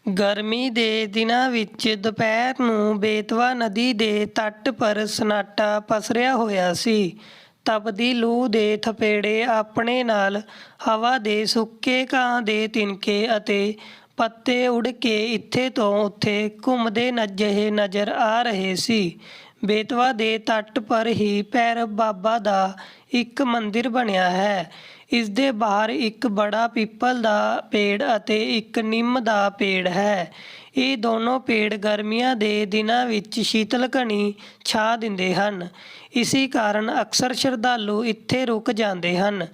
ਗਰਮੀ ਦੇ ਦਿਨਾਂ ਵਿੱਚ ਦੁਪਹਿਰ ਨੂੰ ਬੇਤਵਾ ਨਦੀ ਦੇ ਤੱਟ ਪਰ ਸਨਾਟਾ ਪਸਰਿਆ ਹੋਇਆ ਸੀ। ਤਪਦੀ ਲੂੰ ਦੇ ਥਪੇੜੇ ਆਪਣੇ ਨਾਲ ਹਵਾ ਦੇ ਸੁੱਕੇ ਘਾਹ ਦੇ ਤਿਨਕੇ ਅਤੇ ਪੱਤੇ ਉੱਡ ਕੇ ਇੱਥੇ ਤੋਂ ਉੱਥੇ ਘੁੰਮਦੇ ਜਿਹੇ ਨਜ਼ਰ ਆ ਰਹੇ ਸੀ। ਬੇਤਵਾ ਦੇ ਤੱਟ ਪਰ ਹੀ ਭੈਰਵ ਬਾਬਾ ਦਾ ਇੱਕ ਮੰਦਿਰ ਬਣਿਆ ਹੈ। ਇਸ ਦੇ ਬਾਹਰ ਇੱਕ ਬੜਾ ਪਿੱਪਲ ਦਾ ਪੇੜ ਅਤੇ ਇੱਕ ਨਿੰਮ ਦਾ ਪੇੜ ਹੈ। ਇਹ ਦੋਨੋਂ ਪੇੜ ਗਰਮੀਆਂ ਦੇ ਦਿਨਾਂ ਵਿੱਚ ਸ਼ੀਤਲ ਘਣੀ ਛਾਂ ਦਿੰਦੇ ਹਨ। ਇਸੇ ਕਾਰਨ ਅਕਸਰ ਸ਼ਰਧਾਲੂ ਇੱਥੇ ਰੁਕ ਜਾਂਦੇ ਹਨ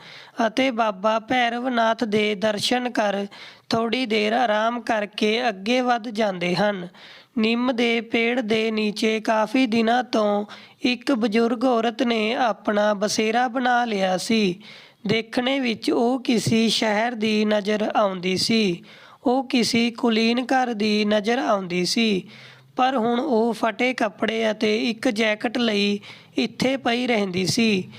ਅਤੇ ਬਾਬਾ ਭੈਰਵਨਾਥ ਦੇ ਦਰਸ਼ਨ ਕਰ ਥੋੜ੍ਹੀ ਦੇਰ ਆਰਾਮ ਕਰਕੇ ਅੱਗੇ ਵੱਧ ਜਾਂਦੇ ਹਨ। ਨਿੰਮ ਦੇ ਪੇੜ ਦੇ ਨੀਚੇ ਕਾਫੀ ਦਿਨਾਂ ਤੋਂ ਇੱਕ ਬਜ਼ੁਰਗ ਔਰਤ ਨੇ ਆਪਣਾ ਬਸੇਰਾ ਬਣਾ ਲਿਆ ਸੀ। ਦੇਖਣੇ ਵਿੱਚ ਉਹ ਕਿਸੇ ਸ਼ਹਿਰ ਦੀ ਨਜ਼ਰ ਆਉਂਦੀ ਸੀ। ਉਹ ਕਿਸੇ ਕੁਲੀਨ ਘਰ ਦੀ ਨਜ਼ਰ ਆਉਂਦੀ ਸੀ, ਪਰ ਹੁਣ ਉਹ ਫਟੇ ਕੱਪੜੇ ਅਤੇ ਇੱਕ ਜੈਕਟ ਲਈ ਇੱਥੇ ਪਈ ਰਹਿੰਦੀ ਸੀ।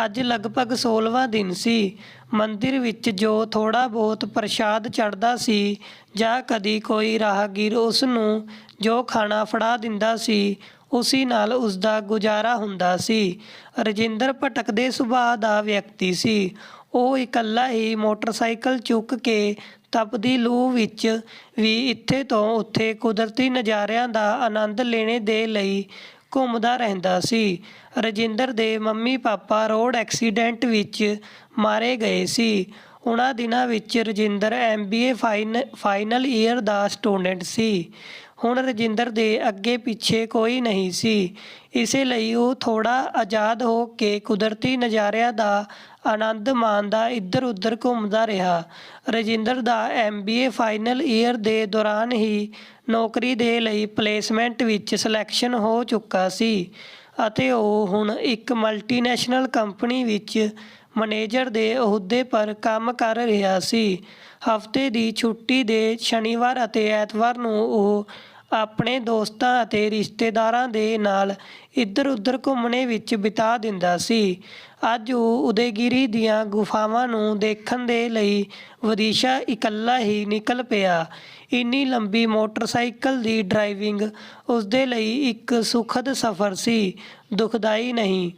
ਅੱਜ ਲਗਭਗ 16ਵਾਂ ਦਿਨ ਸੀ। ਮੰਦਿਰ ਵਿੱਚ ਜੋ ਥੋੜ੍ਹਾ ਬਹੁਤ ਪ੍ਰਸ਼ਾਦ ਚੜ੍ਹਦਾ ਸੀ ਜਾਂ ਕਦੀ ਕੋਈ ਰਾਹਗੀਰ ਉਸ ਨੂੰ ਜੋ ਖਾਣਾ ਫੜਾ ਦਿੰਦਾ ਸੀ, ਉਸੀ ਨਾਲ ਉਸਦਾ ਗੁਜ਼ਾਰਾ ਹੁੰਦਾ ਸੀ। ਰਜਿੰਦਰ ਭਟਕਦੇ ਸੁਭਾਅ ਦਾ ਵਿਅਕਤੀ ਸੀ। ਉਹ ਇਕੱਲਾ ਹੀ ਮੋਟਰਸਾਈਕਲ ਚੁੱਕ ਕੇ ਤਪਦੀ ਲੂੰ ਵਿੱਚ ਵੀ ਇੱਥੇ ਤੋਂ ਉੱਥੇ ਕੁਦਰਤੀ ਨਜ਼ਾਰਿਆਂ ਦਾ ਆਨੰਦ ਲੈਣ ਦੇ ਲਈ ਘੁੰਮਦਾ ਰਹਿੰਦਾ ਸੀ। ਰਜਿੰਦਰ ਦੇ ਮੰਮੀ ਪਾਪਾ ਰੋਡ ਐਕਸੀਡੈਂਟ ਵਿੱਚ ਮਾਰੇ ਗਏ ਸੀ। ਉਹਨਾਂ ਦਿਨਾਂ ਵਿੱਚ ਰਜਿੰਦਰ MBA ਫਾਈਨਲ ਈਅਰ ਦਾ ਸਟੂਡੈਂਟ ਸੀ। ਹੁਣ ਰਜਿੰਦਰ ਦੇ ਅੱਗੇ ਪਿੱਛੇ ਕੋਈ ਨਹੀਂ ਸੀ, ਇਸੇ ਲਈ ਉਹ ਥੋੜ੍ਹਾ ਆਜ਼ਾਦ ਹੋ ਕੇ ਕੁਦਰਤੀ ਨਜ਼ਾਰਿਆਂ ਦਾ ਆਨੰਦ ਮਾਣਦਾ ਇੱਧਰ ਉੱਧਰ ਘੁੰਮਦਾ ਰਿਹਾ। ਰਜਿੰਦਰ ਦਾ MBA ਫਾਈਨਲ ਈਅਰ ਦੇ ਦੌਰਾਨ ਹੀ ਨੌਕਰੀ ਦੇ ਲਈ ਪਲੇਸਮੈਂਟ ਵਿੱਚ ਸਿਲੈਕਸ਼ਨ ਹੋ ਚੁੱਕਾ ਸੀ ਅਤੇ ਉਹ ਹੁਣ ਇੱਕ ਮਲਟੀਨੈਸ਼ਨਲ ਕੰਪਨੀ ਵਿੱਚ ਮੈਨੇਜਰ ਦੇ ਅਹੁਦੇ ਪਰ ਕੰਮ ਕਰ ਰਿਹਾ ਸੀ। ਹਫ਼ਤੇ ਦੀ ਛੁੱਟੀ ਦੇ ਸ਼ਨੀਵਾਰ ਅਤੇ ਐਤਵਾਰ ਨੂੰ ਉਹ ਆਪਣੇ ਦੋਸਤਾਂ ਅਤੇ ਰਿਸ਼ਤੇਦਾਰਾਂ ਦੇ ਨਾਲ ਇੱਧਰ ਉੱਧਰ ਘੁੰਮਣੇ ਵਿੱਚ ਬਿਤਾ ਦਿੰਦਾ ਸੀ। ਅੱਜ ਉਹ ਉਦੈਗਿਰੀ ਦੀਆਂ ਗੁਫਾਵਾਂ ਨੂੰ ਦੇਖਣ ਦੇ ਲਈ ਵਿਦਿਸ਼ਾ ਇਕੱਲਾ ਹੀ ਨਿਕਲ ਪਿਆ। ਇੰਨੀ ਲੰਬੀ ਮੋਟਰਸਾਈਕਲ ਦੀ ਡਰਾਈਵਿੰਗ ਉਸਦੇ ਲਈ ਇੱਕ ਸੁਖਦ ਸਫ਼ਰ ਸੀ, ਦੁਖਦਾਈ ਨਹੀਂ।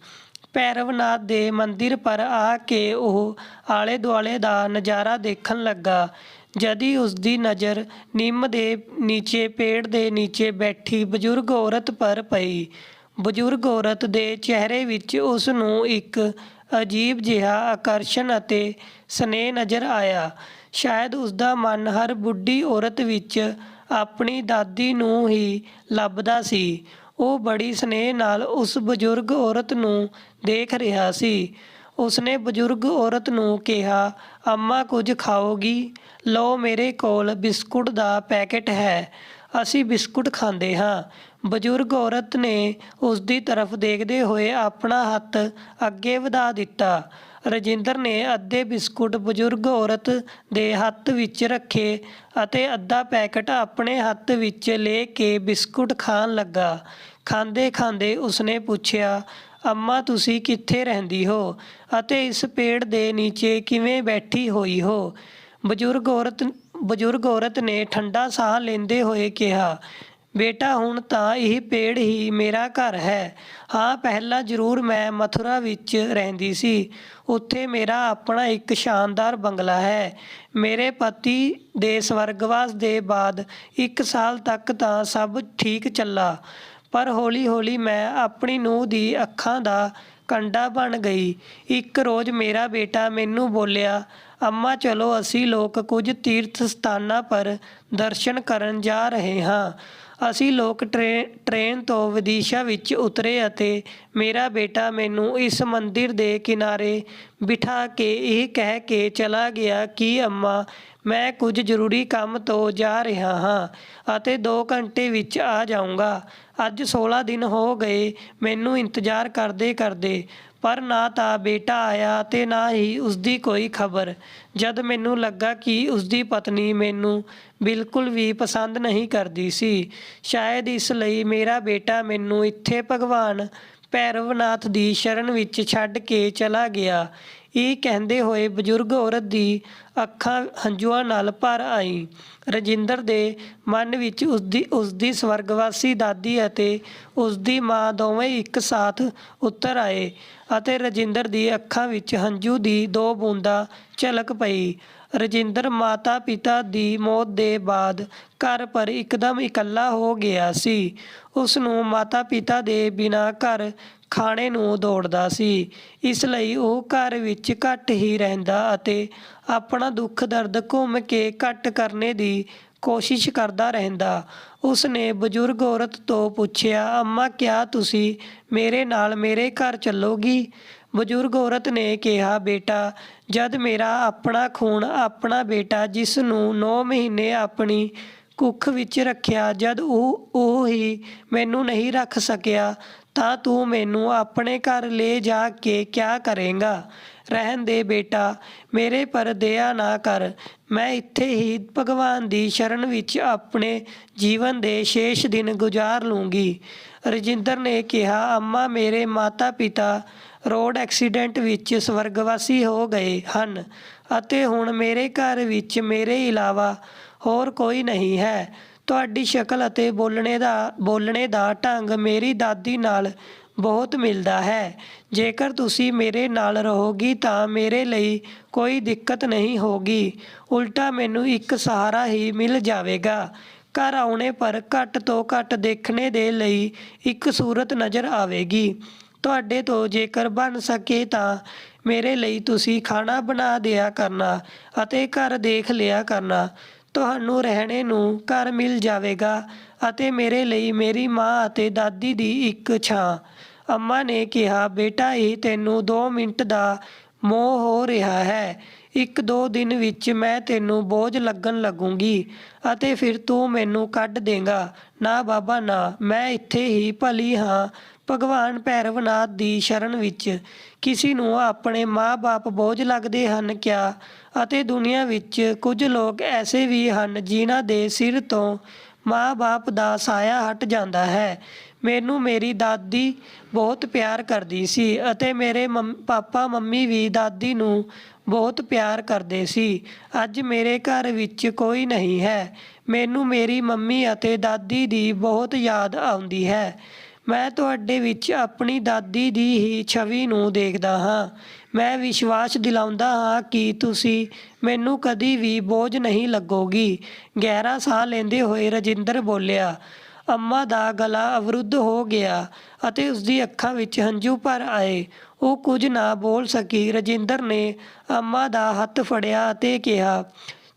ਭੈਰਵਨਾਥ ਦੇ ਮੰਦਿਰ ਪਰ ਆ ਕੇ ਉਹ ਆਲੇ ਦੁਆਲੇ ਦਾ ਨਜ਼ਾਰਾ ਦੇਖਣ ਲੱਗਾ। ਜਦੀ ਉਸਦੀ ਨਜ਼ਰ ਨਿੰਮ ਦੇ ਨੀਚੇ ਪੇੜ ਦੇ ਨੀਚੇ ਬੈਠੀ ਬਜ਼ੁਰਗ ਔਰਤ ਪਰ ਪਈ। ਬਜ਼ੁਰਗ ਔਰਤ ਦੇ ਚਿਹਰੇ ਵਿੱਚ ਉਸ ਨੂੰ ਇੱਕ ਅਜੀਬ ਜਿਹਾ ਆਕਰਸ਼ਣ ਅਤੇ ਸਨੇਹ ਨਜ਼ਰ ਆਇਆ। ਸ਼ਾਇਦ ਉਸਦਾ ਮਨ ਹਰ ਬੁੱਢੀ ਔਰਤ ਵਿੱਚ ਆਪਣੀ ਦਾਦੀ ਨੂੰ ਹੀ ਲੱਭਦਾ ਸੀ। ਉਹ ਬੜੀ ਸਨੇਹ ਨਾਲ ਉਸ ਬਜ਼ੁਰਗ ਔਰਤ ਨੂੰ ਦੇਖ ਰਿਹਾ ਸੀ। ਉਸਨੇ ਬਜ਼ੁਰਗ ਔਰਤ ਨੂੰ ਕਿਹਾ, ਅੰਮਾ ਕੁਝ ਖਾਓਗੀ? ਲਓ, ਮੇਰੇ ਕੋਲ ਬਿਸਕੁਟ ਦਾ ਪੈਕੇਟ ਹੈ, ਅਸੀਂ ਬਿਸਕੁਟ ਖਾਂਦੇ ਹਾਂ। ਬਜ਼ੁਰਗ ਔਰਤ ਨੇ ਉਸਦੀ ਤਰਫ ਦੇਖਦੇ ਹੋਏ ਆਪਣਾ ਹੱਥ ਅੱਗੇ ਵਧਾ ਦਿੱਤਾ। ਰਜਿੰਦਰ ਨੇ ਅੱਧੇ ਬਿਸਕੁਟ ਬਜ਼ੁਰਗ ਔਰਤ ਦੇ ਹੱਥ ਵਿੱਚ ਰੱਖੇ ਅਤੇ ਅੱਧਾ ਪੈਕਟ ਆਪਣੇ ਹੱਥ ਵਿੱਚ ਲੈ ਕੇ ਬਿਸਕੁਟ ਖਾਣ ਲੱਗਾ। ਖਾਂਦੇ ਖਾਂਦੇ ਉਸਨੇ ਪੁੱਛਿਆ, ਅੰਮਾ ਤੁਸੀਂ ਕਿੱਥੇ ਰਹਿੰਦੀ ਹੋ ਅਤੇ ਇਸ ਪੇੜ ਦੇ ਨੀਚੇ ਕਿਵੇਂ ਬੈਠੀ ਹੋਈ ਹੋ? ਬਜ਼ੁਰਗ ਔਰਤ ਨੇ ਠੰਡਾ ਸਾਹ ਲੈਂਦੇ ਹੋਏ ਕਿਹਾ, ਬੇਟਾ ਹੁਣ ਤਾਂ ਇਹ ਪੇੜ ਹੀ ਮੇਰਾ ਘਰ ਹੈ। ਹਾਂ, ਪਹਿਲਾਂ ਜ਼ਰੂਰ ਮੈਂ ਮਥੁਰਾ ਵਿੱਚ ਰਹਿੰਦੀ ਸੀ। ਉੱਥੇ ਮੇਰਾ ਆਪਣਾ ਇੱਕ ਸ਼ਾਨਦਾਰ ਬੰਗਲਾ ਹੈ। ਮੇਰੇ ਪਤੀ ਦੇ ਸਵਰਗਵਾਸ ਦੇ ਬਾਅਦ 1 ਸਾਲ ਤੱਕ ਤਾਂ ਸਭ ਠੀਕ ਚੱਲਾ, ਪਰ ਹੌਲੀ ਹੌਲੀ ਮੈਂ ਆਪਣੀ ਨੂੰਹ ਦੀ ਅੱਖਾਂ ਦਾ ਕੰਡਾ ਬਣ ਗਈ। ਇੱਕ ਰੋਜ਼ ਮੇਰਾ ਬੇਟਾ ਮੈਨੂੰ ਬੋਲਿਆ, ਅੰਮਾ ਚਲੋ ਅਸੀਂ ਲੋਕ ਕੁਝ ਤੀਰਥ ਸਥਾਨਾਂ ਪਰ ਦਰਸ਼ਨ ਕਰਨ ਜਾ ਰਹੇ ਹਾਂ। ਅਸੀਂ ਲੋਕ ਟ੍ਰੇਨ ਤੋਂ ਵਿਦਿਸ਼ਾ ਵਿੱਚ ਉਤਰੇ ਅਤੇ ਮੇਰਾ ਬੇਟਾ ਮੈਨੂੰ ਇਸ ਮੰਦਿਰ ਦੇ ਕਿਨਾਰੇ ਬਿਠਾ ਕੇ ਇਹ ਕਹਿ ਕੇ ਚਲਾ ਗਿਆ ਕਿ ਅੰਮਾ ਮੈਂ ਕੁਝ ਜ਼ਰੂਰੀ ਕੰਮ ਤੋਂ ਜਾ ਰਿਹਾ ਹਾਂ ਅਤੇ 2 ਘੰਟੇ ਵਿੱਚ ਆ ਜਾਊਂਗਾ। ਅੱਜ 16 ਦਿਨ ਹੋ ਗਏ ਮੈਨੂੰ ਇੰਤਜ਼ਾਰ ਕਰਦੇ ਕਰਦੇ, ਪਰ ਨਾ ਤਾਂ ਬੇਟਾ ਆਇਆ ਅਤੇ ਨਾ ਹੀ ਉਸਦੀ ਕੋਈ ਖਬਰ। ਜਦ ਮੈਨੂੰ ਲੱਗਾ ਕਿ ਉਸਦੀ ਪਤਨੀ ਮੈਨੂੰ ਬਿਲਕੁਲ ਵੀ ਪਸੰਦ ਨਹੀਂ ਕਰਦੀ ਸੀ, ਸ਼ਾਇਦ ਇਸ ਲਈ ਮੇਰਾ ਬੇਟਾ ਮੈਨੂੰ ਇੱਥੇ ਭਗਵਾਨ ਭੈਰਵਨਾਥ ਦੀ ਸ਼ਰਨ ਵਿੱਚ ਛੱਡ ਕੇ ਚਲਾ ਗਿਆ। ਇਹ ਕਹਿੰਦੇ ਹੋਏ ਬਜ਼ੁਰਗ ਔਰਤ ਦੀ ਅੱਖਾਂ ਹੰਝੂਆਂ ਨਾਲ ਭਰ ਆਈ। ਰਜਿੰਦਰ ਦੇ ਮਨ ਵਿੱਚ ਉਸਦੀ ਸਵਰਗਵਾਸੀ ਦਾਦੀ ਅਤੇ ਉਸਦੀ ਮਾਂ ਦੋਵੇਂ ਇੱਕ ਸਾਥ ਉਤਰ ਆਏ ਅਤੇ ਰਜਿੰਦਰ ਦੀ ਅੱਖਾਂ ਵਿੱਚ ਹੰਝੂ ਦੀ 2 ਬੂੰਦਾਂ ਝਲਕ ਪਈ। ਰਜਿੰਦਰ ਮਾਤਾ ਪਿਤਾ ਦੀ ਮੌਤ ਦੇ ਬਾਅਦ ਘਰ ਪਰ ਇੱਕਦਮ ਇਕੱਲਾ ਹੋ ਗਿਆ ਸੀ। ਉਸ ਨੂੰ ਮਾਤਾ ਪਿਤਾ ਦੇ ਬਿਨਾਂ ਘਰ ਖਾਣੇ ਨੂੰ ਦੌੜਦਾ ਸੀ, ਇਸ ਲਈ ਉਹ ਘਰ ਵਿੱਚ ਘੱਟ ਹੀ ਰਹਿੰਦਾ ਅਤੇ ਆਪਣਾ ਦੁੱਖ ਦਰਦ ਘੁੰਮ ਕੇ ਘੱਟ ਕਰਨੇ ਦੀ ਕੋਸ਼ਿਸ਼ ਕਰਦਾ ਰਹਿੰਦਾ। ਉਸ ਨੇ ਬਜ਼ੁਰਗ ਔਰਤ ਤੋਂ ਪੁੱਛਿਆ, ਅੰਮਾ ਕਿਆ ਤੁਸੀਂ ਮੇਰੇ ਨਾਲ ਮੇਰੇ ਘਰ ਚੱਲੋਗੀ? ਬਜ਼ੁਰਗ ਔਰਤ ਨੇ ਕਿਹਾ, ਬੇਟਾ ਜਦ ਮੇਰਾ ਆਪਣਾ ਖੂਨ ਆਪਣਾ ਬੇਟਾ ਜਿਸ ਨੂੰ 9 ਮਹੀਨੇ ਆਪਣੀ ਕੁੱਖ ਵਿੱਚ ਰੱਖਿਆ, ਜਦ ਉਹ ਹੀ ਮੈਨੂੰ ਨਹੀਂ ਰੱਖ ਸਕਿਆ ਤਾਂ ਤੂੰ ਮੈਨੂੰ ਆਪਣੇ ਘਰ ਲੈ ਜਾ ਕੇ ਕਿਆ ਕਰੇਂਗਾ? ਰਹਿਣ ਦੇ ਬੇਟਾ, ਮੇਰੇ ਪਰ ਦਇਆ ਨਾ ਕਰ। ਮੈਂ ਇੱਥੇ ਹੀ ਭਗਵਾਨ ਦੀ ਸ਼ਰਨ ਵਿੱਚ ਆਪਣੇ ਜੀਵਨ ਦੇ ਸ਼ੇਸ਼ ਦਿਨ ਗੁਜ਼ਾਰ ਲੂੰਗੀ। ਰਜਿੰਦਰ ਨੇ ਕਿਹਾ, ਅੰਮਾ ਮੇਰੇ ਮਾਤਾ ਪਿਤਾ ਰੋਡ ਐਕਸੀਡੈਂਟ ਵਿੱਚ ਸਵਰਗਵਾਸੀ ਹੋ ਗਏ ਹਨ ਅਤੇ ਹੁਣ ਮੇਰੇ ਘਰ ਵਿੱਚ ਮੇਰੇ ਇਲਾਵਾ ਹੋਰ ਕੋਈ ਨਹੀਂ ਹੈ। ਤੁਹਾਡੀ ਸ਼ਕਲ ਅਤੇ ਬੋਲਣੇ ਦਾ ਢੰਗ ਮੇਰੀ ਦਾਦੀ ਨਾਲ ਬਹੁਤ ਮਿਲਦਾ ਹੈ। ਜੇਕਰ ਤੁਸੀਂ ਮੇਰੇ ਨਾਲ ਰਹੋਗੀ ਤਾਂ ਮੇਰੇ ਲਈ ਕੋਈ ਦਿੱਕਤ ਨਹੀਂ ਹੋਗੀ, ਉਲਟਾ ਮੈਨੂੰ ਇੱਕ ਸਹਾਰਾ ਹੀ ਮਿਲ ਜਾਵੇਗਾ। ਘਰ ਆਉਣੇ ਪਰ ਘੱਟ ਤੋਂ ਘੱਟ ਦੇਖਣੇ ਦੇ ਲਈ ਇੱਕ ਸੂਰਤ ਨਜ਼ਰ ਆਵੇਗੀ। ਤੁਹਾਡੇ ਤੋਂ ਜੇਕਰ ਬਣ ਸਕੇ ਤਾਂ ਮੇਰੇ ਲਈ ਤੁਸੀਂ ਖਾਣਾ ਬਣਾ ਦਿਆ ਕਰਨਾ ਅਤੇ ਘਰ ਦੇਖ ਲਿਆ ਕਰਨਾ। ਤੁਹਾਨੂੰ ਰਹਿਣੇ ਨੂੰ ਘਰ ਮਿਲ ਜਾਵੇਗਾ ਅਤੇ ਮੇਰੇ ਲਈ ਮੇਰੀ ਮਾਂ ਅਤੇ ਦਾਦੀ ਦੀ ਇੱਕ ਛਾਂ। ਅੰਮਾ ਨੇ ਕਿਹਾ, ਬੇਟਾ ਇਹ ਤੈਨੂੰ 2 ਮਿੰਟ ਦਾ ਮੋਹ ਹੋ ਰਿਹਾ ਹੈ। 1-2 ਦਿਨ ਵਿੱਚ ਮੈਂ ਤੈਨੂੰ ਬੋਝ ਲੱਗਣ ਲੱਗੂੰਗੀ ਅਤੇ ਫਿਰ ਤੂੰ ਮੈਨੂੰ ਕੱਢ ਦੇਂਗਾ। ਨਾ ਬਾਬਾ ਨਾ, ਮੈਂ ਇੱਥੇ ਹੀ ਭਲੀ ਹਾਂ ਭਗਵਾਨ ਭੈਰਵਨਾਥ ਦੀ ਸ਼ਰਨ ਵਿੱਚ। ਕਿਸੇ ਨੂੰ ਆਪਣੇ ਮਾਂ-ਬਾਪ ਬੋਝ ਲੱਗਦੇ ਹਨ ਕਿਆ? ਅਤੇ ਦੁਨੀਆ ਵਿੱਚ ਕੁਝ ਲੋਕ ਐਸੇ ਵੀ ਹਨ ਜਿਨ੍ਹਾਂ ਦੇ ਸਿਰ ਤੋਂ ਮਾਂ-ਬਾਪ ਦਾ ਸਾਇਆ ਹਟ ਜਾਂਦਾ ਹੈ। ਮੈਨੂੰ ਮੇਰੀ ਦਾਦੀ ਬਹੁਤ ਪਿਆਰ ਕਰਦੀ ਸੀ ਅਤੇ ਮੇਰੇ ਪਾਪਾ ਮੰਮੀ ਵੀ ਦਾਦੀ ਨੂੰ ਬਹੁਤ ਪਿਆਰ ਕਰਦੇ ਸੀ। ਅੱਜ ਮੇਰੇ ਘਰ ਵਿੱਚ ਕੋਈ ਨਹੀਂ ਹੈ। ਮੈਨੂੰ ਮੇਰੀ ਮੰਮੀ ਅਤੇ ਦਾਦੀ ਦੀ ਬਹੁਤ ਯਾਦ ਆਉਂਦੀ ਹੈ। ਮੈਂ ਤੁਹਾਡੇ ਵਿੱਚ ਆਪਣੀ ਦਾਦੀ ਦੀ ਹੀ ਛਵੀ ਨੂੰ ਦੇਖਦਾ ਹਾਂ। ਮੈਂ ਵਿਸ਼ਵਾਸ ਦਿਲਾਉਂਦਾ ਹਾਂ ਕਿ ਤੁਸੀਂ ਮੈਨੂੰ ਕਦੀ ਵੀ ਬੋਝ ਨਹੀਂ ਲੱਗੋਗੀ। ਗਹਿਰਾ ਸਾਹ ਲੈਂਦੇ ਹੋਏ ਰਜਿੰਦਰ ਬੋਲਿਆ। ਅੰਮਾ ਦਾ ਗਲਾ ਅਵਰੁੱਧ ਹੋ ਗਿਆ ਅਤੇ ਉਸਦੀ ਅੱਖਾਂ ਵਿੱਚ ਹੰਝੂ ਭਰ ਆਏ। ਉਹ ਕੁਝ ਨਾ ਬੋਲ ਸਕੀ। ਰਜਿੰਦਰ ਨੇ ਅੰਮਾ ਦਾ ਹੱਥ ਫੜਿਆ ਅਤੇ ਕਿਹਾ,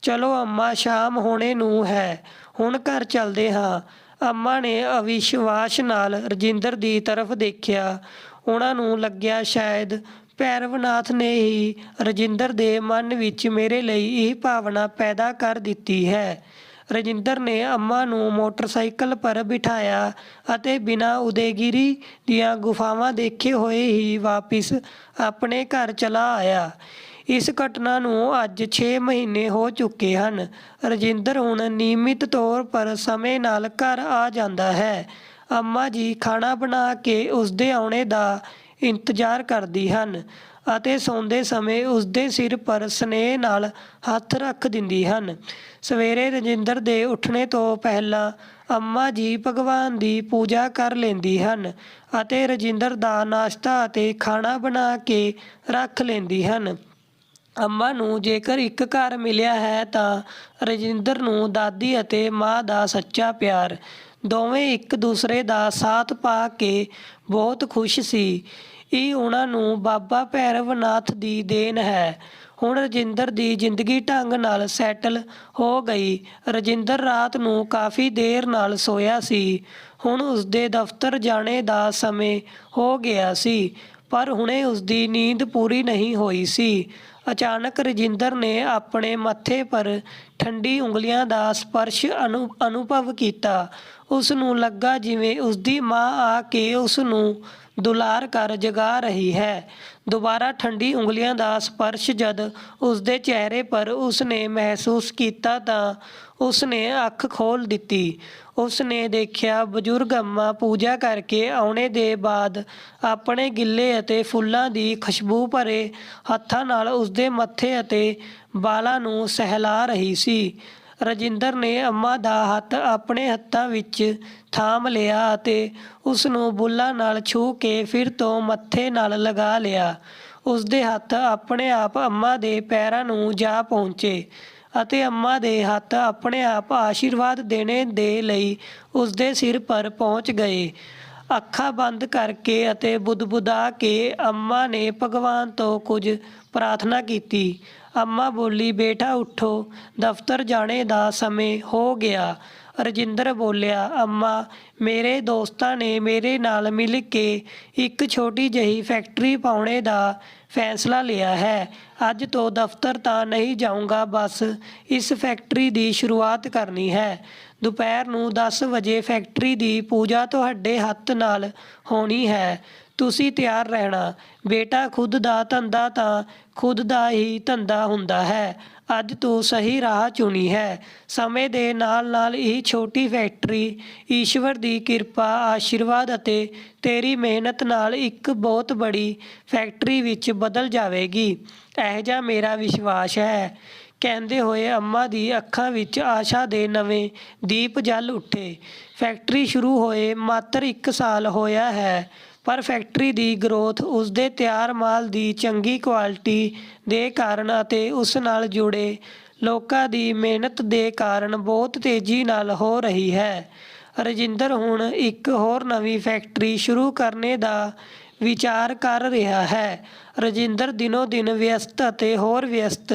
ਚਲੋ ਅੰਮਾ, ਸ਼ਾਮ ਹੋਣੇ ਨੂੰ ਹੈ, ਹੁਣ ਘਰ ਚੱਲਦੇ ਹਾਂ। ਅੰਮਾ ਨੇ ਅਵਿਸ਼ਵਾਸ ਨਾਲ ਰਜਿੰਦਰ ਦੀ ਤਰਫ ਦੇਖਿਆ। ਉਹਨਾਂ ਨੂੰ ਲੱਗਿਆ ਸ਼ਾਇਦ ਭੈਰਵਨਾਥ ਨੇ ਹੀ ਰਜਿੰਦਰ ਦੇ ਮਨ ਵਿੱਚ ਮੇਰੇ ਲਈ ਇਹ ਭਾਵਨਾ ਪੈਦਾ ਕਰ ਦਿੱਤੀ ਹੈ। ਰਜਿੰਦਰ ਨੇ ਅੰਮਾ ਨੂੰ ਮੋਟਰਸਾਈਕਲ ਪਰ ਬਿਠਾਇਆ ਅਤੇ ਬਿਨਾਂ ਉਦੈਗਿਰੀ ਦੀਆਂ ਗੁਫਾਵਾਂ ਦੇਖੇ ਹੋਏ ਹੀ ਵਾਪਿਸ ਆਪਣੇ ਘਰ ਚਲਾ ਆਇਆ। ਇਸ ਘਟਨਾ ਨੂੰ ਅੱਜ 6 ਮਹੀਨੇ ਹੋ ਚੁੱਕੇ ਹਨ। ਰਜਿੰਦਰ ਹੁਣ ਨਿਯਮਿਤ ਤੌਰ ਪਰ ਸਮੇਂ ਨਾਲ ਘਰ ਆ ਜਾਂਦਾ ਹੈ। ਅੰਮਾ ਜੀ ਖਾਣਾ ਬਣਾ ਕੇ ਉਸਦੇ ਆਉਣੇ ਦਾ ਇੰਤਜ਼ਾਰ ਕਰਦੀ ਹਨ ਅਤੇ ਸੌਂਦੇ ਸਮੇਂ ਉਸਦੇ ਸਿਰ ਪਰ ਸਨੇਹ ਨਾਲ ਹੱਥ ਰੱਖ ਦਿੰਦੀ ਹਨ। ਸਵੇਰੇ ਰਜਿੰਦਰ ਦੇ ਉੱਠਣੇ ਤੋਂ ਪਹਿਲਾਂ ਅੰਮਾ ਜੀ ਭਗਵਾਨ ਦੀ ਪੂਜਾ ਕਰ ਲੈਂਦੀ ਹਨ ਅਤੇ ਰਜਿੰਦਰ ਦਾ ਨਾਸ਼ਤਾ ਅਤੇ ਖਾਣਾ ਬਣਾ ਕੇ ਰੱਖ ਲੈਂਦੀ ਹਨ। ਅੰਮਾ ਨੂੰ ਜੇਕਰ ਇੱਕ ਘਰ ਮਿਲਿਆ ਹੈ ਤਾਂ ਰਜਿੰਦਰ ਨੂੰ ਦਾਦੀ ਅਤੇ ਮਾਂ ਦਾ ਸੱਚਾ ਪਿਆਰ। ਦੋਵੇਂ ਇੱਕ ਦੂਸਰੇ ਦਾ ਸਾਥ ਪਾ ਕੇ ਬਹੁਤ ਖੁਸ਼ ਸੀ। ਇਹ ਉਹਨਾਂ ਨੂੰ ਬਾਬਾ ਭੈਰਵਨਾਥ ਦੀ ਦੇਣ ਹੈ। ਹੁਣ ਰਜਿੰਦਰ ਦੀ ਜ਼ਿੰਦਗੀ ਢੰਗ ਨਾਲ ਸੈਟਲ ਹੋ ਗਈ। ਰਜਿੰਦਰ ਰਾਤ ਨੂੰ ਕਾਫੀ ਦੇਰ ਨਾਲ ਸੋਇਆ ਸੀ। ਹੁਣ ਉਸਦੇ ਦਫ਼ਤਰ ਜਾਣੇ ਦਾ ਸਮੇਂ ਹੋ ਗਿਆ ਸੀ, ਪਰ ਹੁਣੇ ਉਸਦੀ ਨੀਂਦ ਪੂਰੀ ਨਹੀਂ ਹੋਈ ਸੀ। ਅਚਾਨਕ ਰਜਿੰਦਰ ਨੇ ਆਪਣੇ ਮੱਥੇ ਪਰ ਠੰਡੀ ਉਂਗਲੀਆਂ ਦਾ ਸਪਰਸ਼ ਅਨੁਭਵ ਕੀਤਾ। ਉਸ ਨੂੰ ਲੱਗਾ ਜਿਵੇਂ ਉਸਦੀ ਮਾਂ ਆ ਕੇ ਉਸ ਨੂੰ ਦੁਲਾਰ ਕਰ ਜਗਾ ਰਹੀ ਹੈ। ਦੁਬਾਰਾ ਠੰਡੀ ਉਂਗਲੀਆਂ ਦਾ ਸਪਰਸ਼ ਜਦ ਉਸਦੇ ਚਿਹਰੇ ਪਰ ਉਸਨੇ ਮਹਿਸੂਸ ਕੀਤਾ ਤਾਂ ਉਸ ਨੇ ਅੱਖ ਖੋਲ੍ਹ ਦਿੱਤੀ। ਉਸ ਨੇ ਦੇਖਿਆ ਬਜ਼ੁਰਗ ਅੰਮਾ ਪੂਜਾ ਕਰਕੇ ਆਉਣੇ ਦੇ ਬਾਅਦ ਆਪਣੇ ਗਿੱਲੇ ਅਤੇ ਫੁੱਲਾਂ ਦੀ ਖੁਸ਼ਬੂ ਭਰੇ ਹੱਥਾਂ ਨਾਲ ਉਸਦੇ ਮੱਥੇ ਅਤੇ ਵਾਲਾਂ ਨੂੰ ਸਹਿਲਾ ਰਹੀ ਸੀ। ਰਜਿੰਦਰ ਨੇ ਅੰਮਾ ਦਾ ਹੱਥ ਆਪਣੇ ਹੱਥਾਂ ਵਿੱਚ ਥਾਮ ਲਿਆ ਅਤੇ ਉਸ ਨੂੰ ਬੁੱਲ੍ਹਾਂ ਨਾਲ ਛੂਹ ਕੇ ਫਿਰ ਤੋਂ ਮੱਥੇ ਨਾਲ ਲਗਾ ਲਿਆ। ਉਸਦੇ ਹੱਥ ਆਪਣੇ ਆਪ ਅੰਮਾ ਦੇ ਪੈਰਾਂ ਨੂੰ ਜਾ ਪਹੁੰਚੇ ਅਤੇ ਅੰਮਾ ਦੇ ਹੱਥ ਆਪਣੇ ਆਪ ਆਸ਼ੀਰਵਾਦ ਦੇਣੇ ਦੇ ਲਈ ਉਸਦੇ ਸਿਰ ਪਰ ਪਹੁੰਚ ਗਏ। ਅੱਖਾਂ ਬੰਦ ਕਰਕੇ ਅਤੇ ਬੁਦਬੁਦਾ ਕੇ ਅੰਮਾ ਨੇ ਭਗਵਾਨ ਤੋਂ ਕੁਝ ਪ੍ਰਾਰਥਨਾ ਕੀਤੀ। ਅੰਮਾ ਬੋਲੀ, ਬੇਟਾ ਉੱਠੋ, ਦਫ਼ਤਰ ਜਾਣੇ ਦਾ ਸਮੇਂ ਹੋ ਗਿਆ। ਰਜਿੰਦਰ ਬੋਲਿਆ, ਅੰਮਾ, ਮੇਰੇ ਦੋਸਤਾਂ ਨੇ ਮੇਰੇ ਨਾਲ ਮਿਲ ਕੇ ਇੱਕ ਛੋਟੀ ਜਿਹੀ ਫੈਕਟਰੀ ਪਾਉਣੇ ਦਾ ਫੈਸਲਾ ਲਿਆ ਹੈ। ਅੱਜ ਤੋਂ ਦਫ਼ਤਰ ਤਾਂ ਨਹੀਂ ਜਾਊਂਗਾ, ਬਸ ਇਸ ਫੈਕਟਰੀ ਦੀ ਸ਼ੁਰੂਆਤ ਕਰਨੀ ਹੈ। ਦੁਪਹਿਰ ਨੂੰ 10 ਵਜੇ ਫੈਕਟਰੀ ਦੀ ਪੂਜਾ ਤੁਹਾਡੇ ਹੱਥ ਨਾਲ ਹੋਣੀ ਹੈ। ਤੁਸੀਂ ਤਿਆਰ ਰਹਿਣਾ। ਬੇਟਾ, ਖੁਦ ਦਾ ਧੰਦਾ ਤਾਂ ਖੁਦ ਦਾ ਹੀ ਧੰਦਾ ਹੁੰਦਾ ਹੈ। ਅੱਜ ਤੂੰ ਸਹੀ ਰਾਹ ਚੁਣੀ ਹੈ। ਸਮੇਂ ਦੇ ਨਾਲ-ਨਾਲ ਇਹ ਛੋਟੀ ਫੈਕਟਰੀ ਈਸ਼ਵਰ ਦੀ ਕਿਰਪਾ, ਆਸ਼ੀਰਵਾਦ ਅਤੇ ਤੇਰੀ ਮਿਹਨਤ ਨਾਲ ਇੱਕ ਬਹੁਤ ਬੜੀ ਫੈਕਟਰੀ ਵਿੱਚ ਬਦਲ ਜਾਵੇਗੀ। ਇਹੋ ਜਿਹਾ ਮੇਰਾ ਵਿਸ਼ਵਾਸ ਹੈ। ਕਹਿੰਦੇ ਹੋਏ ਅੰਮਾ ਦੀ ਅੱਖਾਂ ਵਿੱਚ ਆਸ਼ਾ ਦੇ ਨਵੇਂ ਦੀਪ ਜਲ ਉੱਠੇ। ਫੈਕਟਰੀ ਸ਼ੁਰੂ ਹੋਏ ਮਾਤਰ 1 ਸਾਲ ਹੋਇਆ ਹੈ, ਪਰ ਫੈਕਟਰੀ ਦੀ ਗਰੋਥ ਉਸਦੇ ਤਿਆਰ ਮਾਲ ਦੀ ਚੰਗੀ ਕੁਆਲਿਟੀ ਦੇ ਕਾਰਨ ਅਤੇ ਉਸ ਨਾਲ ਜੁੜੇ ਲੋਕਾਂ ਦੀ ਮਿਹਨਤ ਦੇ ਕਾਰਨ ਬਹੁਤ ਤੇਜ਼ੀ ਨਾਲ ਹੋ ਰਹੀ ਹੈ। ਰਜਿੰਦਰ ਹੁਣ ਇੱਕ ਹੋਰ ਨਵੀਂ ਫੈਕਟਰੀ ਸ਼ੁਰੂ ਕਰਨੇ ਦਾ ਵਿਚਾਰ ਕਰ ਰਿਹਾ ਹੈ। ਰਜਿੰਦਰ ਦਿਨੋਂ-ਦਿਨ ਵਿਅਸਤ ਅਤੇ ਹੋਰ ਵਿਅਸਤ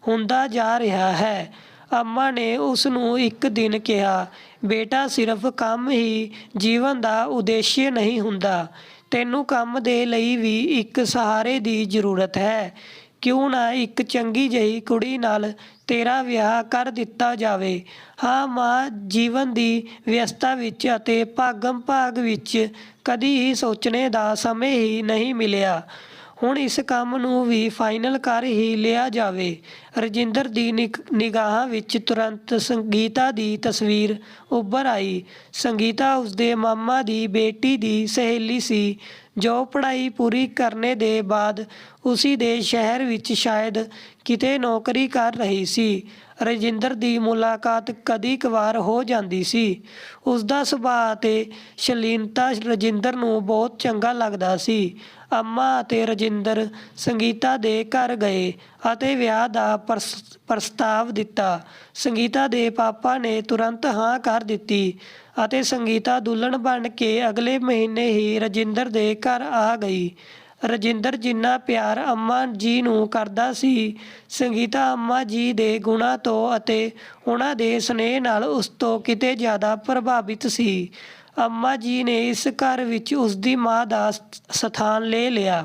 ਹੁੰਦਾ ਜਾ ਰਿਹਾ ਹੈ। ਅੰਮਾ ਨੇ ਉਸ ਨੂੰ ਇੱਕ ਦਿਨ ਕਿਹਾ, ਬੇਟਾ, ਸਿਰਫ ਕੰਮ ਹੀ ਜੀਵਨ ਦਾ ਉਦੇਸ਼ ਨਹੀਂ ਹੁੰਦਾ। ਤੈਨੂੰ ਕੰਮ ਦੇ ਲਈ ਵੀ ਇੱਕ ਸਹਾਰੇ ਦੀ ਜ਼ਰੂਰਤ ਹੈ। ਕਿਉਂ ਨਾ ਇੱਕ ਚੰਗੀ ਜਿਹੀ ਕੁੜੀ ਨਾਲ ਤੇਰਾ ਵਿਆਹ ਕਰ ਦਿੱਤਾ ਜਾਵੇ। ਹਾਂ ਮਾਂ, ਜੀਵਨ ਦੀ ਵਿਅਸਤਾ ਵਿੱਚ ਅਤੇ ਭਾਗਮ-ਭਾਗ ਵਿੱਚ ਕਦੀ ਹੀ ਸੋਚਣੇ ਦਾ ਸਮੇਂ ਹੀ ਨਹੀਂ ਮਿਲਿਆ। ਹੁਣ ਇਸ ਕੰਮ ਨੂੰ ਵੀ ਫਾਈਨਲ ਕਰ ਹੀ ਲਿਆ ਜਾਵੇ। ਰਜਿੰਦਰ ਦੀ ਨਿਗਾਹਾਂ ਵਿੱਚ ਤੁਰੰਤ ਸੰਗੀਤਾ ਦੀ ਤਸਵੀਰ ਉੱਭਰ ਆਈ। ਸੰਗੀਤਾ ਉਸਦੇ ਮਾਮਾ ਦੀ ਬੇਟੀ ਦੀ ਸਹੇਲੀ ਸੀ, ਜੋ ਪੜ੍ਹਾਈ ਪੂਰੀ ਕਰਨੇ ਦੇ ਬਾਅਦ ਉਸੀ ਦੇ ਸ਼ਹਿਰ ਵਿੱਚ ਸ਼ਾਇਦ ਕਿਤੇ ਨੌਕਰੀ ਕਰ ਰਹੀ ਸੀ। ਰਜਿੰਦਰ ਦੀ ਮੁਲਾਕਾਤ ਕਦੀ-ਕਵਾਰ ਹੋ ਜਾਂਦੀ ਸੀ। ਉਸਦਾ ਸੁਭਾਅ ਅਤੇ ਸ਼ਲੀਨਤਾ ਰਜਿੰਦਰ ਨੂੰ ਬਹੁਤ ਚੰਗਾ ਲੱਗਦਾ ਸੀ। ਅੰਮਾ ਅਤੇ ਰਜਿੰਦਰ ਸੰਗੀਤਾ ਦੇ ਘਰ ਗਏ ਅਤੇ ਵਿਆਹ ਦਾ ਪ੍ਰਸਤਾਵ ਦਿੱਤਾ। ਸੰਗੀਤਾ ਦੇ ਪਾਪਾ ਨੇ ਤੁਰੰਤ ਹਾਂ ਕਰ ਦਿੱਤੀ ਅਤੇ ਸੰਗੀਤਾ ਦੁਲਹਨ ਬਣ ਕੇ ਅਗਲੇ ਮਹੀਨੇ ਹੀ ਰਜਿੰਦਰ ਦੇ ਘਰ ਆ ਗਈ। ਰਜਿੰਦਰ ਜਿੰਨਾ ਪਿਆਰ ਅੰਮਾ ਜੀ ਨੂੰ ਕਰਦਾ ਸੀ, ਸੰਗੀਤਾ ਅੰਮਾ ਜੀ ਦੇ ਗੁਣਾਂ ਤੋਂ ਅਤੇ ਉਹਨਾਂ ਦੇ ਸਨੇਹ ਨਾਲ ਉਸ ਤੋਂ ਕਿਤੇ ਜ਼ਿਆਦਾ ਪ੍ਰਭਾਵਿਤ ਸੀ। ਅੰਮਾ ਜੀ ਨੇ ਇਸ ਘਰ ਵਿੱਚ ਉਸਦੀ ਮਾਂ ਦਾ ਸਥਾਨ ਲੈ ਲਿਆ।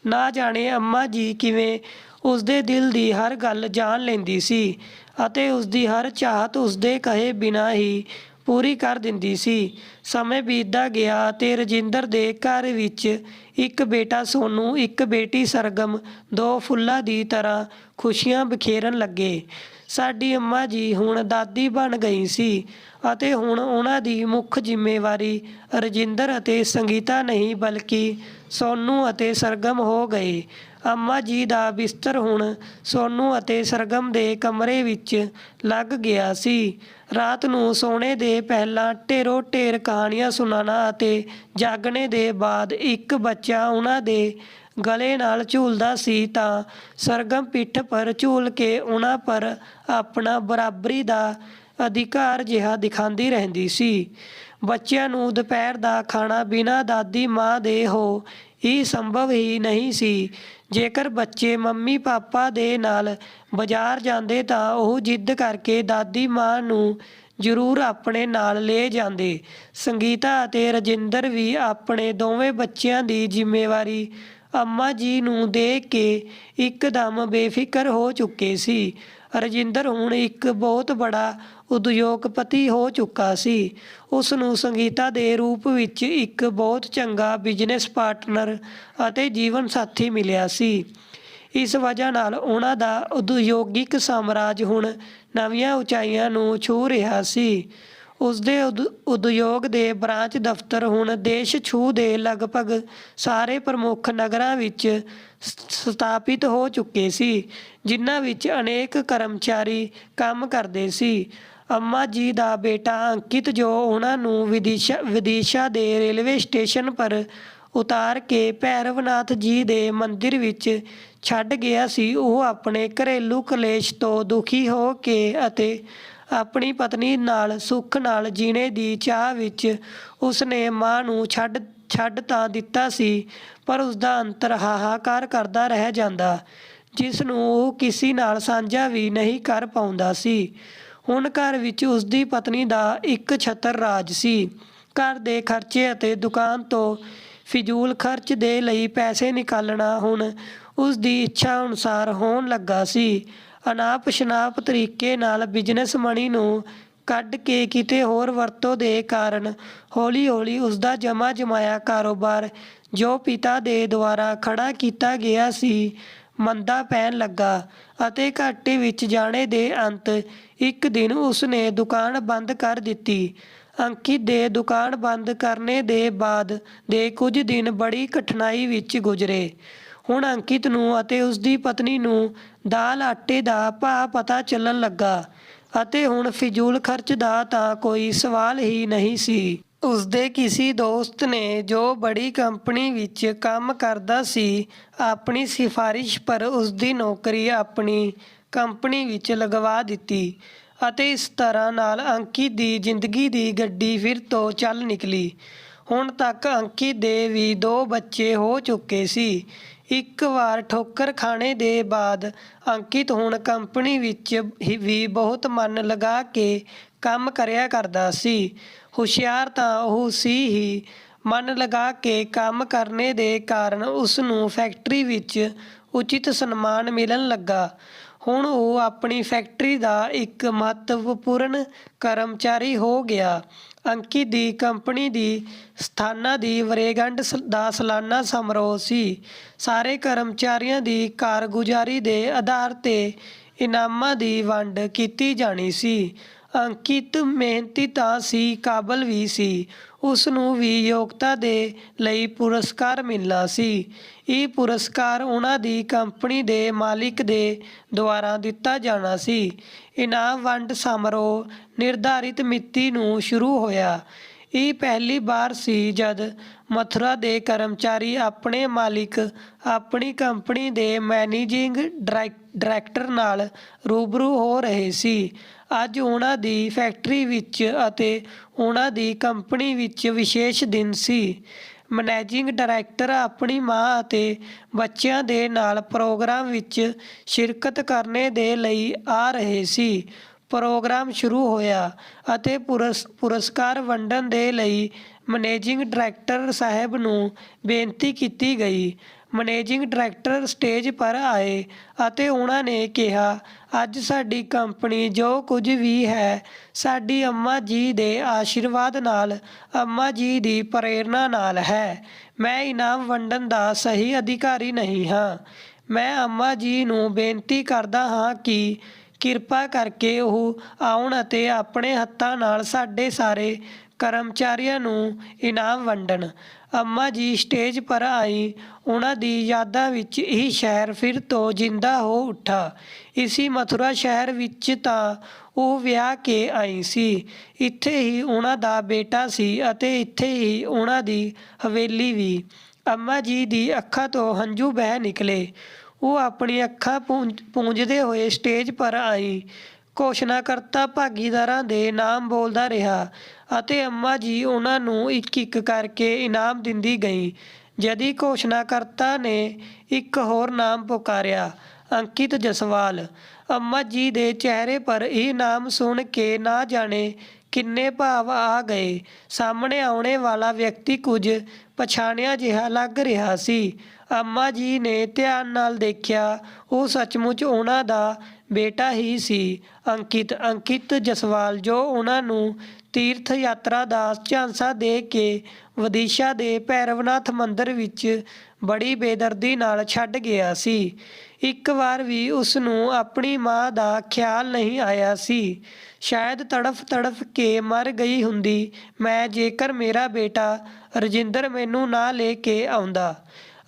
ਨਾ ਜਾਣੇ ਅੰਮਾ ਜੀ ਕਿਵੇਂ ਉਸਦੇ ਦਿਲ ਦੀ ਹਰ ਗੱਲ ਜਾਣ ਲੈਂਦੀ ਸੀ ਅਤੇ ਉਸਦੀ ਹਰ ਚਾਹਤ ਉਸਦੇ ਕਹੇ ਬਿਨਾਂ ਹੀ ਪੂਰੀ ਕਰ ਦਿੰਦੀ ਸੀ। ਸਮੇਂ ਬੀਤਦਾ ਗਿਆ ਅਤੇ ਰਜਿੰਦਰ ਦੇ ਘਰ ਵਿੱਚ ਇੱਕ ਬੇਟਾ ਸੋਨੂ, ਇੱਕ ਬੇਟੀ ਸਰਗਮ, 2 ਫੁੱਲਾਂ ਦੀ ਤਰ੍ਹਾਂ ਖੁਸ਼ੀਆਂ ਬਿਖੇਰਨ ਲੱਗੇ। ਸਾਡੀ ਅੰਮਾ ਜੀ ਹੁਣ ਦਾਦੀ ਬਣ ਗਈ ਸੀ ਅਤੇ ਹੁਣ ਉਹਨਾਂ ਦੀ ਮੁੱਖ ਜ਼ਿੰਮੇਵਾਰੀ ਰਜਿੰਦਰ ਅਤੇ ਸੰਗੀਤਾ ਨਹੀਂ, ਬਲਕਿ ਸੋਨੂ ਅਤੇ ਸਰਗਮ ਹੋ ਗਏ। ਅੰਮਾ ਜੀ ਦਾ ਬਿਸਤਰ ਹੁਣ ਸੋਨੂ ਅਤੇ ਸਰਗਮ ਦੇ ਕਮਰੇ ਵਿੱਚ ਲੱਗ ਗਿਆ ਸੀ। ਰਾਤ ਨੂੰ ਸੌਣੇ ਦੇ ਪਹਿਲਾਂ ਢੇਰੋਂ-ਢੇਰ ਕਹਾਣੀਆਂ ਸੁਣਾਉਣਾ ਅਤੇ ਜਾਗਣੇ ਦੇ ਬਾਅਦ ਇੱਕ ਬੱਚਾ ਉਹਨਾਂ ਦੇ ਗਲੇ ਨਾਲ ਝੂਲਦਾ ਸੀ ਤਾਂ ਸਰਗਮ ਪਿੱਠ ਪਰ ਝੂਲ ਕੇ ਉਹਨਾਂ ਪਰ ਆਪਣਾ ਬਰਾਬਰੀ ਦਾ ਅਧਿਕਾਰ ਜਿਹਾ ਦਿਖਾਉਂਦੀ ਰਹਿੰਦੀ ਸੀ। ਬੱਚਿਆਂ ਨੂੰ ਦੁਪਹਿਰ ਦਾ ਖਾਣਾ ਬਿਨਾਂ ਦਾਦੀ ਮਾਂ ਦੇ ਹੋ ਇਹ ਸੰਭਵ ਹੀ ਨਹੀਂ ਸੀ। ਜੇਕਰ ਬੱਚੇ ਮੰਮੀ ਪਾਪਾ ਦੇ ਨਾਲ ਬਾਜ਼ਾਰ ਜਾਂਦੇ ਤਾਂ ਉਹ ਜਿੱਦ ਕਰਕੇ ਦਾਦੀ ਮਾਂ ਨੂੰ ਜ਼ਰੂਰ ਆਪਣੇ ਨਾਲ ਲੈ ਜਾਂਦੇ। ਸੰਗੀਤਾ ਅਤੇ ਰਜਿੰਦਰ ਵੀ ਆਪਣੇ ਦੋਵੇਂ ਬੱਚਿਆਂ ਦੀ ਜ਼ਿੰਮੇਵਾਰੀ ਅੰਮਾ ਜੀ ਨੂੰ ਦੇ ਕੇ ਇੱਕਦਮ ਬੇਫਿਕਰ ਹੋ ਚੁੱਕੇ ਸੀ। ਰਜਿੰਦਰ ਹੁਣ ਇੱਕ ਬਹੁਤ ਬੜਾ ਉਦਯੋਗਪਤੀ ਹੋ ਚੁੱਕਾ ਸੀ। ਉਸ ਨੂੰ ਸੰਗੀਤਾ ਦੇ ਰੂਪ ਵਿੱਚ ਇੱਕ ਬਹੁਤ ਚੰਗਾ ਬਿਜ਼ਨਸ ਪਾਰਟਨਰ ਅਤੇ ਜੀਵਨ ਸਾਥੀ ਮਿਲਿਆ ਸੀ। ਇਸ ਵਜ੍ਹਾ ਨਾਲ ਉਹਨਾਂ ਦਾ ਉਦਯੋਗਿਕ ਸਾਮਰਾਜ ਹੁਣ ਨਵੀਆਂ ਉਚਾਈਆਂ ਨੂੰ ਛੂਹ ਰਿਹਾ ਸੀ। ਉਸਦੇ ਉਦਯੋਗ ਦੇ ਬ੍ਰਾਂਚ ਦਫ਼ਤਰ ਹੁਣ ਦੇਸ਼ ਛੂਹ ਦੇ ਲਗਭਗ ਸਾਰੇ ਪ੍ਰਮੁੱਖ ਨਗਰਾਂ ਵਿੱਚ ਸਥਾਪਿਤ ਹੋ ਚੁੱਕੇ ਸੀ, ਜਿਨ੍ਹਾਂ ਵਿੱਚ ਅਨੇਕ ਕਰਮਚਾਰੀ ਕੰਮ ਕਰਦੇ ਸੀ। ਅੰਮਾ ਜੀ ਦਾ ਬੇਟਾ ਅੰਕਿਤ, ਜੋ ਉਹਨਾਂ ਨੂੰ ਵਿਦਿਸ਼ਾ ਦੇ ਰੇਲਵੇ ਸਟੇਸ਼ਨ ਪਰ ਉਤਾਰ ਕੇ ਭੈਰਵਨਾਥ ਜੀ ਦੇ ਮੰਦਿਰ ਵਿੱਚ ਛੱਡ ਗਿਆ ਸੀ, ਉਹ ਆਪਣੇ ਘਰੇਲੂ ਕਲੇਸ਼ ਤੋਂ ਦੁਖੀ ਹੋ ਕੇ ਅਤੇ ਆਪਣੀ ਪਤਨੀ ਨਾਲ ਸੁੱਖ ਨਾਲ ਜੀਣੇ ਦੀ ਚਾਹ ਵਿੱਚ ਉਸਨੇ ਮਾਂ ਨੂੰ ਛੱਡ ਤਾਂ ਦਿੱਤਾ ਸੀ, ਪਰ ਉਸਦਾ ਅੰਤਰ ਹਾਹਾਕਾਰ ਕਰਦਾ ਰਹਿ ਜਾਂਦਾ, ਜਿਸ ਨੂੰ ਉਹ ਕਿਸੇ ਨਾਲ ਸਾਂਝਾ ਵੀ ਨਹੀਂ ਕਰ ਪਾਉਂਦਾ ਸੀ। ਹੁਣ ਘਰ ਵਿੱਚ ਉਸਦੀ ਪਤਨੀ ਦਾ ਇੱਕ ਛਤਰ ਰਾਜ ਸੀ। ਘਰ ਦੇ ਖਰਚੇ ਅਤੇ ਦੁਕਾਨ ਤੋਂ ਫਿਜ਼ੂਲ ਖਰਚ ਦੇ ਲਈ ਪੈਸੇ ਨਿਕਾਲਣਾ ਹੁਣ ਉਸ ਦੀ ਇੱਛਾ ਅਨੁਸਾਰ ਹੋਣ ਲੱਗਾ ਸੀ। ਅਨਾਪ-ਸ਼ਨਾਪ ਤਰੀਕੇ ਨਾਲ ਬਿਜ਼ਨਸ ਮਨੀ ਨੂੰ ਕੱਢ ਕੇ ਕਿਤੇ ਹੋਰ ਵਰਤੋਂ ਦੇ ਕਾਰਨ ਹੌਲੀ-ਹੌਲੀ ਉਸਦਾ ਜਮਾ-ਜਮਾਇਆ ਕਾਰੋਬਾਰ, ਜੋ ਪਿਤਾ ਦੇ ਦੁਆਰਾ ਖੜਾ ਕੀਤਾ ਗਿਆ ਸੀ, ਮੰਦਾ ਪੈਣ ਲੱਗਾ ਅਤੇ ਘਾਟੇ ਵਿੱਚ ਜਾਣੇ ਦੇ ਅੰਤ ਇੱਕ ਦਿਨ ਉਸਨੇ ਦੁਕਾਨ ਬੰਦ ਕਰ ਦਿੱਤੀ। ਅੰਕਿਤ ਦੇ ਦੁਕਾਨ ਬੰਦ ਕਰਨੇ ਦੇ ਬਾਅਦ ਦੇ ਕੁਝ ਦਿਨ ਬੜੀ ਕਠਿਨਾਈ ਵਿੱਚ ਗੁਜ਼ਰੇ। ਹੁਣ ਅੰਕਿਤ ਨੂੰ ਅਤੇ ਉਸਦੀ ਪਤਨੀ ਨੂੰ ਦਾਲ ਆਟੇ ਦਾ ਭਾਅ ਪਤਾ ਚੱਲਣ ਲੱਗਾ ਅਤੇ ਹੁਣ ਫਿਜ਼ੂਲ ਖਰਚ ਦਾ ਤਾਂ ਕੋਈ ਸਵਾਲ ਹੀ ਨਹੀਂ ਸੀ। ਉਸਦੇ ਕਿਸੇ ਦੋਸਤ ਨੇ, ਜੋ ਬੜੀ ਕੰਪਨੀ ਵਿੱਚ ਕੰਮ ਕਰਦਾ ਸੀ, ਆਪਣੀ ਸਿਫਾਰਿਸ਼ ਪਰ ਉਸਦੀ ਨੌਕਰੀ ਆਪਣੀ ਕੰਪਨੀ ਵਿੱਚ ਲਗਵਾ ਦਿੱਤੀ ਅਤੇ ਇਸ ਤਰ੍ਹਾਂ ਨਾਲ ਅੰਕਿਤ ਦੀ ਜ਼ਿੰਦਗੀ ਦੀ ਗੱਡੀ ਫਿਰ ਤੋਂ ਚੱਲ ਨਿਕਲੀ। ਹੁਣ ਤੱਕ ਅੰਕਿਤ ਦੇ ਵੀ 2 ਬੱਚੇ ਹੋ ਚੁੱਕੇ ਸੀ। ਇੱਕ ਵਾਰ ਠੋਕਰ ਖਾਣੇ ਦੇ ਬਾਅਦ ਅੰਕਿਤ ਹੁਣ ਕੰਪਨੀ ਵਿੱਚ ਵੀ ਬਹੁਤ ਮਨ ਲਗਾ ਕੇ ਕੰਮ ਕਰਿਆ ਕਰਦਾ ਸੀ। ਹੁਸ਼ਿਆਰ ਤਾਂ ਉਹ ਸੀ ਹੀ, ਮਨ ਲਗਾ ਕੇ ਕੰਮ ਕਰਨੇ ਦੇ ਕਾਰਨ ਉਸ ਨੂੰ ਫੈਕਟਰੀ ਵਿੱਚ ਉਚਿਤ ਸਨਮਾਨ ਮਿਲਣ ਲੱਗਾ। ਹੁਣ ਉਹ ਆਪਣੀ ਫੈਕਟਰੀ ਦਾ ਇੱਕ ਮਹੱਤਵਪੂਰਨ ਕਰਮਚਾਰੀ ਹੋ ਗਿਆ। ਅੰਕਿਤ ਦੀ ਕੰਪਨੀ ਦੀ ਸਥਾਪਨਾ ਦੀ ਵਰ੍ਹੇਗੰਢ ਦਾ ਸਾਲਾਨਾ ਸਮਾਰੋਹ ਸੀ। ਸਾਰੇ ਕਰਮਚਾਰੀਆਂ ਦੀ ਕਾਰਗੁਜ਼ਾਰੀ ਦੇ ਆਧਾਰ 'ਤੇ ਇਨਾਮਾਂ ਦੀ ਵੰਡ ਕੀਤੀ ਜਾਣੀ ਸੀ। ਅੰਕਿਤ ਮਿਹਨਤੀ ਤਾਂ ਸੀ, ਕਾਬਲ ਵੀ ਸੀ। ਉਸ ਨੂੰ ਵੀ ਯੋਗਤਾ ਦੇ ਲਈ ਪੁਰਸਕਾਰ ਮਿਲਣਾ ਸੀ। ਇਹ ਪੁਰਸਕਾਰ ਉਹਨਾਂ ਦੀ ਕੰਪਨੀ ਦੇ ਮਾਲਿਕ ਦੇ ਦੁਆਰਾ ਦਿੱਤਾ ਜਾਣਾ ਸੀ। ਇਨਾਮ ਵੰਡ ਸਮਾਰੋਹ ਨਿਰਧਾਰਿਤ ਮਿਤੀ ਨੂੰ ਸ਼ੁਰੂ ਹੋਇਆ। ਇਹ ਪਹਿਲੀ ਵਾਰ ਸੀ ਜਦ ਮਥੁਰਾ ਦੇ ਕਰਮਚਾਰੀ ਆਪਣੇ ਮਾਲਿਕ, ਆਪਣੀ ਕੰਪਨੀ ਦੇ ਮੈਨੇਜਿੰਗ ਡਾਇਰੈਕਟਰ ਨਾਲ ਰੂਬਰੂ ਹੋ ਰਹੇ ਸੀ। ਅੱਜ ਉਹਨਾਂ ਦੀ ਫੈਕਟਰੀ ਵਿੱਚ ਅਤੇ ਉਹਨਾਂ ਦੀ ਕੰਪਨੀ ਵਿੱਚ ਵਿਸ਼ੇਸ਼ ਦਿਨ ਸੀ। ਮੈਨੇਜਿੰਗ ਡਾਇਰੈਕਟਰ ਆਪਣੀ ਮਾਂ ਅਤੇ ਬੱਚਿਆਂ ਦੇ ਨਾਲ ਪ੍ਰੋਗਰਾਮ ਵਿੱਚ ਸ਼ਿਰਕਤ ਕਰਨੇ ਦੇ ਲਈ ਆ ਰਹੇ ਸੀ। ਪ੍ਰੋਗਰਾਮ ਸ਼ੁਰੂ ਹੋਇਆ ਅਤੇ ਪੁਰਸਕਾਰ ਵੰਡਣ ਦੇ ਲਈ ਮੈਨੇਜਿੰਗ ਡਾਇਰੈਕਟਰ ਸਾਹਿਬ ਨੂੰ ਬੇਨਤੀ ਕੀਤੀ ਗਈ। ਮੈਨੇਜਿੰਗ ਡਾਇਰੈਕਟਰ ਸਟੇਜ ਪਰ ਆਏ ਅਤੇ ਉਹਨਾਂ ਨੇ ਕਿਹਾ, ਅੱਜ ਸਾਡੀ ਕੰਪਨੀ ਜੋ ਕੁਝ ਵੀ ਹੈ, ਸਾਡੀ ਅੰਮਾ ਜੀ ਦੇ ਆਸ਼ੀਰਵਾਦ ਨਾਲ, ਅੰਮਾ ਜੀ ਦੀ ਪ੍ਰੇਰਨਾ ਨਾਲ ਹੈ। ਮੈਂ ਇਨਾਮ ਵੰਡਣ ਦਾ ਸਹੀ ਅਧਿਕਾਰੀ ਨਹੀਂ ਹਾਂ। ਮੈਂ ਅੰਮਾ ਜੀ ਨੂੰ ਬੇਨਤੀ ਕਰਦਾ ਹਾਂ ਕਿ ਕਿਰਪਾ ਕਰਕੇ ਉਹ ਆਉਣ ਅਤੇ ਆਪਣੇ ਹੱਥਾਂ ਨਾਲ ਸਾਡੇ ਸਾਰੇ ਕਰਮਚਾਰੀਆਂ ਨੂੰ ਇਨਾਮ ਵੰਡਣ। ਅੰਮਾ ਜੀ ਸਟੇਜ ਪਰ ਆਈ। ਉਹਨਾਂ ਦੀ ਯਾਦਾਂ ਵਿੱਚ ਇਹ ਸ਼ਹਿਰ ਫਿਰ ਤੋਂ ਜਿੰਦਾ ਹੋ ਉੱਠਾ। ਇਸੀ ਮਥੁਰਾ ਸ਼ਹਿਰ ਵਿੱਚ ਤਾਂ ਉਹ ਵਿਆਹ ਕੇ ਆਈ ਸੀ। ਇੱਥੇ ਹੀ ਉਹਨਾਂ ਦਾ ਬੇਟਾ ਸੀ ਅਤੇ ਇੱਥੇ ਹੀ ਉਹਨਾਂ ਦੀ ਹਵੇਲੀ ਵੀ। ਅੰਮਾ ਜੀ ਦੀ ਅੱਖਾਂ ਤੋਂ ਹੰਝੂ ਵਹਿ ਨਿਕਲੇ। ਉਹ ਆਪਣੀ ਅੱਖਾਂ ਪੂੰਝਦੇ ਹੋਏ ਸਟੇਜ ਪਰ ਆਈ। ਘੋਸ਼ਣਾਕਰਤਾ ਭਾਗੀਦਾਰਾਂ ਦੇ ਨਾਮ ਬੋਲਦਾ ਰਿਹਾ ਅਤੇ ਅੰਮਾ ਜੀ ਉਹਨਾਂ ਨੂੰ ਇੱਕ-ਇੱਕ ਕਰਕੇ ਇਨਾਮ ਦਿੰਦੀ ਗਈ। ਜਦੀ ਘੋਸ਼ਣਾਕਰਤਾ ਨੇ ਇੱਕ ਹੋਰ ਨਾਮ ਪੁਕਾਰਿਆ, ਅੰਕਿਤ ਜਸਵਾਲ। ਅੰਮਾ ਜੀ ਦੇ ਚਿਹਰੇ ਪਰ ਇਹ ਨਾਮ ਸੁਣ ਕੇ ਨਾ ਜਾਣੇ ਕਿੰਨੇ ਭਾਵ ਆ ਗਏ। ਸਾਹਮਣੇ ਆਉਣੇ ਵਾਲਾ ਵਿਅਕਤੀ ਕੁਝ ਪਛਾਣਿਆ ਜਿਹਾ ਲੱਗ ਰਿਹਾ ਸੀ। ਅੰਮਾ ਜੀ ਨੇ ਧਿਆਨ ਨਾਲ ਦੇਖਿਆ। ਉਹ ਸੱਚਮੁੱਚ ਉਹਨਾਂ ਦਾ ਬੇਟਾ ਹੀ ਸੀ। ਅੰਕਿਤ ਜਸਵਾਲ, ਜੋ ਉਹਨਾਂ ਨੂੰ ਤੀਰਥ ਯਾਤਰਾ ਦਾ ਝਾਂਸਾ ਦੇ ਕੇ ਵਿਦਿਸ਼ਾ ਦੇ ਭੈਰਵਨਾਥ ਮੰਦਰ ਵਿੱਚ ਬੜੀ ਬੇਦਰਦੀ ਨਾਲ ਛੱਡ ਗਿਆ ਸੀ। ਇੱਕ ਵਾਰ ਵੀ ਉਸ ਨੂੰ ਆਪਣੀ ਮਾਂ ਦਾ ਖਿਆਲ ਨਹੀਂ ਆਇਆ ਸੀ। ਸ਼ਾਇਦ ਤੜਫ ਕੇ ਮਰ ਗਈ ਹੁੰਦੀ ਮੈਂ, ਜੇਕਰ ਮੇਰਾ ਬੇਟਾ ਰਜਿੰਦਰ ਮੈਨੂੰ ਨਾ ਲੈ ਕੇ ਆਉਂਦਾ।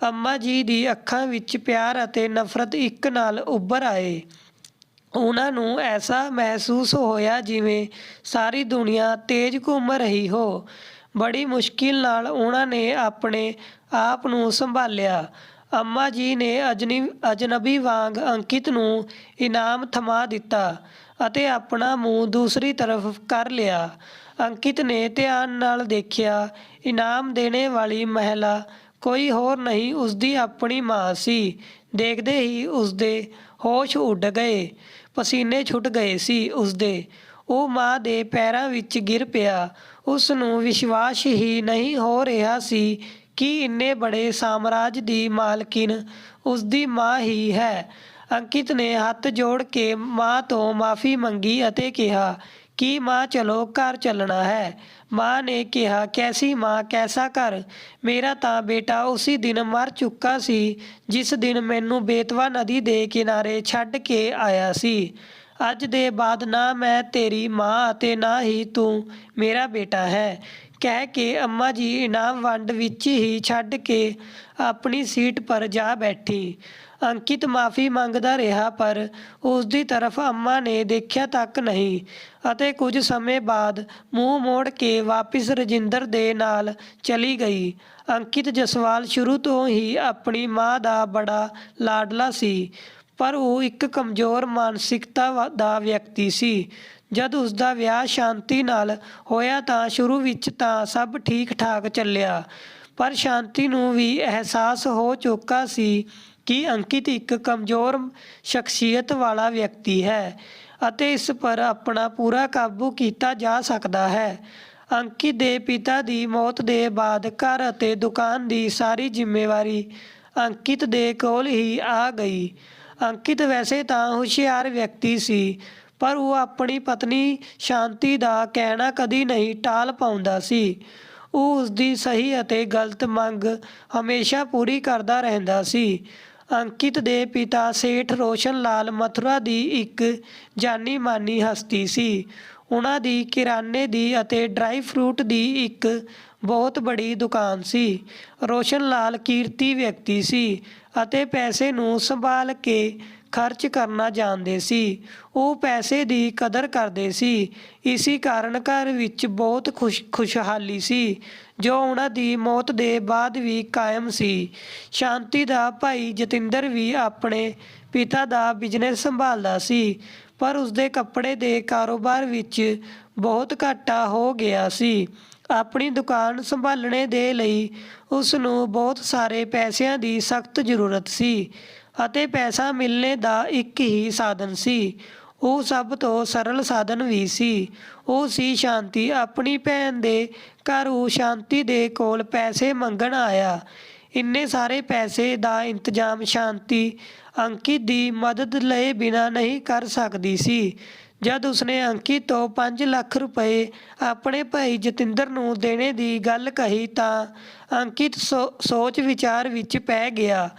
ਅੰਮਾ ਜੀ ਦੀ ਅੱਖਾਂ ਵਿੱਚ ਪਿਆਰ ਅਤੇ ਨਫ਼ਰਤ ਇੱਕ ਨਾਲ ਉੱਭਰ ਆਏ। ਉਹਨਾਂ ਨੂੰ ਐਸਾ ਮਹਿਸੂਸ ਹੋਇਆ ਜਿਵੇਂ ਸਾਰੀ ਦੁਨੀਆ ਤੇਜ਼ ਘੁੰਮ ਰਹੀ ਹੋ। ਬੜੀ ਮੁਸ਼ਕਿਲ ਨਾਲ ਉਹਨਾਂ ਨੇ ਆਪਣੇ ਆਪ ਨੂੰ ਸੰਭਾਲਿਆ। ਅੰਮਾ ਜੀ ਨੇ ਅਜਨਬੀ ਵਾਂਗ ਅੰਕਿਤ ਨੂੰ ਇਨਾਮ ਥਮਾ ਦਿੱਤਾ ਅਤੇ ਆਪਣਾ ਮੂੰਹ ਦੂਸਰੀ ਤਰਫ ਕਰ ਲਿਆ। ਅੰਕਿਤ ਨੇ ਧਿਆਨ ਨਾਲ ਦੇਖਿਆ। ਇਨਾਮ ਦੇਣੇ ਵਾਲੀ ਮਹਿਲਾ ਕੋਈ ਹੋਰ ਨਹੀਂ, ਉਸਦੀ ਆਪਣੀ ਮਾਂ ਸੀ। ਦੇਖਦੇ ਹੀ ਉਸਦੇ ਹੋਸ਼ ਉੱਡ ਗਏ, ਪਸੀਨੇ ਛੁੱਟ ਗਏ ਸੀ ਉਸਦੇ। ਉਹ ਮਾਂ ਦੇ ਪੈਰਾਂ ਵਿੱਚ ਗਿਰ ਪਿਆ। ਉਸ ਨੂੰ ਵਿਸ਼ਵਾਸ ਹੀ ਨਹੀਂ ਹੋ ਰਿਹਾ ਸੀ ਕਿ ਇੰਨੇ ਬੜੇ ਸਾਮਰਾਜ ਦੀ ਮਾਲਕਿਨ ਉਸਦੀ ਮਾਂ ਹੀ ਹੈ। ਅੰਕਿਤ ਨੇ ਹੱਥ ਜੋੜ ਕੇ ਮਾਂ ਤੋਂ ਮਾਫ਼ੀ ਮੰਗੀ ਅਤੇ ਕਿਹਾ ਕਿ ਮਾਂ ਚਲੋ, ਘਰ ਚੱਲਣਾ ਹੈ। ਮਾਂ ਨੇ ਕਿਹਾ, ਕੈਸੀ ਮਾਂ, ਕੈਸਾ ਘਰ? ਮੇਰਾ ਤਾਂ ਬੇਟਾ ਉਸੀ ਦਿਨ ਮਰ ਚੁੱਕਾ ਸੀ ਜਿਸ ਦਿਨ ਮੈਨੂੰ ਬੇਤਵਾ ਨਦੀ ਦੇ ਕਿਨਾਰੇ ਛੱਡ ਕੇ ਆਇਆ ਸੀ। ਅੱਜ ਦੇ ਬਾਅਦ ਨਾ ਮੈਂ ਤੇਰੀ ਮਾਂ ਅਤੇ ਨਾ ਹੀ ਤੂੰ ਮੇਰਾ ਬੇਟਾ ਹੈ, ਕਹਿ ਕੇ ਅੰਮਾ ਜੀ ਇਨਾਮ ਵੰਡ ਵਿੱਚ ਹੀ ਛੱਡ ਕੇ ਆਪਣੀ ਸੀਟ ਪਰ ਜਾ ਬੈਠੀ। ਅੰਕਿਤ ਮਾਫ਼ੀ ਮੰਗਦਾ ਰਿਹਾ, ਪਰ ਉਸਦੀ ਤਰਫ ਅੰਮਾ ਨੇ ਦੇਖਿਆ ਤੱਕ ਨਹੀਂ ਅਤੇ ਕੁਝ ਸਮੇਂ ਬਾਅਦ ਮੂੰਹ ਮੋੜ ਕੇ ਵਾਪਿਸ ਰਜਿੰਦਰ ਦੇ ਨਾਲ ਚਲੀ ਗਈ। ਅੰਕਿਤ ਜਸਵਾਲ ਸ਼ੁਰੂ ਤੋਂ ਹੀ ਆਪਣੀ ਮਾਂ ਦਾ ਬੜਾ ਲਾਡਲਾ ਸੀ, ਪਰ ਉਹ ਇੱਕ ਕਮਜ਼ੋਰ ਮਾਨਸਿਕਤਾ ਦਾ ਵਿਅਕਤੀ ਸੀ। ਜਦ ਉਸਦਾ ਵਿਆਹ ਸ਼ਾਂਤੀ ਨਾਲ ਹੋਇਆ ਤਾਂ ਸ਼ੁਰੂ ਵਿੱਚ ਤਾਂ ਸਭ ਠੀਕ ਠਾਕ ਚੱਲਿਆ, ਪਰ ਸ਼ਾਂਤੀ ਨੂੰ ਵੀ ਅਹਿਸਾਸ ਹੋ ਚੁੱਕਾ ਸੀ ਕਿ ਅੰਕਿਤ ਇੱਕ ਕਮਜ਼ੋਰ ਸ਼ਖਸੀਅਤ ਵਾਲਾ ਵਿਅਕਤੀ ਹੈ ਅਤੇ ਇਸ ਪਰ ਆਪਣਾ ਪੂਰਾ ਕਾਬੂ ਕੀਤਾ ਜਾ ਸਕਦਾ ਹੈ। ਅੰਕਿਤ ਦੇ ਪਿਤਾ ਦੀ ਮੌਤ ਦੇ ਬਾਅਦ ਘਰ ਅਤੇ ਦੁਕਾਨ ਦੀ ਸਾਰੀ ਜ਼ਿੰਮੇਵਾਰੀ ਅੰਕਿਤ ਦੇ ਕੋਲ ਹੀ ਆ ਗਈ। ਅੰਕਿਤ ਵੈਸੇ ਤਾਂ ਹੁਸ਼ਿਆਰ ਵਿਅਕਤੀ ਸੀ, ਪਰ ਉਹ ਆਪਣੀ ਪਤਨੀ ਸ਼ਾਂਤੀ ਦਾ ਕਹਿਣਾ ਕਦੀ ਨਹੀਂ ਟਾਲ ਪਾਉਂਦਾ ਸੀ। ਉਹ ਉਸਦੀ ਸਹੀ ਅਤੇ ਗਲਤ ਮੰਗ ਹਮੇਸ਼ਾ ਪੂਰੀ ਕਰਦਾ ਰਹਿੰਦਾ ਸੀ। ਅੰਕਿਤ ਦੇ ਪਿਤਾ ਸੇਠ ਰੋਸ਼ਨ ਲਾਲ ਮਥੁਰਾ ਦੀ ਇੱਕ ਜਾਨੀ ਮਾਨੀ ਹਸਤੀ ਸੀ। ਉਹਨਾਂ ਦੀ ਕਿਰਾਨੇ ਦੀ ਅਤੇ ਡਰਾਈ ਫਰੂਟ ਦੀ ਇੱਕ ਬਹੁਤ ਬੜੀ ਦੁਕਾਨ ਸੀ। ਰੋਸ਼ਨ ਲਾਲ ਕਿਰਤੀ ਵਿਅਕਤੀ ਸੀ ਅਤੇ ਪੈਸੇ ਨੂੰ ਸੰਭਾਲ ਕੇ ਖਰਚ ਕਰਨਾ ਜਾਣਦੇ ਸੀ। ਉਹ ਪੈਸੇ ਦੀ ਕਦਰ ਕਰਦੇ ਸੀ। ਇਸੇ ਕਾਰਨ ਘਰ ਵਿੱਚ ਬਹੁਤ ਖੁਸ਼ਹਾਲੀ ਸੀ, ਜੋ ਉਹਨਾਂ ਦੀ ਮੌਤ ਦੇ ਬਾਅਦ ਵੀ ਕਾਇਮ ਸੀ। ਸ਼ਾਂਤੀ ਦਾ ਭਾਈ ਜਤਿੰਦਰ ਵੀ ਆਪਣੇ ਪਿਤਾ ਦਾ ਬਿਜ਼ਨਸ ਸੰਭਾਲਦਾ ਸੀ, ਪਰ ਉਸਦੇ ਕੱਪੜੇ ਦੇ ਕਾਰੋਬਾਰ ਵਿੱਚ ਬਹੁਤ ਘਾਟਾ ਹੋ ਗਿਆ ਸੀ। ਆਪਣੀ ਦੁਕਾਨ ਸੰਭਾਲਣੇ ਦੇ ਲਈ ਉਸ ਨੂੰ ਬਹੁਤ ਸਾਰੇ ਪੈਸਿਆਂ ਦੀ ਸਖਤ ਜ਼ਰੂਰਤ ਸੀ ਅਤੇ ਪੈਸਾ ਮਿਲਣੇ ਦਾ ਇੱਕ ਹੀ ਸਾਧਨ ਸੀ। ਉਹ ਸਭ ਤੋਂ ਸਰਲ ਸਾਧਨ ਵੀ ਸੀ। ਉਹ ਸੀ ਸ਼ਾਂਤੀ। ਆਪਣੀ ਭੈਣ ਦੇ ਘਰ ਉਹ ਸ਼ਾਂਤੀ ਦੇ ਕੋਲ ਪੈਸੇ ਮੰਗਣ ਆਇਆ। ਇੰਨੇ ਸਾਰੇ ਪੈਸੇ ਦਾ ਇੰਤਜ਼ਾਮ ਸ਼ਾਂਤੀ ਅੰਕਿਤ ਦੀ ਮਦਦ ਲਏ ਬਿਨਾਂ ਨਹੀਂ ਕਰ ਸਕਦੀ ਸੀ। ਜਦ ਉਸਨੇ ਅੰਕਿਤ ਤੋਂ 5 ਲੱਖ ਰੁਪਏ ਆਪਣੇ ਭਾਈ ਜਤਿੰਦਰ ਨੂੰ ਦੇਣੇ ਦੀ ਗੱਲ ਕਹੀ ਤਾਂ ਅੰਕਿਤ ਸੋਚ ਵਿਚਾਰ ਵਿੱਚ ਪੈ ਗਿਆ।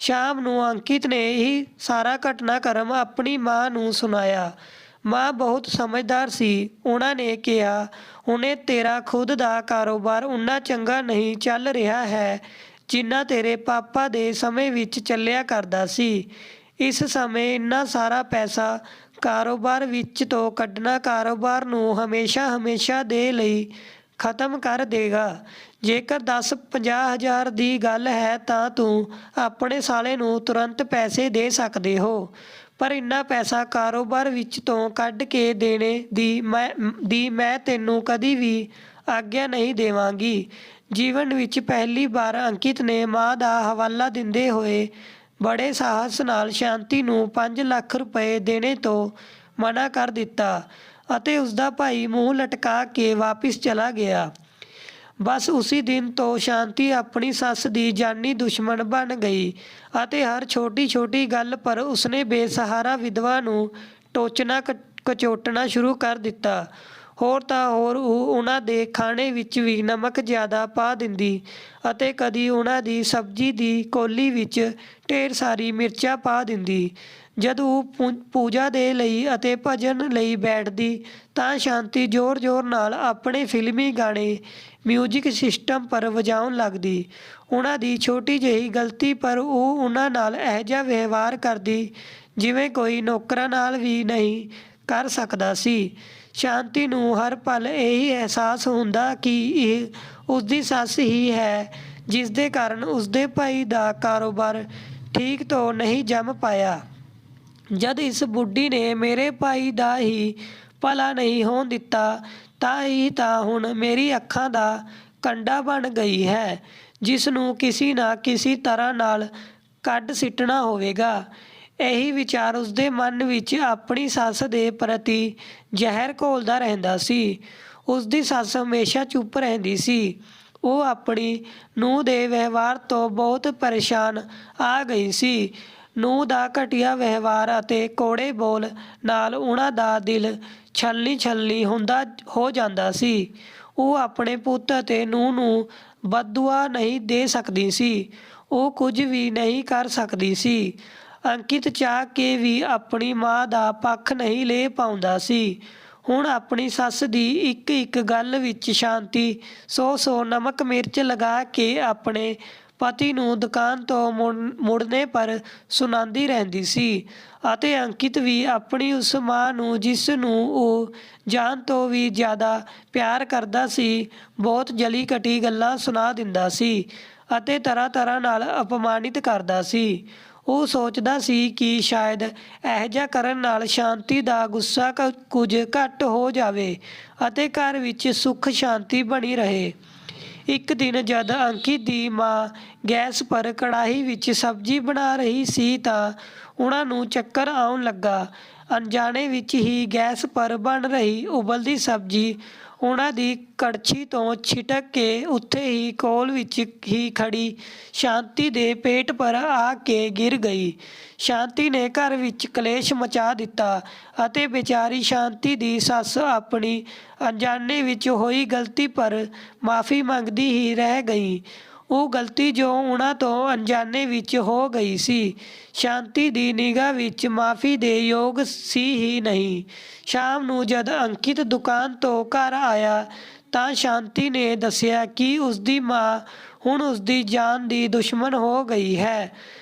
ਸ਼ਾਮ ਨੂੰ ਅੰਕਿਤ ਨੇ ਇਹ ਸਾਰਾ ਘਟਨਾਕ੍ਰਮ ਆਪਣੀ ਮਾਂ ਨੂੰ ਸੁਣਾਇਆ। ਮਾਂ ਬਹੁਤ ਸਮਝਦਾਰ ਸੀ। ਉਹਨਾਂ ਨੇ ਕਿਹਾ, ਹੁਣੇ ਤੇਰਾ ਖੁਦ ਦਾ ਕਾਰੋਬਾਰ ਉਨਾ ਚੰਗਾ ਨਹੀਂ ਚੱਲ ਰਿਹਾ ਹੈ ਜਿੰਨਾ ਤੇਰੇ ਪਾਪਾ ਦੇ ਸਮੇਂ ਵਿੱਚ ਚੱਲਿਆ ਕਰਦਾ ਸੀ। ਇਸ ਸਮੇਂ ਇੰਨਾ ਸਾਰਾ ਪੈਸਾ ਕਾਰੋਬਾਰ ਵਿੱਚ ਤੋਂ ਕੱਢਣਾ ਕਾਰੋਬਾਰ ਨੂੰ ਹਮੇਸ਼ਾ ਦੇ ਲਈ ਖਤਮ ਕਰ ਦੇਗਾ। ਜੇਕਰ 10-50 ਹਜ਼ਾਰ ਦੀ ਗੱਲ ਹੈ ਤਾਂ ਤੂੰ ਆਪਣੇ ਸਾਲੇ ਨੂੰ ਤੁਰੰਤ ਪੈਸੇ ਦੇ ਸਕਦੇ ਹੋ, ਪਰ ਇੰਨਾ ਪੈਸਾ ਕਾਰੋਬਾਰ ਵਿੱਚ ਤੋਂ ਕੱਢ ਕੇ ਦੇਣੇ ਦੀ ਮੈਂ ਤੈਨੂੰ ਕਦੀ ਵੀ ਆਗਿਆ ਨਹੀਂ ਦੇਵਾਂਗੀ। ਜੀਵਨ ਵਿੱਚ ਪਹਿਲੀ ਵਾਰ ਅੰਕਿਤ ਨੇ ਮਾਂ ਦਾ ਹਵਾਲਾ ਦਿੰਦੇ ਹੋਏ ਬੜੇ ਸਾਹਸ ਨਾਲ ਸ਼ਾਂਤੀ ਨੂੰ 5 ਲੱਖ ਰੁਪਏ ਦੇਣੇ ਤੋਂ ਮਨਾ ਕਰ ਦਿੱਤਾ ਅਤੇ ਉਸਦਾ ਭਾਈ ਮੂੰਹ ਲਟਕਾ ਕੇ ਵਾਪਿਸ ਚਲਾ ਗਿਆ। ਬਸ ਉਸੀ ਦਿਨ ਤੋਂ ਸ਼ਾਂਤੀ ਆਪਣੀ ਸੱਸ ਦੀ ਜਾਨੀ ਦੁਸ਼ਮਣ ਬਣ ਗਈ ਅਤੇ ਹਰ ਛੋਟੀ-ਛੋਟੀ ਗੱਲ ਪਰ ਉਸਨੇ ਬੇਸਹਾਰਾ ਵਿਧਵਾ ਨੂੰ ਟੋਚਣਾ ਕਚੋਟਣਾ ਸ਼ੁਰੂ ਕਰ ਦਿੱਤਾ। ਹੋਰ ਤਾਂ ਹੋਰ ਉਹ ਉਹਨਾਂ ਦੇ ਖਾਣੇ ਵਿੱਚ ਵੀ ਨਮਕ ਜ਼ਿਆਦਾ ਪਾ ਦਿੰਦੀ ਅਤੇ ਕਦੀ ਉਹਨਾਂ ਦੀ ਸਬਜ਼ੀ ਦੀ ਕੌਲੀ ਵਿੱਚ ਢੇਰ ਸਾਰੀ ਮਿਰਚਾਂ ਪਾ ਦਿੰਦੀ। ਜਦ ਉਹ ਪੂਜਾ ਦੇ ਲਈ ਅਤੇ ਭਜਨ ਲਈ ਬੈਠਦੀ ਤਾਂ ਸ਼ਾਂਤੀ ਜ਼ੋਰ-ਜ਼ੋਰ ਨਾਲ ਆਪਣੇ ਫਿਲਮੀ ਗਾਣੇ ਮਿਊਜ਼ਿਕ ਸਿਸਟਮ ਪਰ ਵਜਾਉਣ ਲੱਗਦੀ। ਉਹਨਾਂ ਦੀ ਛੋਟੀ ਜਿਹੀ ਗਲਤੀ ਪਰ ਉਹ ਉਹਨਾਂ ਨਾਲ ਇਹੋ ਜਿਹਾ ਵਿਵਹਾਰ ਕਰਦੀ ਜਿਵੇਂ ਕੋਈ ਨੌਕਰਾਂ ਨਾਲ ਵੀ ਨਹੀਂ ਕਰ ਸਕਦਾ ਸੀ। ਸ਼ਾਂਤੀ ਨੂੰ ਹਰ ਪਲ ਇਹੀ ਅਹਿਸਾਸ ਹੁੰਦਾ ਕਿ ਇਹ ਉਸਦੀ ਸੱਸ ਹੀ ਹੈ ਜਿਸ ਦੇ ਕਾਰਨ ਉਸਦੇ ਭਾਈ ਦਾ ਕਾਰੋਬਾਰ ਠੀਕ ਤੋਂ ਨਹੀਂ ਜੰਮ ਪਾਇਆ। ਜਦ ਇਸ ਬੁੱਢੀ ਨੇ ਮੇਰੇ ਭਾਈ ਦਾ ਹੀ ਭਲਾ ਨਹੀਂ ਹੋਣ ਦਿੱਤਾ ਤਾਂ ਇਹ ਤਾਂ ਹੁਣ ਮੇਰੀ ਅੱਖਾਂ ਦਾ ਕੰਡਾ ਬਣ ਗਈ ਹੈ ਜਿਸ ਨੂੰ ਕਿਸੇ ਨਾ ਕਿਸੇ ਤਰ੍ਹਾਂ ਨਾਲ ਕੱਢ ਸਿੱਟਣਾ ਹੋਵੇਗਾ। ਇਹੀ ਵਿਚਾਰ ਉਸਦੇ ਮਨ ਵਿੱਚ ਆਪਣੀ ਸੱਸ ਦੇ ਪ੍ਰਤੀ ਜ਼ਹਿਰ ਘੋਲਦਾ ਰਹਿੰਦਾ ਸੀ। ਉਸਦੀ ਸੱਸ ਹਮੇਸ਼ਾ ਚੁੱਪ ਰਹਿੰਦੀ ਸੀ। ਉਹ ਆਪਣੀ ਨੂੰਹ ਦੇ ਵਿਵਹਾਰ ਤੋਂ ਬਹੁਤ ਪਰੇਸ਼ਾਨ ਆ ਗਈ ਸੀ। ਨੂੰਹ ਦਾ ਘਟੀਆ ਵਿਵਹਾਰ ਅਤੇ ਕੌੜੇ ਬੋਲ ਨਾਲ ਉਹਨਾਂ ਦਾ ਦਿਲ ਛਲਣੀ ਹੋ ਜਾਂਦਾ ਸੀ। ਉਹ ਆਪਣੇ ਪੁੱਤ ਅਤੇ ਨੂੰਹ ਨੂੰ ਬਦਦੁਆ ਨਹੀਂ ਦੇ ਸਕਦੀ ਸੀ। ਉਹ ਕੁਝ ਵੀ ਨਹੀਂ ਕਰ ਸਕਦੀ ਸੀ। ਅੰਕਿਤ ਚਾਹ ਕੇ ਵੀ ਆਪਣੀ ਮਾਂ ਦਾ ਪੱਖ ਨਹੀਂ ਲੈ ਪਾਉਂਦਾ ਸੀ। ਹੁਣ ਆਪਣੀ ਸੱਸ ਦੀ ਇੱਕ ਗੱਲ ਵਿੱਚ ਸ਼ਾਂਤੀ 100 ਨਮਕ ਮਿਰਚ ਲਗਾ ਕੇ ਆਪਣੇ ਪਤੀ ਨੂੰ ਦੁਕਾਨ ਤੋਂ ਮੁੜਨੇ ਪਰ ਸੁਣਾਉਂਦੀ ਰਹਿੰਦੀ ਸੀ ਅਤੇ ਅੰਕਿਤ ਵੀ ਆਪਣੀ ਉਸ ਮਾਂ ਨੂੰ ਜਿਸ ਨੂੰ ਉਹ ਜਾਨ ਤੋਂ ਵੀ ਜ਼ਿਆਦਾ ਪਿਆਰ ਕਰਦਾ ਸੀ ਬਹੁਤ ਜਲੀ ਘਟੀ ਗੱਲਾਂ ਸੁਣਾ ਦਿੰਦਾ ਸੀ ਅਤੇ ਤਰ੍ਹਾਂ ਨਾਲ ਅਪਮਾਨਿਤ ਕਰਦਾ ਸੀ। ਉਹ ਸੋਚਦਾ ਸੀ ਕਿ ਸ਼ਾਇਦ ਇਹੋ ਜਿਹਾ ਕਰਨ ਨਾਲ ਸ਼ਾਂਤੀ ਦਾ ਗੁੱਸਾ ਕੁਝ ਘੱਟ ਹੋ ਜਾਵੇ ਅਤੇ ਘਰ ਵਿੱਚ ਸੁੱਖ ਸ਼ਾਂਤੀ ਬਣੀ ਰਹੇ। ਇੱਕ ਦਿਨ ਜਦ ਅੰਕਿਤ ਦੀ ਮਾਂ ਗੈਸ ਪਰ ਕੜਾਹੀ ਵਿੱਚ ਸਬਜ਼ੀ ਬਣਾ ਰਹੀ ਸੀ ਤਾਂ ਉਹਨਾਂ ਨੂੰ ਚੱਕਰ ਆਉਣ ਲੱਗਾ। ਅਣਜਾਣੇ ਵਿੱਚ ਹੀ ਗੈਸ ਪਰ ਬਣ ਰਹੀ ਉਬਲਦੀ ਸਬਜ਼ੀ ਉਹਨਾਂ ਦੀ ਕੜਛੀ ਤੋਂ ਛਿਟਕ ਕੇ ਉੱਥੇ ਹੀ ਕੋਲ ਵਿੱਚ ਹੀ ਖੜੀ ਸ਼ਾਂਤੀ ਦੇ ਪੇਟ ਪਰ ਆ ਕੇ ਗਿਰ ਗਈ। ਸ਼ਾਂਤੀ ਨੇ ਘਰ ਵਿੱਚ ਕਲੇਸ਼ ਮਚਾ ਦਿੱਤਾ ਅਤੇ ਬੇਚਾਰੀ ਸ਼ਾਂਤੀ ਦੀ ਸੱਸ ਆਪਣੀ ਅਣਜਾਣੇ ਵਿੱਚ ਹੋਈ ਗਲਤੀ ਪਰ ਮਾਫ਼ੀ ਮੰਗਦੀ ਹੀ ਰਹਿ ਗਈ। ਉਹ ਗਲਤੀ ਜੋ ਉਹਨਾਂ ਤੋਂ ਅਣਜਾਣੇ ਵਿੱਚ ਹੋ ਗਈ ਸੀ ਸ਼ਾਂਤੀ ਦੀ ਨਿਗਾਹ ਵਿੱਚ ਮਾਫ਼ੀ ਦੇ ਯੋਗ ਸੀ ਹੀ ਨਹੀਂ। ਸ਼ਾਮ ਨੂੰ ਜਦ ਅੰਕਿਤ ਦੁਕਾਨ ਤੋਂ ਘਰ ਆਇਆ ਤਾਂ ਸ਼ਾਂਤੀ ਨੇ ਦੱਸਿਆ ਕਿ ਉਸਦੀ ਮਾਂ ਹੁਣ ਉਸਦੀ ਜਾਨ ਦੀ ਦੁਸ਼ਮਣ ਹੋ ਗਈ ਹੈ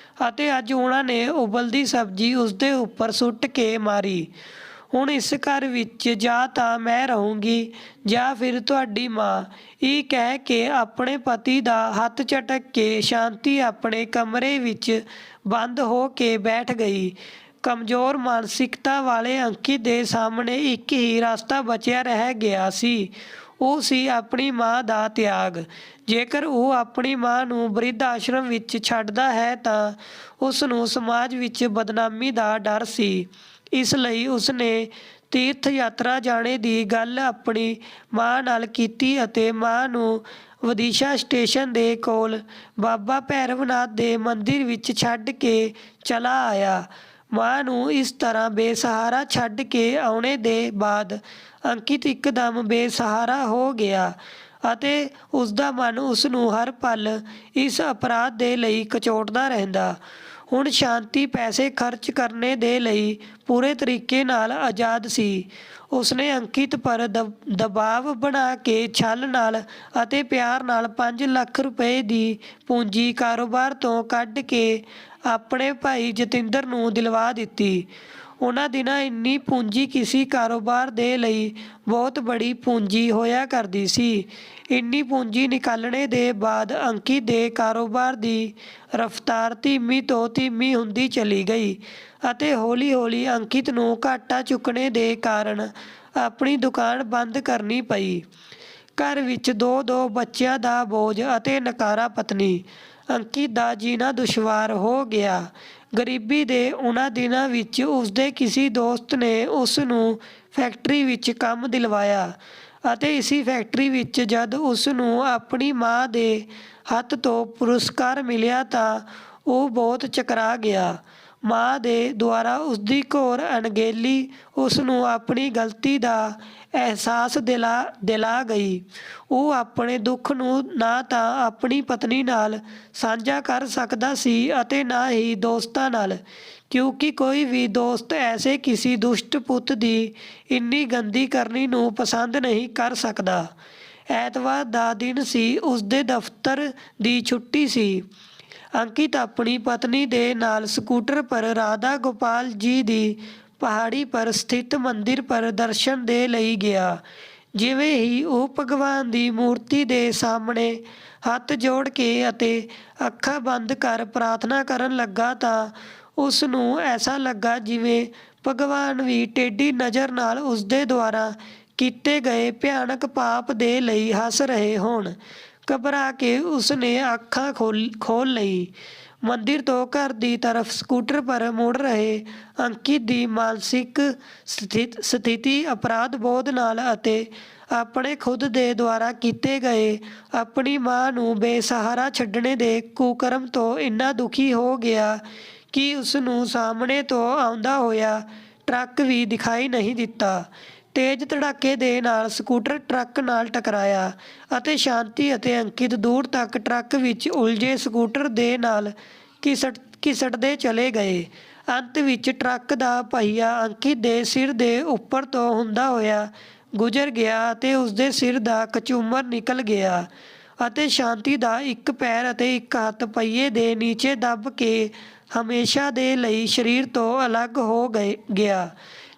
ਅਤੇ ਅੱਜ ਉਹਨਾਂ ਨੇ ਉਬਲਦੀ ਸਬਜ਼ੀ ਉਸਦੇ ਉੱਪਰ ਸੁੱਟ ਕੇ ਮਾਰੀ। ਹੁਣ ਇਸ ਘਰ ਵਿੱਚ ਜਾਂ ਤਾਂ ਮੈਂ ਰਹੂੰਗੀ ਜਾਂ ਫਿਰ ਤੁਹਾਡੀ ਮਾਂ, ਇਹ ਕਹਿ ਕੇ ਆਪਣੇ ਪਤੀ ਦਾ ਹੱਥ ਝਟਕ ਕੇ ਸ਼ਾਂਤੀ ਆਪਣੇ ਕਮਰੇ ਵਿੱਚ ਬੰਦ ਹੋ ਕੇ ਬੈਠ ਗਈ। ਕਮਜ਼ੋਰ ਮਾਨਸਿਕਤਾ ਵਾਲੇ ਅੰਕਿਤ ਦੇ ਸਾਹਮਣੇ ਇੱਕ ਹੀ ਰਸਤਾ ਬਚਿਆ ਰਹਿ ਗਿਆ ਸੀ, ਉਹ ਸੀ ਆਪਣੀ ਮਾਂ ਦਾ ਤਿਆਗ। ਜੇਕਰ ਉਹ ਆਪਣੀ ਮਾਂ ਨੂੰ ਬਿਰਧ ਆਸ਼ਰਮ ਵਿੱਚ ਛੱਡਦਾ ਹੈ ਤਾਂ ਉਸ ਨੂੰ ਸਮਾਜ ਵਿੱਚ ਬਦਨਾਮੀ ਦਾ ਡਰ ਸੀ। ਇਸ ਲਈ ਉਸਨੇ ਤੀਰਥ ਯਾਤਰਾ ਜਾਣੇ ਦੀ ਗੱਲ ਆਪਣੀ ਮਾਂ ਨਾਲ ਕੀਤੀ ਅਤੇ ਮਾਂ ਨੂੰ ਵਿਦਿਸ਼ਾ ਸਟੇਸ਼ਨ ਦੇ ਕੋਲ ਬਾਬਾ ਭੈਰਵਨਾਥ ਦੇ ਮੰਦਿਰ ਵਿੱਚ ਛੱਡ ਕੇ ਚਲਾ ਆਇਆ। ਮਾਂ ਨੂੰ ਇਸ ਤਰ੍ਹਾਂ ਬੇਸਹਾਰਾ ਛੱਡ ਕੇ ਆਉਣੇ ਦੇ ਬਾਅਦ ਅੰਕਿਤ ਇੱਕਦਮ ਬੇਸਹਾਰਾ ਹੋ ਗਿਆ ਅਤੇ ਉਸਦਾ ਮਨ ਉਸਨੂੰ ਹਰ ਪਲ ਇਸ ਅਪਰਾਧ ਦੇ ਲਈ ਕਚੋਟਦਾ ਰਹਿੰਦਾ। ਹੁਣ ਸ਼ਾਂਤੀ ਪੈਸੇ ਖਰਚ ਕਰਨੇ ਦੇ ਲਈ ਪੂਰੇ ਤਰੀਕੇ ਨਾਲ ਆਜ਼ਾਦ ਸੀ। ਉਸਨੇ ਅੰਕਿਤ ਪਰ ਦਬਾਅ ਬਣਾ ਕੇ ਛਲ ਨਾਲ ਅਤੇ ਪਿਆਰ ਨਾਲ 5 ਲੱਖ ਰੁਪਏ ਦੀ ਪੂੰਜੀ ਕਾਰੋਬਾਰ ਤੋਂ ਕੱਢ ਕੇ ਆਪਣੇ ਭਾਈ ਜਤਿੰਦਰ ਨੂੰ ਦਿਲਵਾ ਦਿੱਤੀ। ਉਹਨਾਂ ਦਿਨਾਂ ਇੰਨੀ ਪੂੰਜੀ ਕਿਸੇ ਕਾਰੋਬਾਰ ਦੇ ਲਈ ਬਹੁਤ ਬੜੀ ਪੂੰਜੀ ਹੋਇਆ ਕਰਦੀ ਸੀ। ਇੰਨੀ ਪੂੰਜੀ ਨਿਕਾਲਣੇ ਦੇ ਬਾਅਦ ਅੰਕਿਤ ਦੇ ਕਾਰੋਬਾਰ ਦੀ ਰਫ਼ਤਾਰ ਧੀਮੀ ਤੋਂ ਧੀਮੀ ਹੁੰਦੀ ਚਲੀ ਗਈ ਅਤੇ ਹੌਲੀ ਅੰਕਿਤ ਨੂੰ ਘਾਟਾ ਚੁੱਕਣੇ ਦੇ ਕਾਰਨ ਆਪਣੀ ਦੁਕਾਨ ਬੰਦ ਕਰਨੀ ਪਈ। ਘਰ ਵਿੱਚ 2 ਬੱਚਿਆਂ ਦਾ ਬੋਝ ਅਤੇ ਨਕਾਰਾ ਪਤਨੀ, ਅੰਕਿਤ ਦਾ ਜੀਣਾ ਦੁਸ਼ਵਾਰ ਹੋ ਗਿਆ। ਗਰੀਬੀ ਦੇ ਉਹਨਾਂ ਦਿਨਾਂ ਵਿੱਚ ਉਸਦੇ ਕਿਸੇ ਦੋਸਤ ਨੇ ਉਸ ਨੂੰ ਫੈਕਟਰੀ ਵਿੱਚ ਕੰਮ ਦਿਲਵਾਇਆ ਅਤੇ ਇਸੀ ਫੈਕਟਰੀ ਵਿੱਚ ਜਦ ਉਸ ਨੂੰ ਆਪਣੀ ਮਾਂ ਦੇ ਹੱਥ ਤੋਂ ਪੁਰਸਕਾਰ ਮਿਲਿਆ ਤਾਂ ਉਹ ਬਹੁਤ ਚਕਰਾ ਗਿਆ। ਮਾਂ ਦੇ ਦੁਆਰਾ ਉਸਦੀ ਘੋਰ ਅਣਗਹਿਲੀ ਉਸ ਨੂੰ ਆਪਣੀ ਗਲਤੀ ਦਾ ਅਹਿਸਾਸ ਦਿਲਾ ਗਈ। ਉਹ ਆਪਣੇ ਦੁੱਖ ਨੂੰ ਨਾ ਤਾਂ ਆਪਣੀ ਪਤਨੀ ਨਾਲ ਸਾਂਝਾ ਕਰ ਸਕਦਾ ਸੀ ਅਤੇ ਨਾ ਹੀ ਦੋਸਤਾਂ ਨਾਲ, ਕਿਉਂਕਿ ਕੋਈ ਵੀ ਦੋਸਤ ਐਸੇ ਕਿਸੇ ਦੁਸ਼ਟ ਪੁੱਤ ਦੀ ਇੰਨੀ ਗੰਦੀ ਕਰਨੀ ਨੂੰ ਪਸੰਦ ਨਹੀਂ ਕਰ ਸਕਦਾ। ਐਤਵਾਰ ਦਾ ਦਿਨ ਸੀ। ਉਸਦੇ ਦਫ਼ਤਰ ਦੀ ਛੁੱਟੀ ਸੀ। ਅੰਕਿਤ ਆਪਣੀ ਪਤਨੀ ਦੇ ਨਾਲ ਸਕੂਟਰ ਪਰ ਰਾਧਾ ਗੋਪਾਲ ਜੀ ਦੀ ਪਹਾੜੀ ਪਰ ਸਥਿਤ ਮੰਦਿਰ ਪਰ ਦਰਸ਼ਨ ਦੇ ਲਈ ਗਿਆ। ਜਿਵੇਂ ਹੀ ਉਹ ਭਗਵਾਨ ਦੀ ਮੂਰਤੀ ਦੇ ਸਾਹਮਣੇ ਹੱਥ ਜੋੜ ਕੇ ਅਤੇ ਅੱਖਾਂ ਬੰਦ ਕਰ ਪ੍ਰਾਰਥਨਾ ਕਰਨ ਲੱਗਾ ਤਾਂ ਉਸ ਨੂੰ ਐਸਾ ਲੱਗਾ ਜਿਵੇਂ ਭਗਵਾਨ ਵੀ ਟੇਢੀ ਨਜ਼ਰ ਨਾਲ ਉਸਦੇ ਦੁਆਰਾ ਕੀਤੇ ਗਏ ਭਿਆਨਕ ਪਾਪ ਦੇ ਲਈ ਹੱਸ ਰਹੇ ਹੋਣ। ਘਬਰਾ ਕੇ ਉਸਨੇ ਅੱਖਾਂ ਖੋਲ੍ਹ ਲਈ। ਮੰਦਿਰ ਤੋਂ ਘਰ ਦੀ ਤਰਫ ਸਕੂਟਰ ਪਰ ਮੁੜ ਰਹੇ ਅੰਕਿਤ ਦੀ ਮਾਨਸਿਕ ਸਥਿਤੀ ਅਪਰਾਧ ਬੋਧ ਨਾਲ ਅਤੇ ਆਪਣੇ ਖੁਦ ਦੇ ਦੁਆਰਾ ਕੀਤੇ ਗਏ ਆਪਣੀ ਮਾਂ ਨੂੰ ਬੇਸਹਾਰਾ ਛੱਡਣੇ ਦੇ ਕੁਕਰਮ ਤੋਂ ਇੰਨਾ ਦੁਖੀ ਹੋ ਗਿਆ ਕਿ ਉਸ ਨੂੰ ਸਾਹਮਣੇ ਤੋਂ ਆਉਂਦਾ ਹੋਇਆ ਟਰੱਕ ਵੀ ਦਿਖਾਈ ਨਹੀਂ ਦਿੱਤਾ। ਤੇਜ਼ ਧੜਾਕੇ ਦੇ ਨਾਲ ਸਕੂਟਰ ਟਰੱਕ ਨਾਲ ਟਕਰਾਇਆ ਅਤੇ ਸ਼ਾਂਤੀ ਅਤੇ ਅੰਕਿਤ ਦੂਰ ਤੱਕ ਟਰੱਕ ਵਿੱਚ ਉਲਝੇ ਸਕੂਟਰ ਦੇ ਨਾਲ ਘਿਸਟਦੇ ਚਲੇ ਗਏ। ਅੰਤ ਵਿੱਚ ਟਰੱਕ ਦਾ ਪਹੀਆ ਅੰਕਿਤ ਦੇ ਸਿਰ ਦੇ ਉੱਪਰ ਤੋਂ ਹੁੰਦਾ ਹੋਇਆ ਗੁਜ਼ਰ ਗਿਆ ਅਤੇ ਉਸਦੇ ਸਿਰ ਦਾ ਕਚੂਮਰ ਨਿਕਲ ਗਿਆ ਅਤੇ ਸ਼ਾਂਤੀ ਦਾ ਇੱਕ ਪੈਰ ਅਤੇ ਇੱਕ ਹੱਥ ਪਹੀਏ ਦੇ ਨੀਚੇ ਦੱਬ ਕੇ ਹਮੇਸ਼ਾ ਦੇ ਲਈ ਸਰੀਰ ਤੋਂ ਅਲੱਗ ਹੋ ਗਿਆ।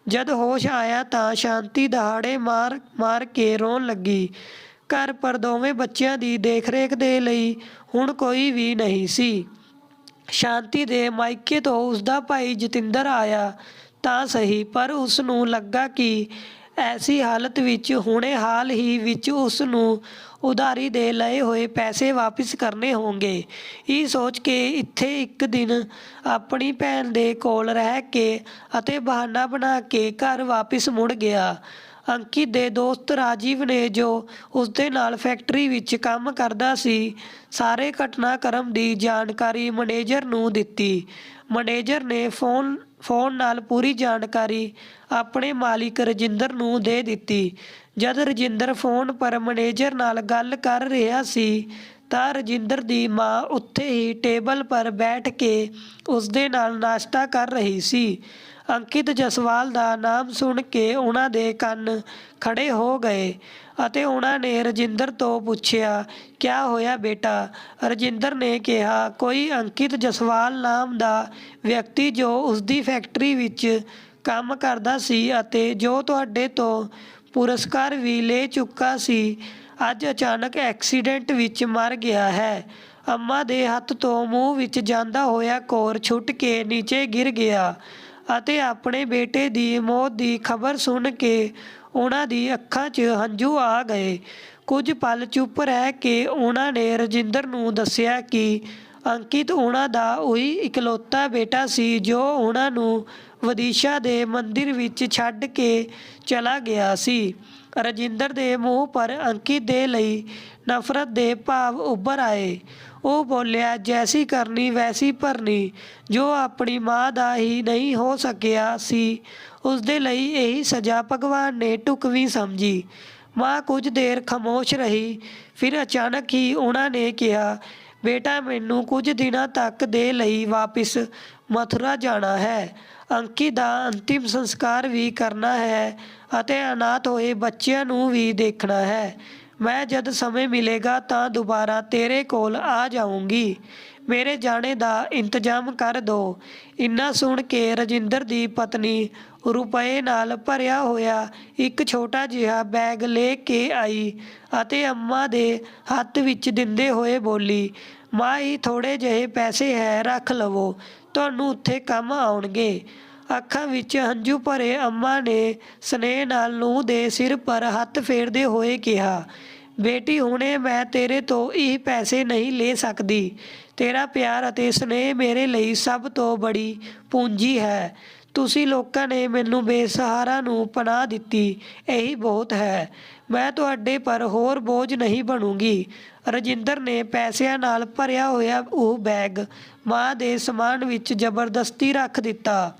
ਜਦ ਹੋਸ਼ ਆਇਆ ਤਾਂ ਸ਼ਾਂਤੀ ਦਹਾੜੇ ਮਾਰ ਕੇ ਰੋਣ ਲੱਗੀ। ਘਰ ਪਰ ਦੋਵੇਂ ਬੱਚਿਆਂ ਦੀ ਦੇਖਰੇਖ ਦੇ ਲਈ ਹੁਣ ਕੋਈ ਵੀ ਨਹੀਂ ਸੀ। ਸ਼ਾਂਤੀ ਦੇ ਮਾਇਕੇ ਤੋਂ ਉਸਦਾ ਭਾਈ ਜਤਿੰਦਰ ਆਇਆ ਤਾਂ ਸਹੀ, ਪਰ ਉਸ ਨੂੰ ਲੱਗਾ ਕਿ ਐਸੀ ਹਾਲਤ ਵਿੱਚ ਹੁਣੇ ਹਾਲ ਹੀ ਵਿੱਚ ਉਸ ਨੂੰ ਉਧਾਰੀ ਦੇ ਲਏ ਹੋਏ ਪੈਸੇ ਵਾਪਿਸ ਕਰਨੇ ਹੋਣਗੇ। ਇਹ ਸੋਚ ਕੇ ਇੱਥੇ ਇੱਕ ਦਿਨ ਆਪਣੀ ਭੈਣ ਦੇ ਕੋਲ ਰਹਿ ਕੇ ਅਤੇ ਬਹਾਨਾ ਬਣਾ ਕੇ ਘਰ ਵਾਪਿਸ ਮੁੜ ਗਿਆ। ਅੰਕਿਤ ਦੇ ਦੋਸਤ ਰਾਜੀਵ ਨੇ, ਜੋ ਉਸਦੇ ਨਾਲ ਫੈਕਟਰੀ ਵਿੱਚ ਕੰਮ ਕਰਦਾ ਸੀ, ਸਾਰੇ ਘਟਨਾਕ੍ਰਮ ਦੀ ਜਾਣਕਾਰੀ ਮੈਨੇਜਰ ਨੂੰ ਦਿੱਤੀ। ਮੈਨੇਜਰ ਨੇ ਫੋਨ ਨਾਲ ਪੂਰੀ ਜਾਣਕਾਰੀ ਆਪਣੇ ਮਾਲਿਕ ਰਜਿੰਦਰ ਨੂੰ ਦੇ ਦਿੱਤੀ। ਜਦ ਰਜਿੰਦਰ ਫੋਨ ਪਰ ਮੈਨੇਜਰ ਨਾਲ ਗੱਲ ਕਰ ਰਿਹਾ ਸੀ ਤਾਂ ਰਜਿੰਦਰ ਦੀ ਮਾਂ ਉੱਥੇ ਹੀ ਟੇਬਲ ਪਰ ਬੈਠ ਕੇ ਉਸਦੇ ਨਾਲ ਨਾਸ਼ਤਾ ਕਰ ਰਹੀ ਸੀ। ਅੰਕਿਤ ਜਸਵਾਲ ਦਾ ਨਾਮ ਸੁਣ ਕੇ ਉਹਨਾਂ ਦੇ ਕੰਨ ਖੜੇ ਹੋ ਗਏ ਅਤੇ ਉਹਨਾਂ ਨੇ ਰਜਿੰਦਰ ਤੋਂ ਪੁੱਛਿਆ, ਕਿਆ ਹੋਇਆ ਬੇਟਾ? ਰਜਿੰਦਰ ਨੇ ਕਿਹਾ, ਕੋਈ ਅੰਕਿਤ ਜਸਵਾਲ ਨਾਮ ਦਾ ਵਿਅਕਤੀ ਜੋ ਉਸਦੀ ਫੈਕਟਰੀ ਵਿੱਚ ਕੰਮ ਕਰਦਾ ਸੀ ਅਤੇ ਜੋ ਤੁਹਾਡੇ ਤੋਂ ਪੁਰਸਕਾਰ ਵੀ ਲੈ ਚੁੱਕਾ ਸੀ, ਅੱਜ ਅਚਾਨਕ ਐਕਸੀਡੈਂਟ ਵਿੱਚ ਮਰ ਗਿਆ ਹੈ। ਅੰਮਾ ਦੇ ਹੱਥ ਤੋਂ ਮੂੰਹ ਵਿੱਚ ਜਾਂਦਾ ਹੋਇਆ ਕੋਰ ਛੁੱਟ ਕੇ ਨੀਚੇ ਗਿਰ ਗਿਆ ਅਤੇ ਆਪਣੇ ਬੇਟੇ ਦੀ ਮੌਤ ਦੀ ਖਬਰ ਸੁਣ ਕੇ ਉਹਨਾਂ ਦੀ ਅੱਖਾਂ 'ਚ ਹੰਝੂ ਆ ਗਏ। ਕੁਝ ਪਲ ਚੁੱਪ ਰਹਿ ਕੇ ਉਹਨਾਂ ਨੇ ਰਜਿੰਦਰ ਨੂੰ ਦੱਸਿਆ ਕਿ ਅੰਕਿਤ ਉਹਨਾਂ ਦਾ ਉਹੀ ਇਕਲੌਤਾ ਬੇਟਾ ਸੀ ਜੋ ਉਹਨਾਂ ਨੂੰ ਵਿਦਿਸ਼ਾ ਦੇ ਮੰਦਿਰ ਵਿੱਚ ਛੱਡ ਕੇ ਚਲਾ ਗਿਆ ਸੀ। ਰਜਿੰਦਰ ਦੇ ਮੂੰਹ ਪਰ ਅੰਕਿਤ ਦੇ ਲਈ ਨਫ਼ਰਤ ਦੇ ਭਾਵ ਉੱਭਰ ਆਏ। ਉਹ ਬੋਲਿਆ, ਜੈਸੀ ਕਰਨੀ ਵੈਸੀ ਭਰਨੀ। ਜੋ ਆਪਣੀ ਮਾਂ ਦਾ ਹੀ ਨਹੀਂ ਹੋ ਸਕਿਆ ਸੀ, ਉਸਦੇ ਲਈ ਇਹੀ ਸਜ਼ਾ ਭਗਵਾਨ ਨੇ ਢੁਕਵੀਂ ਸਮਝੀ। ਮਾਂ ਕੁਝ ਦੇਰ ਖਾਮੋਸ਼ ਰਹੀ, ਫਿਰ ਅਚਾਨਕ ਹੀ ਉਹਨਾਂ ਨੇ ਕਿਹਾ, ਬੇਟਾ ਮੈਨੂੰ ਕੁਝ ਦਿਨਾਂ ਤੱਕ ਦੇ ਲਈ ਵਾਪਿਸ ਮਥੁਰਾ ਜਾਣਾ ਹੈ। ਅੰਕਿਤ ਦਾ ਅੰਤਿਮ ਸੰਸਕਾਰ ਵੀ ਕਰਨਾ ਹੈ ਅਤੇ ਅਨਾਥ ਹੋਏ ਬੱਚਿਆਂ ਨੂੰ ਵੀ ਦੇਖਣਾ ਹੈ। ਮੈਂ ਜਦ ਸਮੇਂ ਮਿਲੇਗਾ ਤਾਂ ਦੁਬਾਰਾ ਤੇਰੇ ਕੋਲ ਆ ਜਾਊਂਗੀ। ਮੇਰੇ ਜਾਣੇ ਦਾ ਇੰਤਜ਼ਾਮ ਕਰ ਦਿਓ। ਇੰਨਾ ਸੁਣ ਕੇ ਰਜਿੰਦਰ ਦੀ ਪਤਨੀ ਰੁਪਏ ਨਾਲ ਭਰਿਆ ਹੋਇਆ ਇੱਕ ਛੋਟਾ ਜਿਹਾ ਬੈਗ ਲੈ ਕੇ ਆਈ ਅਤੇ ਅੰਮਾ ਦੇ ਹੱਥ ਵਿੱਚ ਦਿੰਦੇ ਹੋਏ ਬੋਲੀ, ਮਾਂ ਹੀ ਥੋੜ੍ਹੇ ਜਿਹੇ ਪੈਸੇ ਹੈ, ਰੱਖ ਲਵੋ, ਤੁਹਾਨੂੰ ਉੱਥੇ ਕੰਮ ਆਉਣਗੇ। ਅੱਖਾਂ ਵਿੱਚ ਹੰਝੂ ਭਰੇ ਅੰਮਾ ਨੇ ਸਨੇਹ ਨਾਲ ਨੂੰਹ ਦੇ ਸਿਰ ਪਰ ਹੱਥ ਫੇਰਦੇ ਹੋਏ ਕਿਹਾ, ਬੇਟੀ ਹੁਣੇ ਮੈਂ ਤੇਰੇ ਤੋਂ ਇਹ ਪੈਸੇ ਨਹੀਂ ਲੈ ਸਕਦੀ। ਤੇਰਾ ਪਿਆਰ ਅਤੇ ਸਨੇਹ ਮੇਰੇ ਲਈ ਸਭ ਤੋਂ ਬੜੀ ਪੂੰਜੀ ਹੈ। ਤੁਸੀਂ ਲੋਕਾਂ ਨੇ ਮੈਨੂੰ ਬੇਸਹਾਰਾ ਨੂੰ ਪਨਾਹ ਦਿੱਤੀ, ਇਹੀ ਬਹੁਤ ਹੈ। ਮੈਂ ਤੁਹਾਡੇ ਪਰ ਹੋਰ ਬੋਝ ਨਹੀਂ ਬਣੂੰਗੀ। ਰਜਿੰਦਰ ਨੇ ਪੈਸਿਆਂ ਨਾਲ ਭਰਿਆ ਹੋਇਆ ਉਹ ਬੈਗ ਮਾਂ ਦੇ ਸਮਾਨ ਵਿੱਚ ਜ਼ਬਰਦਸਤੀ ਰੱਖ ਦਿੱਤਾ।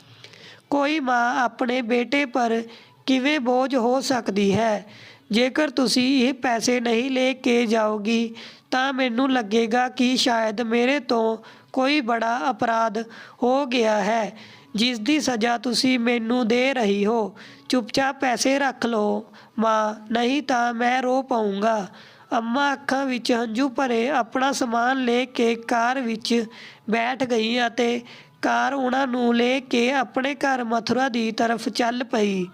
ਕੋਈ ਮਾਂ ਆਪਣੇ ਬੇਟੇ ਪਰ ਕਿਵੇਂ ਬੋਝ ਹੋ ਸਕਦੀ ਹੈ? ਜੇਕਰ ਤੁਸੀਂ ਇਹ ਪੈਸੇ ਨਹੀਂ ਲੈ ਕੇ ਜਾਓਗੀ ਤਾਂ ਮੈਨੂੰ ਲੱਗੇਗਾ ਕਿ ਸ਼ਾਇਦ ਮੇਰੇ ਤੋਂ ਕੋਈ ਬੜਾ ਅਪਰਾਧ ਹੋ ਗਿਆ ਹੈ, ਜਿਸ ਦੀ ਸਜ਼ਾ ਤੁਸੀਂ ਮੈਨੂੰ ਦੇ ਰਹੀ ਹੋ। ਚੁੱਪਚਾਪ ਪੈਸੇ ਰੱਖ ਲਓ ਮਾਂ, ਨਹੀਂ ਤਾਂ ਮੈਂ ਰੋ ਪਊਂਗਾ। ਅੰਮਾ ਅੱਖਾਂ ਵਿੱਚ ਹੰਝੂ ਭਰੇ ਆਪਣਾ ਸਮਾਨ ਲੈ ਕੇ ਕਾਰ ਵਿੱਚ ਬੈਠ ਗਈ ਅਤੇ ਕਾਰ ਉਹਨਾਂ ਨੂੰ ਲੈ ਕੇ ਆਪਣੇ ਘਰ ਮਥੁਰਾ ਦੀ ਤਰਫ ਚੱਲ ਪਈ।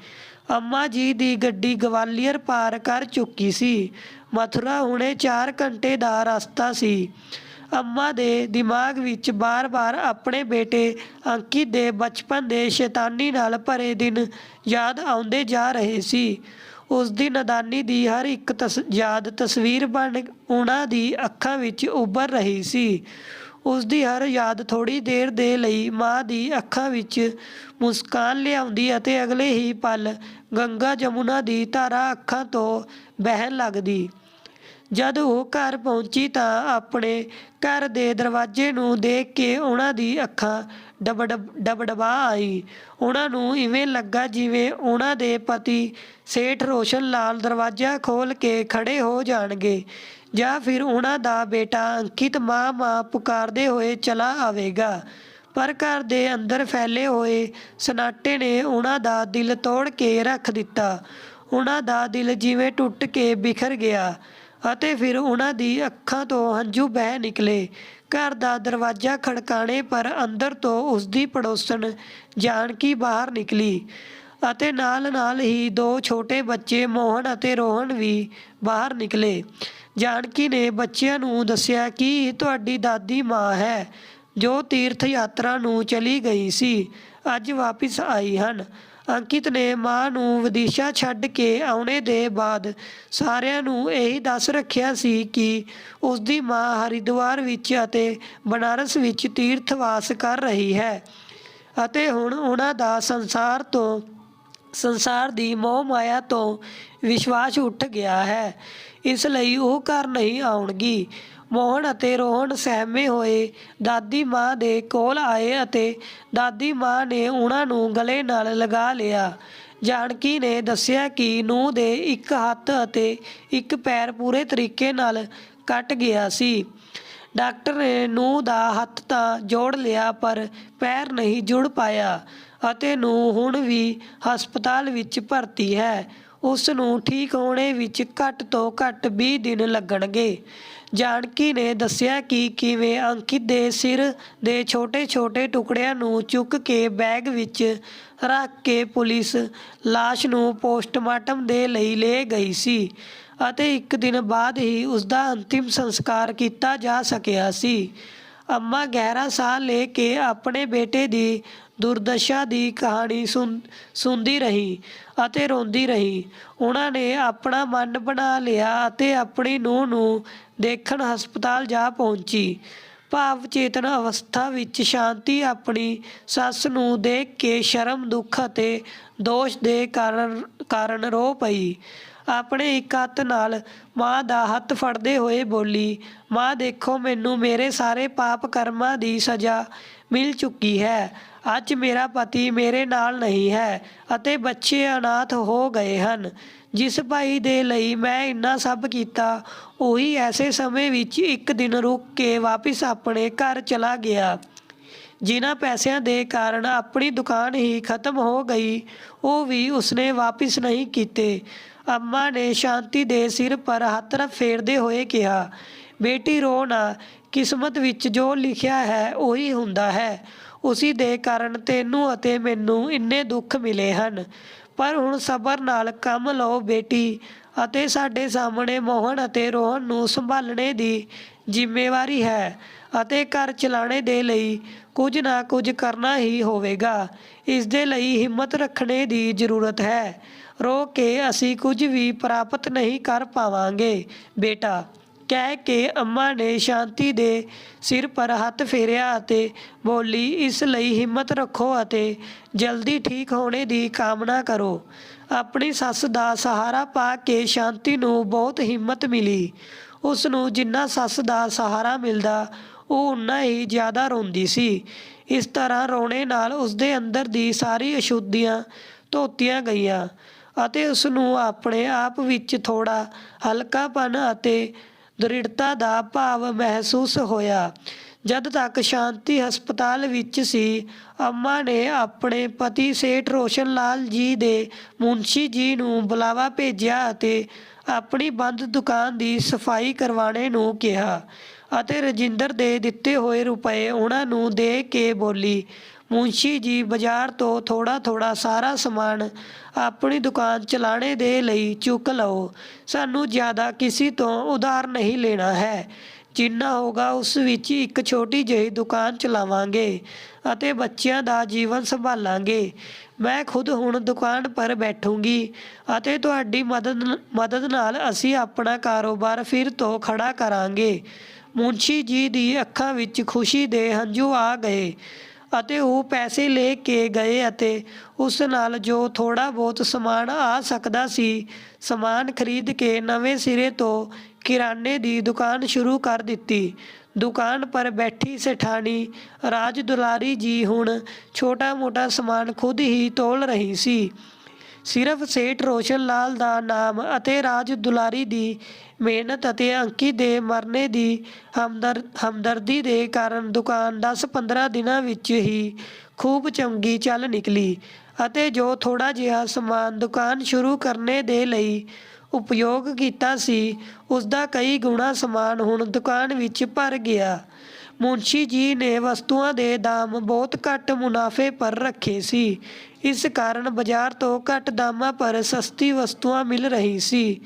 ਅੰਮਾ ਜੀ ਦੀ ਗੱਡੀ ਗਵਾਲੀਅਰ ਪਾਰ ਕਰ ਚੁੱਕੀ ਸੀ। ਮਥੁਰਾ ਹੁਣੇ 4 ਘੰਟੇ ਦਾ ਰਸਤਾ ਸੀ। ਅੰਮਾ ਦੇ ਦਿਮਾਗ ਵਿੱਚ ਬਾਰ-ਬਾਰ ਆਪਣੇ ਬੇਟੇ ਅੰਕਿਤ ਦੇ ਬਚਪਨ ਦੇ ਸ਼ੈਤਾਨੀ ਨਾਲ ਭਰੇ ਦਿਨ ਯਾਦ ਆਉਂਦੇ ਜਾ ਰਹੇ ਸੀ। ਉਸ ਦੀ ਨਾਦਾਨੀ ਦੀ ਹਰ ਇੱਕ ਯਾਦ ਤਸਵੀਰ ਬਣ ਉਹਨਾਂ ਦੀ ਅੱਖਾਂ ਵਿੱਚ ਉੱਭਰ ਰਹੀ ਸੀ। ਉਸ ਦੀ ਹਰ ਯਾਦ ਥੋੜ੍ਹੀ ਦੇਰ ਦੇ ਲਈ ਮਾਂ ਦੀ ਅੱਖਾਂ ਵਿੱਚ ਮੁਸਕਾਨ ਲਿਆਉਂਦੀ ਅਤੇ ਅਗਲੇ ਹੀ ਪਲ ਗੰਗਾ ਜਮੁਨਾ ਦੀ ਧਾਰਾ ਅੱਖਾਂ ਤੋਂ ਵਹਿਣ ਲੱਗਦੀ। ਜਦ ਉਹ ਘਰ ਪਹੁੰਚੀ ਤਾਂ ਆਪਣੇ ਘਰ ਦੇ ਦਰਵਾਜ਼ੇ ਨੂੰ ਦੇਖ ਕੇ ਉਹਨਾਂ ਦੀ ਅੱਖਾਂ ਡਬਡਬਾ ਆਈ। ਉਹਨਾਂ ਨੂੰ ਇਵੇਂ ਲੱਗਾ ਜਿਵੇਂ ਉਹਨਾਂ ਦੇ ਪਤੀ ਸੇਠ ਰੋਸ਼ਨ ਲਾਲ ਦਰਵਾਜ਼ਾ ਖੋਲ੍ਹ ਕੇ ਖੜ੍ਹੇ ਹੋ ਜਾਣਗੇ, ਜਾਂ ਫਿਰ ਉਹਨਾਂ ਦਾ ਬੇਟਾ ਅੰਕਿਤ ਮਾਂ ਪੁਕਾਰਦੇ ਹੋਏ ਚਲਾ ਆਵੇਗਾ। ਪਰ ਘਰ ਦੇ ਅੰਦਰ ਫੈਲੇ ਹੋਏ ਸਨਾਟੇ ਨੇ ਉਹਨਾਂ ਦਾ ਦਿਲ ਤੋੜ ਕੇ ਰੱਖ ਦਿੱਤਾ। ਉਹਨਾਂ ਦਾ ਦਿਲ ਜਿਵੇਂ ਟੁੱਟ ਕੇ ਬਿਖਰ ਗਿਆ ਅਤੇ ਫਿਰ ਉਹਨਾਂ ਦੀ ਅੱਖਾਂ ਤੋਂ ਹੰਝੂ ਵਹਿ ਨਿਕਲੇ। ਘਰ ਦਾ ਦਰਵਾਜ਼ਾ ਖੜਕਾਣੇ ਪਰ ਅੰਦਰ ਤੋਂ ਉਸ ਦੀ ਪੜੋਸਣ ਜਾਨਕੀ ਬਾਹਰ ਨਿਕਲੀ ਅਤੇ ਨਾਲ ਹੀ 2 ਛੋਟੇ ਬੱਚੇ ਮੋਹਨ ਅਤੇ ਰੋਹਨ ਵੀ ਬਾਹਰ ਨਿਕਲੇ। ਜਾਨਕੀ ਨੇ ਬੱਚਿਆਂ ਨੂੰ ਦੱਸਿਆ ਕਿ ਇਹ ਤੁਹਾਡੀ ਦਾਦੀ ਮਾਂ ਹੈ, ਜੋ ਤੀਰਥ ਯਾਤਰਾ ਨੂੰ ਚਲੀ ਗਈ ਸੀ, ਅੱਜ ਵਾਪਿਸ ਆਈ ਹਨ। ਅੰਕਿਤ ਨੇ ਮਾਂ ਨੂੰ ਵਿਦਿਸ਼ਾ ਛੱਡ ਕੇ ਆਉਣੇ ਦੇ ਬਾਅਦ ਸਾਰਿਆਂ ਨੂੰ ਇਹੀ ਦੱਸ ਰੱਖਿਆ ਸੀ ਕਿ ਉਸ ਦੀ ਮਾਂ ਹਰਿਦੁਆਰ ਵਿੱਚ ਅਤੇ ਬਨਾਰਸ ਵਿੱਚ ਤੀਰਥਵਾਸ ਕਰ ਰਹੀ ਹੈ ਅਤੇ ਹੁਣ ਉਹਨਾਂ ਦਾ ਸੰਸਾਰ ਦੀ ਮੋਹ ਮਾਇਆ ਤੋਂ ਵਿਸ਼ਵਾਸ ਉੱਠ ਗਿਆ ਹੈ, ਇਸ ਲਈ ਉਹ ਘਰ ਨਹੀਂ ਆਉਣਗੀ। ਮੋਹਨ ਅਤੇ ਰੋਹਨ ਸਹਿਮੇ ਹੋਏ ਦਾਦੀ ਮਾਂ ਦੇ ਕੋਲ ਆਏ ਅਤੇ ਦਾਦੀ ਮਾਂ ਨੇ ਉਹਨਾਂ ਨੂੰ ਗਲੇ ਨਾਲ ਲਗਾ ਲਿਆ। ਜਾਨਕੀ ਨੇ ਦੱਸਿਆ ਕਿ ਨੂੰਹ ਦੇ ਇੱਕ ਹੱਥ ਅਤੇ ਇੱਕ ਪੈਰ ਪੂਰੇ ਤਰੀਕੇ ਨਾਲ ਕੱਟ ਗਿਆ ਸੀ। ਡਾਕਟਰ ਨੇ ਨੂੰਹ ਦਾ ਹੱਥ ਤਾਂ ਜੋੜ ਲਿਆ ਪਰ ਪੈਰ ਨਹੀਂ ਜੁੜ ਪਾਇਆ ਅਤੇ ਨੂੰਹ ਹੁਣ ਵੀ ਹਸਪਤਾਲ ਵਿੱਚ ਭਰਤੀ ਹੈ। ਉਸ ਨੂੰ ਠੀਕ ਹੋਣੇ ਵਿੱਚ ਘੱਟ ਤੋਂ ਘੱਟ 20 ਦਿਨ ਲੱਗਣਗੇ। ਜਾਨਕੀ ਨੇ ਦੱਸਿਆ ਕਿ ਕਿਵੇਂ ਅੰਕਿਤ ਦੇ ਸਿਰ ਦੇ ਛੋਟੇ-ਛੋਟੇ ਟੁਕੜਿਆਂ ਨੂੰ ਚੁੱਕ ਕੇ ਬੈਗ ਵਿੱਚ ਰੱਖ ਕੇ ਪੁਲਿਸ ਲਾਸ਼ ਨੂੰ ਪੋਸਟਮਾਰਟਮ ਦੇ ਲਈ ਲੈ ਗਈ ਸੀ ਅਤੇ 1 ਦਿਨ ਬਾਅਦ ਹੀ ਉਸ ਦਾ ਅੰਤਿਮ ਸੰਸਕਾਰ ਕੀਤਾ ਜਾ ਸਕਿਆ ਸੀ। ਅੰਮਾ ਗਹਿਰਾ ਸਾਹ ਲੈ ਕੇ ਆਪਣੇ ਬੇਟੇ ਦੀ ਦੁਰਦਸ਼ਾ ਦੀ ਕਹਾਣੀ ਸੁਣਦੀ ਰਹੀ ਅਤੇ ਰੋਂਦੀ ਰਹੀ। ਉਹਨਾਂ ਨੇ ਆਪਣਾ ਮਨ ਬਣਾ ਲਿਆ ਅਤੇ ਆਪਣੀ ਨੂੰਹ ਨੂੰ ਦੇਖਣ ਹਸਪਤਾਲ ਜਾ ਪਹੁੰਚੀ। ਭਾਵ ਚੇਤਨ ਅਵਸਥਾ ਵਿੱਚ ਸ਼ਾਂਤੀ ਆਪਣੀ ਸੱਸ ਨੂੰ ਦੇਖ ਕੇ ਸ਼ਰਮ, ਦੁੱਖ ਅਤੇ ਦੋਸ਼ ਦੇ ਕਾਰਨ ਰੋ ਪਈ। ਆਪਣੇ ਇੱਕ ਹੱਥ ਨਾਲ ਮਾਂ ਦਾ ਹੱਥ ਫੜਦੇ ਹੋਏ ਬੋਲੀ, ਮਾਂ ਦੇਖੋ, ਮੈਨੂੰ ਮੇਰੇ ਸਾਰੇ ਪਾਪ ਕਰਮਾਂ ਦੀ ਸਜ਼ਾ ਮਿਲ ਚੁੱਕੀ ਹੈ। ਅੱਜ ਮੇਰਾ ਪਤੀ ਮੇਰੇ ਨਾਲ ਨਹੀਂ ਹੈ ਅਤੇ ਬੱਚੇ ਅਨਾਥ ਹੋ ਗਏ ਹਨ। ਜਿਸ ਭਾਈ ਦੇ ਲਈ ਮੈਂ ਇੰਨਾ ਸਭ ਕੀਤਾ, ਉਹੀ ਐਸੇ ਸਮੇਂ ਵਿੱਚ 1 ਦਿਨ ਰੁਕ ਕੇ ਵਾਪਿਸ ਆਪਣੇ ਘਰ ਚਲਾ ਗਿਆ। ਜਿਨ੍ਹਾਂ ਪੈਸਿਆਂ ਦੇ ਕਾਰਨ ਆਪਣੀ ਦੁਕਾਨ ਹੀ ਖਤਮ ਹੋ ਗਈ, ਉਹ ਵੀ ਉਸਨੇ ਵਾਪਿਸ ਨਹੀਂ ਕੀਤੇ। ਅੰਮਾ ਨੇ ਸ਼ਾਂਤੀ ਦੇ ਸਿਰ ਪਰ ਹੱਥ ਫੇਰਦੇ ਹੋਏ ਕਿਹਾ, ਬੇਟੀ ਰੋ ਨਾ, ਕਿਸਮਤ ਵਿੱਚ ਜੋ ਲਿਖਿਆ ਹੈ ਉਹੀ ਹੁੰਦਾ ਹੈ। ਉਸੀ ਦੇ ਕਾਰਨ ਤੈਨੂੰ ਅਤੇ ਮੈਨੂੰ ਇੰਨੇ ਦੁੱਖ ਮਿਲੇ ਹਨ। ਪਰ ਹੁਣ ਸਬਰ ਨਾਲ ਕੰਮ ਲਓ ਬੇਟੀ, ਅਤੇ ਸਾਡੇ ਸਾਹਮਣੇ ਮੋਹਨ ਅਤੇ ਰੋਹਨ ਨੂੰ ਸੰਭਾਲਣੇ ਦੀ ਜ਼ਿੰਮੇਵਾਰੀ ਹੈ ਅਤੇ ਘਰ ਚਲਾਉਣੇ ਦੇ ਲਈ ਕੁਝ ਨਾ ਕੁਝ ਕਰਨਾ ਹੀ ਹੋਵੇਗਾ। ਇਸ ਦੇ ਲਈ ਹਿੰਮਤ ਰੱਖਣੇ ਦੀ ਜ਼ਰੂਰਤ ਹੈ। ਰੋ ਕੇ ਅਸੀਂ ਕੁਝ ਵੀ ਪ੍ਰਾਪਤ ਨਹੀਂ ਕਰ ਪਾਵਾਂਗੇ ਬੇਟਾ। ਕਹਿ ਕੇ ਅੰਮਾ ਨੇ ਸ਼ਾਂਤੀ ਦੇ ਸਿਰ ਪਰ ਹੱਥ ਫੇਰਿਆ ਅਤੇ ਬੋਲੀ, ਇਸ ਲਈ ਹਿੰਮਤ ਰੱਖੋ ਅਤੇ ਜਲਦੀ ਠੀਕ ਹੋਣੇ ਦੀ ਕਾਮਨਾ ਕਰੋ। ਆਪਣੀ ਸੱਸ ਦਾ ਸਹਾਰਾ ਪਾ ਕੇ ਸ਼ਾਂਤੀ ਨੂੰ ਬਹੁਤ ਹਿੰਮਤ ਮਿਲੀ। ਉਸ ਨੂੰ ਜਿੰਨਾ ਸੱਸ ਦਾ ਸਹਾਰਾ ਮਿਲਦਾ ਉਹ ਓਨਾ ਹੀ ਜ਼ਿਆਦਾ ਰੋਂਦੀ ਸੀ। ਇਸ ਤਰ੍ਹਾਂ ਰੋਣੇ ਨਾਲ ਉਸਦੇ ਅੰਦਰ ਦੀ ਸਾਰੀ ਅਸ਼ੁੱਧੀਆਂ ਧੋਤੀਆਂ ਗਈਆਂ ਅਤੇ ਉਸ ਨੂੰ ਆਪਣੇ ਆਪ ਵਿੱਚ ਥੋੜ੍ਹਾ ਹਲਕਾਪਨ ਅਤੇ ਦ੍ਰਿੜਤਾ ਦਾ ਭਾਵ ਮਹਿਸੂਸ ਹੋਇਆ। ਜਦ ਤੱਕ ਸ਼ਾਂਤੀ ਹਸਪਤਾਲ ਵਿੱਚ ਸੀ, ਅੰਮਾ ਨੇ ਆਪਣੇ ਪਤੀ ਸੇਠ ਰੋਸ਼ਨ ਲਾਲ ਜੀ ਦੇ ਮੁਨਸ਼ੀ ਜੀ ਨੂੰ ਬੁਲਾਵਾ ਭੇਜਿਆ ਅਤੇ ਆਪਣੀ ਬੰਦ ਦੁਕਾਨ ਦੀ ਸਫਾਈ ਕਰਵਾਉਣੇ ਨੂੰ ਕਿਹਾ ਅਤੇ ਰਜਿੰਦਰ ਦੇ ਦਿੱਤੇ ਹੋਏ ਰੁਪਏ ਉਹਨਾਂ ਨੂੰ ਦੇ ਕੇ ਬੋਲੀ, ਮੁਨਸ਼ੀ ਜੀ ਬਾਜ਼ਾਰ ਤੋਂ ਥੋੜ੍ਹਾ ਥੋੜ੍ਹਾ ਸਾਰਾ ਸਮਾਨ ਆਪਣੀ ਦੁਕਾਨ ਚਲਾਣੇ ਦੇ ਲਈ ਚੁੱਕ ਲਓ। ਸਾਨੂੰ ਜ਼ਿਆਦਾ ਕਿਸੇ ਤੋਂ ਉਧਾਰ ਨਹੀਂ ਲੈਣਾ ਹੈ। ਜਿੰਨਾ ਹੋਗਾ ਉਸ ਵਿੱਚ ਇੱਕ ਛੋਟੀ ਜਿਹੀ ਦੁਕਾਨ ਚਲਾਵਾਂਗੇ ਅਤੇ ਬੱਚਿਆਂ ਦਾ ਜੀਵਨ ਸੰਭਾਲਾਂਗੇ। ਮੈਂ ਖੁਦ ਹੁਣ ਦੁਕਾਨ ਪਰ ਬੈਠੂੰਗੀ ਅਤੇ ਤੁਹਾਡੀ ਮਦਦ ਨਾਲ ਅਸੀਂ ਆਪਣਾ ਕਾਰੋਬਾਰ ਫਿਰ ਤੋਂ ਖੜਾ ਕਰਾਂਗੇ। ਮੁਨਸ਼ੀ ਜੀ ਦੀ ਅੱਖਾਂ ਵਿੱਚ ਖੁਸ਼ੀ ਦੇ ਹੰਝੂ ਆ ਗਏ ਅਤੇ ਉਹ ਪੈਸੇ ਲੈ ਕੇ ਗਏ ਅਤੇ ਉਸ ਨਾਲ ਜੋ ਥੋੜ੍ਹਾ ਬਹੁਤ ਸਮਾਨ ਆ ਸਕਦਾ ਸੀ, ਸਮਾਨ ਖਰੀਦ ਕੇ ਨਵੇਂ ਸਿਰੇ ਤੋਂ ਕਿਰਾਨੇ ਦੀ ਦੁਕਾਨ ਸ਼ੁਰੂ ਕਰ ਦਿੱਤੀ। ਦੁਕਾਨ ਪਰ ਬੈਠੀ ਸੇਠਾਣੀ ਰਾਜ ਦੁਲਾਰੀ ਜੀ ਹੁਣ ਛੋਟਾ-ਮੋਟਾ ਸਮਾਨ ਖੁਦ ਹੀ ਤੋਲ ਰਹੀ ਸੀ। ਸਿਰਫ ਸੇਠ ਰੋਸ਼ਨ ਲਾਲ ਦਾ ਨਾਮ ਅਤੇ ਰਾਜ ਦੁਲਾਰੀ ਦੀ ਮਿਹਨਤ ਅਤੇ ਅੰਕੀ ਦੇ ਮਰਨੇ ਦੀ ਹਮਦਰਦੀ ਦੇ ਕਾਰਨ ਦੁਕਾਨ 10-15 ਦਿਨਾਂ ਵਿੱਚ ਹੀ ਖੂਬ ਚੰਗੀ ਚੱਲ ਨਿਕਲੀ ਅਤੇ ਜੋ ਥੋੜ੍ਹਾ ਜਿਹਾ ਸਮਾਨ ਦੁਕਾਨ ਸ਼ੁਰੂ ਕਰਨੇ ਦੇ ਲਈ ਉਪਯੋਗ ਕੀਤਾ ਸੀ, ਉਸਦਾ ਕਈ ਗੁਣਾ ਸਮਾਨ ਹੁਣ ਦੁਕਾਨ ਵਿੱਚ ਭਰ ਗਿਆ। ਮੁਨਸ਼ੀ ਜੀ ਨੇ ਵਸਤੂਆਂ ਦੇ ਦਾਮ ਬਹੁਤ ਘੱਟ ਮੁਨਾਫੇ ਪਰ ਰੱਖੇ ਸੀ। ਇਸ ਕਾਰਨ ਬਾਜ਼ਾਰ ਤੋਂ ਘੱਟ ਦਾਮਾਂ ਪਰ ਸਸਤੀ ਵਸਤੂਆਂ ਮਿਲ ਰਹੀ ਸੀ।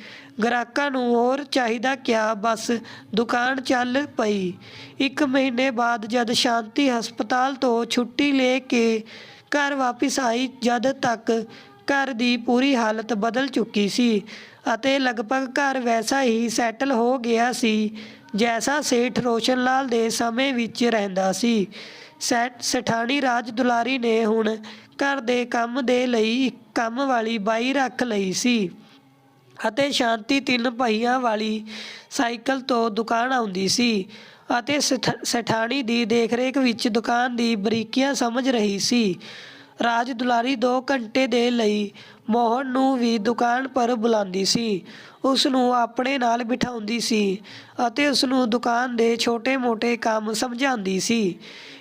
ਗ੍ਰਾਹਕਾਂ ਨੂੰ ਹੋਰ ਚਾਹੀਦਾ ਕਿਆ, ਬਸ ਦੁਕਾਨ ਚੱਲ ਪਈ। 1 ਮਹੀਨੇ ਬਾਅਦ ਜਦ ਸ਼ਾਂਤੀ ਹਸਪਤਾਲ ਤੋਂ ਛੁੱਟੀ ਲੈ ਕੇ ਘਰ ਵਾਪਿਸ ਆਈ, ਜਦ ਤੱਕ ਘਰ ਦੀ ਪੂਰੀ ਹਾਲਤ ਬਦਲ ਚੁੱਕੀ ਸੀ ਅਤੇ ਲਗਭਗ ਘਰ ਵੈਸਾ ਹੀ ਸੈਟਲ ਹੋ ਗਿਆ ਸੀ ਜੈਸਾ ਸੇਠ ਰੋਸ਼ਨ ਲਾਲ ਦੇ ਸਮੇਂ ਵਿੱਚ ਰਹਿੰਦਾ ਸੀ। ਸੇਠਾਣੀ ਰਾਜ ਦੁਲਾਰੀ ਨੇ ਹੁਣ ਘਰ ਦੇ ਕੰਮ ਦੇ ਲਈ ਇੱਕ ਕੰਮ ਵਾਲੀ ਬਾਈ ਰੱਖ ਲਈ ਸੀ ਅਤੇ ਸ਼ਾਂਤੀ 3 ਪਹੀਆਂ ਵਾਲੀ ਸਾਈਕਲ ਤੋਂ ਦੁਕਾਨ ਆਉਂਦੀ ਸੀ ਅਤੇ ਸੇਠਾਣੀ ਦੀ ਦੇਖਰੇਖ ਵਿੱਚ ਦੁਕਾਨ ਦੀ ਬਰੀਕੀਆਂ ਸਮਝ ਰਹੀ ਸੀ। ਰਾਜ ਦੁਲਾਰੀ 2 ਘੰਟੇ ਦੇ ਲਈ ਮੋਹਨ ਨੂੰ ਵੀ ਦੁਕਾਨ ਪਰ ਬੁਲਾਉਂਦੀ ਸੀ, ਉਸ ਨੂੰ ਆਪਣੇ ਨਾਲ ਬਿਠਾਉਂਦੀ ਸੀ ਅਤੇ ਉਸ ਨੂੰ ਦੁਕਾਨ ਦੇ ਛੋਟੇ-ਮੋਟੇ ਕੰਮ ਸਮਝਾਉਂਦੀ ਸੀ।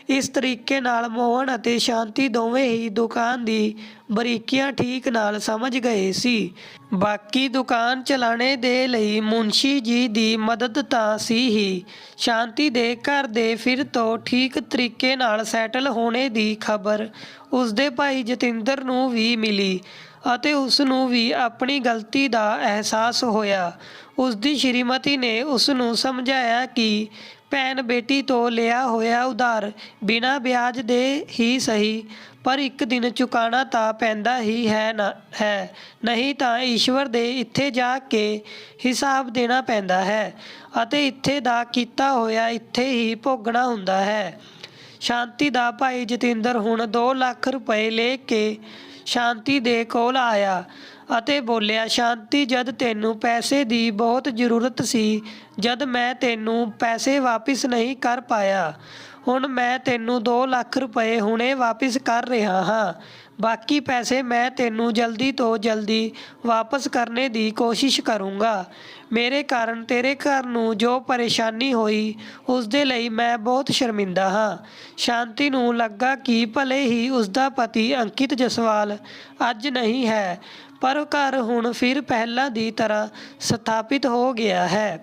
ਇਸ ਤਰੀਕੇ ਨਾਲ ਮੋਹਨ ਅਤੇ ਸ਼ਾਂਤੀ ਦੋਵੇਂ ਹੀ ਦੁਕਾਨ ਦੀ ਬਰੀਕੀਆਂ ਠੀਕ ਨਾਲ ਸਮਝ ਗਏ ਸੀ। ਬਾਕੀ ਦੁਕਾਨ ਚਲਾਣੇ ਦੇ ਲਈ ਮੁਨਸ਼ੀ ਜੀ ਦੀ ਮਦਦ ਤਾਂ ਸੀ ਹੀ। ਸ਼ਾਂਤੀ ਦੇ ਘਰ ਦੇ ਫਿਰ ਤੋਂ ਠੀਕ ਤਰੀਕੇ ਨਾਲ ਸੈਟਲ ਹੋਣੇ ਦੀ ਖਬਰ ਉਸਦੇ ਭਾਈ ਜਤਿੰਦਰ ਨੂੰ ਵੀ ਮਿਲੀ ਅਤੇ ਉਸ ਨੂੰ ਵੀ ਆਪਣੀ ਗਲਤੀ ਦਾ ਅਹਿਸਾਸ ਹੋਇਆ। ਉਸਦੀ ਸ਼੍ਰੀਮਤੀ ਨੇ ਉਸ ਨੂੰ ਸਮਝਾਇਆ ਕਿ ਭੈਣ ਬੇਟੀ ਤੋਂ ਲਿਆ ਹੋਇਆ ਉਧਾਰ ਬਿਨਾਂ ਵਿਆਜ ਦੇ ਹੀ ਸਹੀ, ਪਰ ਇੱਕ ਦਿਨ ਚੁਕਾਉਣਾ ਤਾਂ ਪੈਂਦਾ ਹੀ ਹੈ ਨਹੀਂ ਤਾਂ ਈਸ਼ਵਰ ਦੇ ਇੱਥੇ ਜਾ ਕੇ ਹਿਸਾਬ ਦੇਣਾ ਪੈਂਦਾ ਹੈ ਅਤੇ ਇੱਥੇ ਦਾ ਕੀਤਾ ਹੋਇਆ ਇੱਥੇ ਹੀ ਭੋਗਣਾ ਹੁੰਦਾ ਹੈ। ਸ਼ਾਂਤੀ ਦਾ ਭਾਈ ਜਤਿੰਦਰ ਹੁਣ 2 ਲੱਖ ਰੁਪਏ ਲੈ ਕੇ ਸ਼ਾਂਤੀ ਦੇ ਕੋਲ ਆਇਆ ਅਤੇ ਬੋਲਿਆ, ਸ਼ਾਂਤੀ, ਜਦ ਤੈਨੂੰ ਪੈਸੇ ਦੀ ਬਹੁਤ ਜ਼ਰੂਰਤ ਸੀ, ਜਦ ਮੈਂ ਤੈਨੂੰ ਪੈਸੇ ਵਾਪਿਸ ਨਹੀਂ ਕਰ ਪਾਇਆ, ਹੁਣ ਮੈਂ ਤੈਨੂੰ 2 ਲੱਖ ਰੁਪਏ ਹੁਣੇ ਵਾਪਿਸ ਕਰ ਰਿਹਾ ਹਾਂ। ਬਾਕੀ ਪੈਸੇ ਮੈਂ ਤੈਨੂੰ ਜਲਦੀ ਤੋਂ ਜਲਦੀ ਵਾਪਸ ਕਰਨੇ ਦੀ ਕੋਸ਼ਿਸ਼ ਕਰੂੰਗਾ। ਮੇਰੇ ਕਾਰਨ ਤੇਰੇ ਘਰ ਨੂੰ ਜੋ ਪਰੇਸ਼ਾਨੀ ਹੋਈ ਉਸ ਦੇ ਲਈ ਮੈਂ ਬਹੁਤ ਸ਼ਰਮਿੰਦਾ ਹਾਂ। ਸ਼ਾਂਤੀ ਨੂੰ ਲੱਗਾ ਕਿ ਭਲੇ ਹੀ ਉਸਦਾ ਪਤੀ ਅੰਕਿਤ ਜਸਵਾਲ ਅੱਜ ਨਹੀਂ ਹੈ, ਪਰ ਘਰ ਹੁਣ ਫਿਰ ਪਹਿਲਾਂ ਦੀ ਤਰ੍ਹਾਂ ਸਥਾਪਿਤ ਹੋ ਗਿਆ ਹੈ।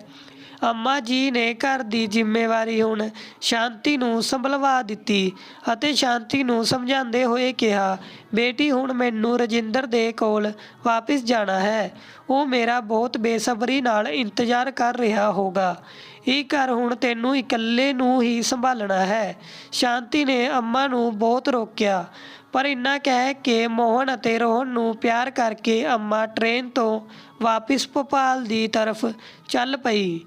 ਅੰਮਾ ਜੀ ਨੇ ਘਰ ਦੀ ਜ਼ਿੰਮੇਵਾਰੀ ਹੁਣ ਸ਼ਾਂਤੀ ਨੂੰ ਸੰਭਲਵਾ ਦਿੱਤੀ ਅਤੇ ਸ਼ਾਂਤੀ ਨੂੰ ਸਮਝਾਉਂਦੇ ਹੋਏ ਕਿਹਾ, ਬੇਟੀ, ਹੁਣ ਮੈਨੂੰ ਰਜਿੰਦਰ ਦੇ ਕੋਲ ਵਾਪਿਸ ਜਾਣਾ ਹੈ। ਉਹ ਮੇਰਾ ਬਹੁਤ ਬੇਸਬਰੀ ਨਾਲ ਇੰਤਜ਼ਾਰ ਕਰ ਰਿਹਾ ਹੋਗਾ। ਇਹ ਘਰ ਹੁਣ ਤੈਨੂੰ ਇਕੱਲੇ ਨੂੰ ਹੀ ਸੰਭਾਲਣਾ ਹੈ। ਸ਼ਾਂਤੀ ਨੇ ਅੰਮਾ ਨੂੰ ਬਹੁਤ ਰੋਕਿਆ, ਪਰ ਇੰਨਾ ਕਹਿ ਕੇ ਮੋਹਨ ਅਤੇ ਰੋਹਨ ਨੂੰ ਪਿਆਰ ਕਰਕੇ ਅੰਮਾ ਟ੍ਰੇਨ ਤੋਂ ਵਾਪਿਸ ਭੋਪਾਲ ਦੀ ਤਰਫ ਚੱਲ ਪਈ।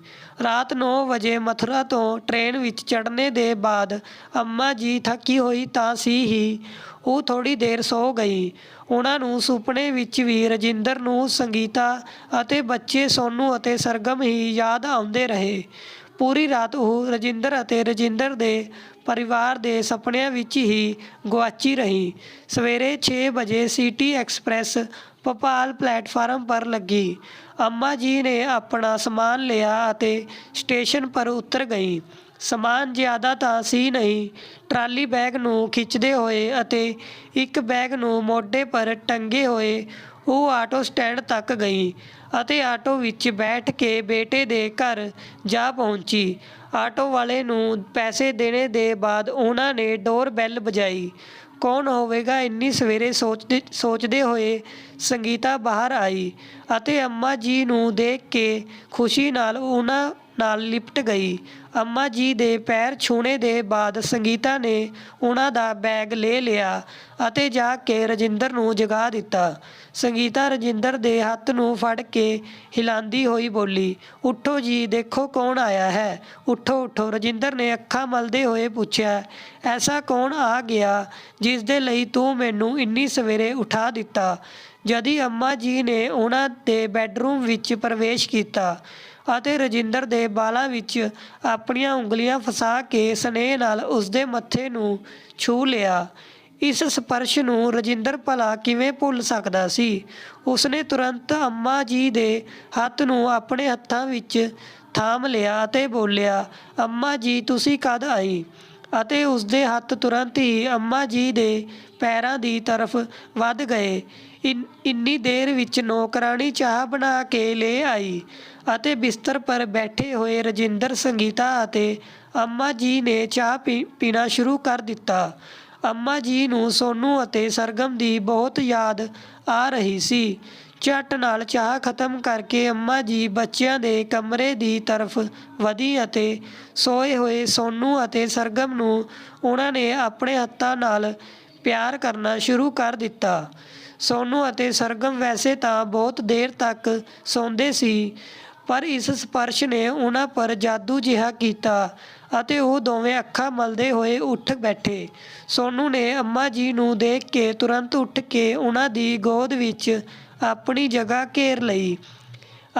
ਰਾਤ 9 ਵਜੇ ਮਥੁਰਾ ਤੋਂ ਟ੍ਰੇਨ ਵਿੱਚ ਚੜ੍ਹਨੇ ਦੇ ਬਾਅਦ ਅੰਮਾ ਜੀ ਥੱਕੀ ਹੋਈ ਤਾਂ ਸੀ ਹੀ, ਉਹ ਥੋੜ੍ਹੀ ਦੇਰ ਸੌ ਗਈ। ਉਹਨਾਂ ਨੂੰ ਸੁਪਨੇ ਵਿੱਚ ਵੀ ਰਜਿੰਦਰ ਨੂੰ, ਸੰਗੀਤਾ ਅਤੇ ਬੱਚੇ ਸੋਨੂ ਅਤੇ ਸਰਗਮ ਹੀ ਯਾਦ ਆਉਂਦੇ ਰਹੇ। ਪੂਰੀ ਰਾਤ ਉਹ ਰਜਿੰਦਰ ਅਤੇ ਰਜਿੰਦਰ ਦੇ ਪਰਿਵਾਰ ਦੇ ਸੁਪਨਿਆਂ ਵਿੱਚ ਹੀ ਗੁਆਚੀ ਰਹੀ। ਸਵੇਰੇ 6 ਵਜੇ ਸਿਟੀ ਐਕਸਪ੍ਰੈਸ ਭੋਪਾਲ ਪਲੇਟਫਾਰਮ ਪਰ ਲੱਗੀ। ਅੰਮਾ ਜੀ ਨੇ ਆਪਣਾ ਸਮਾਨ ਲਿਆ ਅਤੇ ਸਟੇਸ਼ਨ ਪਰ ਉਤਰ ਗਈ। ਸਮਾਨ ਜ਼ਿਆਦਾ ਤਾਂ ਸੀ ਨਹੀਂ। ਟਰਾਲੀ ਬੈਗ ਨੂੰ ਖਿੱਚਦੇ ਹੋਏ ਅਤੇ ਇੱਕ ਬੈਗ ਨੂੰ ਮੋਢੇ ਪਰ ਟੰਗੇ ਹੋਏ ਉਹ ਆਟੋ ਸਟੈਂਡ ਤੱਕ ਗਈ ਅਤੇ ਆਟੋ ਵਿੱਚ ਬੈਠ ਕੇ ਬੇਟੇ ਦੇ ਘਰ ਜਾ ਪਹੁੰਚੀ। ਆਟੋ ਵਾਲੇ ਨੂੰ ਪੈਸੇ ਦੇਣੇ ਦੇ ਬਾਅਦ ਉਹਨਾਂ ਨੇ ਡੋਰ ਬੈਲ ਵਜਾਈ। ਕੌਣ ਹੋਵੇਗਾ ਇੰਨੀ ਸਵੇਰੇ ਸੋਚਦੇ ਹੋਏ ਸੰਗੀਤਾ ਬਾਹਰ ਆਈ ਅਤੇ ਅੰਮਾ ਜੀ ਨੂੰ ਦੇਖ ਕੇ ਖੁਸ਼ੀ ਨਾਲ ਉਹਨਾਂ ਨਾਲ ਲਿਪਟ ਗਈ। ਅੰਮਾ ਜੀ ਦੇ ਪੈਰ ਛੂਹਣੇ ਦੇ ਬਾਅਦ ਸੰਗੀਤਾ ਨੇ ਉਹਨਾਂ ਦਾ ਬੈਗ ਲੈ ਲਿਆ ਅਤੇ ਜਾ ਕੇ ਰਜਿੰਦਰ ਨੂੰ ਜਗਾ ਦਿੱਤਾ। ਸੰਗੀਤਾ ਰਜਿੰਦਰ ਦੇ ਹੱਥ ਨੂੰ ਫੜ ਕੇ ਹਿਲਾਉਂਦੀ ਹੋਈ ਬੋਲੀ, "ਉੱਠੋ ਜੀ, ਦੇਖੋ ਕੌਣ ਆਇਆ ਹੈ। ਉੱਠੋ ਉੱਠੋ।" ਰਜਿੰਦਰ ਨੇ ਅੱਖਾਂ ਮਲਦੇ ਹੋਏ ਪੁੱਛਿਆ, "ਐਸਾ ਕੌਣ ਆ ਗਿਆ ਜਿਸ ਦੇ ਲਈ ਤੂੰ ਮੈਨੂੰ ਇੰਨੀ ਸਵੇਰੇ ਉਠਾ ਦਿੱਤਾ?" ਜਦੀ ਅੰਮਾ ਜੀ ਨੇ ਉਹਨਾਂ ਦੇ ਬੈੱਡਰੂਮ ਵਿੱਚ ਪ੍ਰਵੇਸ਼ ਕੀਤਾ ਅਤੇ ਰਜਿੰਦਰ ਦੇ ਬਾਲਾਂ ਵਿੱਚ ਆਪਣੀਆਂ ਉਂਗਲੀਆਂ ਫਸਾ ਕੇ ਸਨੇਹ ਨਾਲ ਉਸਦੇ ਮੱਥੇ ਨੂੰ ਛੂਹ ਲਿਆ। ਇਸ ਸਪਰਸ਼ ਨੂੰ ਰਜਿੰਦਰ ਭਲਾ ਕਿਵੇਂ ਭੁੱਲ ਸਕਦਾ ਸੀ। ਉਸਨੇ ਤੁਰੰਤ ਅੰਮਾ ਜੀ ਦੇ ਹੱਥ ਨੂੰ ਆਪਣੇ ਹੱਥਾਂ ਵਿੱਚ ਥਾਮ ਲਿਆ ਅਤੇ ਬੋਲਿਆ, "ਅੰਮਾ ਜੀ, ਤੁਸੀਂ ਕਦ ਆਈ?" ਅਤੇ ਉਸਦੇ ਹੱਥ ਤੁਰੰਤ ਹੀ ਅੰਮਾ ਜੀ ਦੇ ਪੈਰਾਂ ਦੀ ਤਰਫ ਵੱਧ ਗਏ। ਇੰਨੀ ਦੇਰ ਵਿੱਚ ਨੌਕਰਾਣੀ ਚਾਹ ਬਣਾ ਕੇ ਲੈ ਆਈ ਅਤੇ ਬਿਸਤਰ ਪਰ ਬੈਠੇ ਹੋਏ ਰਜਿੰਦਰ, ਸੰਗੀਤਾ ਅਤੇ ਅੰਮਾ ਜੀ ਨੇ ਚਾਹ ਪੀਣਾ ਸ਼ੁਰੂ ਕਰ ਦਿੱਤਾ। ਅੰਮਾ ਜੀ ਨੂੰ ਸੋਨੂ ਅਤੇ ਸਰਗਮ ਦੀ ਬਹੁਤ ਯਾਦ ਆ ਰਹੀ ਸੀ। ਝੱਟ ਨਾਲ ਚਾਹ ਖਤਮ ਕਰਕੇ ਅੰਮਾ ਜੀ ਬੱਚਿਆਂ ਦੇ ਕਮਰੇ ਦੀ ਤਰਫ ਵਧੀ ਅਤੇ ਸੋਏ ਹੋਏ ਸੋਨੂ ਅਤੇ ਸਰਗਮ ਨੂੰ ਉਹਨਾਂ ਨੇ ਆਪਣੇ ਹੱਥਾਂ ਨਾਲ ਪਿਆਰ ਕਰਨਾ ਸ਼ੁਰੂ ਕਰ ਦਿੱਤਾ। ਸੋਨੂ ਅਤੇ ਸਰਗਮ ਵੈਸੇ ਤਾਂ ਬਹੁਤ ਦੇਰ ਤੱਕ ਸੌਂਦੇ ਸੀ, ਪਰ ਇਸ ਸਪਰਸ਼ ਨੇ ਉਹਨਾਂ ਪਰ ਜਾਦੂ ਜਿਹਾ ਕੀਤਾ ਅਤੇ ਉਹ ਦੋਵੇਂ ਅੱਖਾਂ ਮਲਦੇ ਹੋਏ ਉੱਠ ਬੈਠੇ। ਸੋਨੂ ਨੇ ਅੰਮਾ ਜੀ ਨੂੰ ਦੇਖ ਕੇ ਤੁਰੰਤ ਉੱਠ ਕੇ ਉਹਨਾਂ ਦੀ ਗੋਦ ਵਿੱਚ ਆਪਣੀ ਜਗ੍ਹਾ ਘੇਰ ਲਈ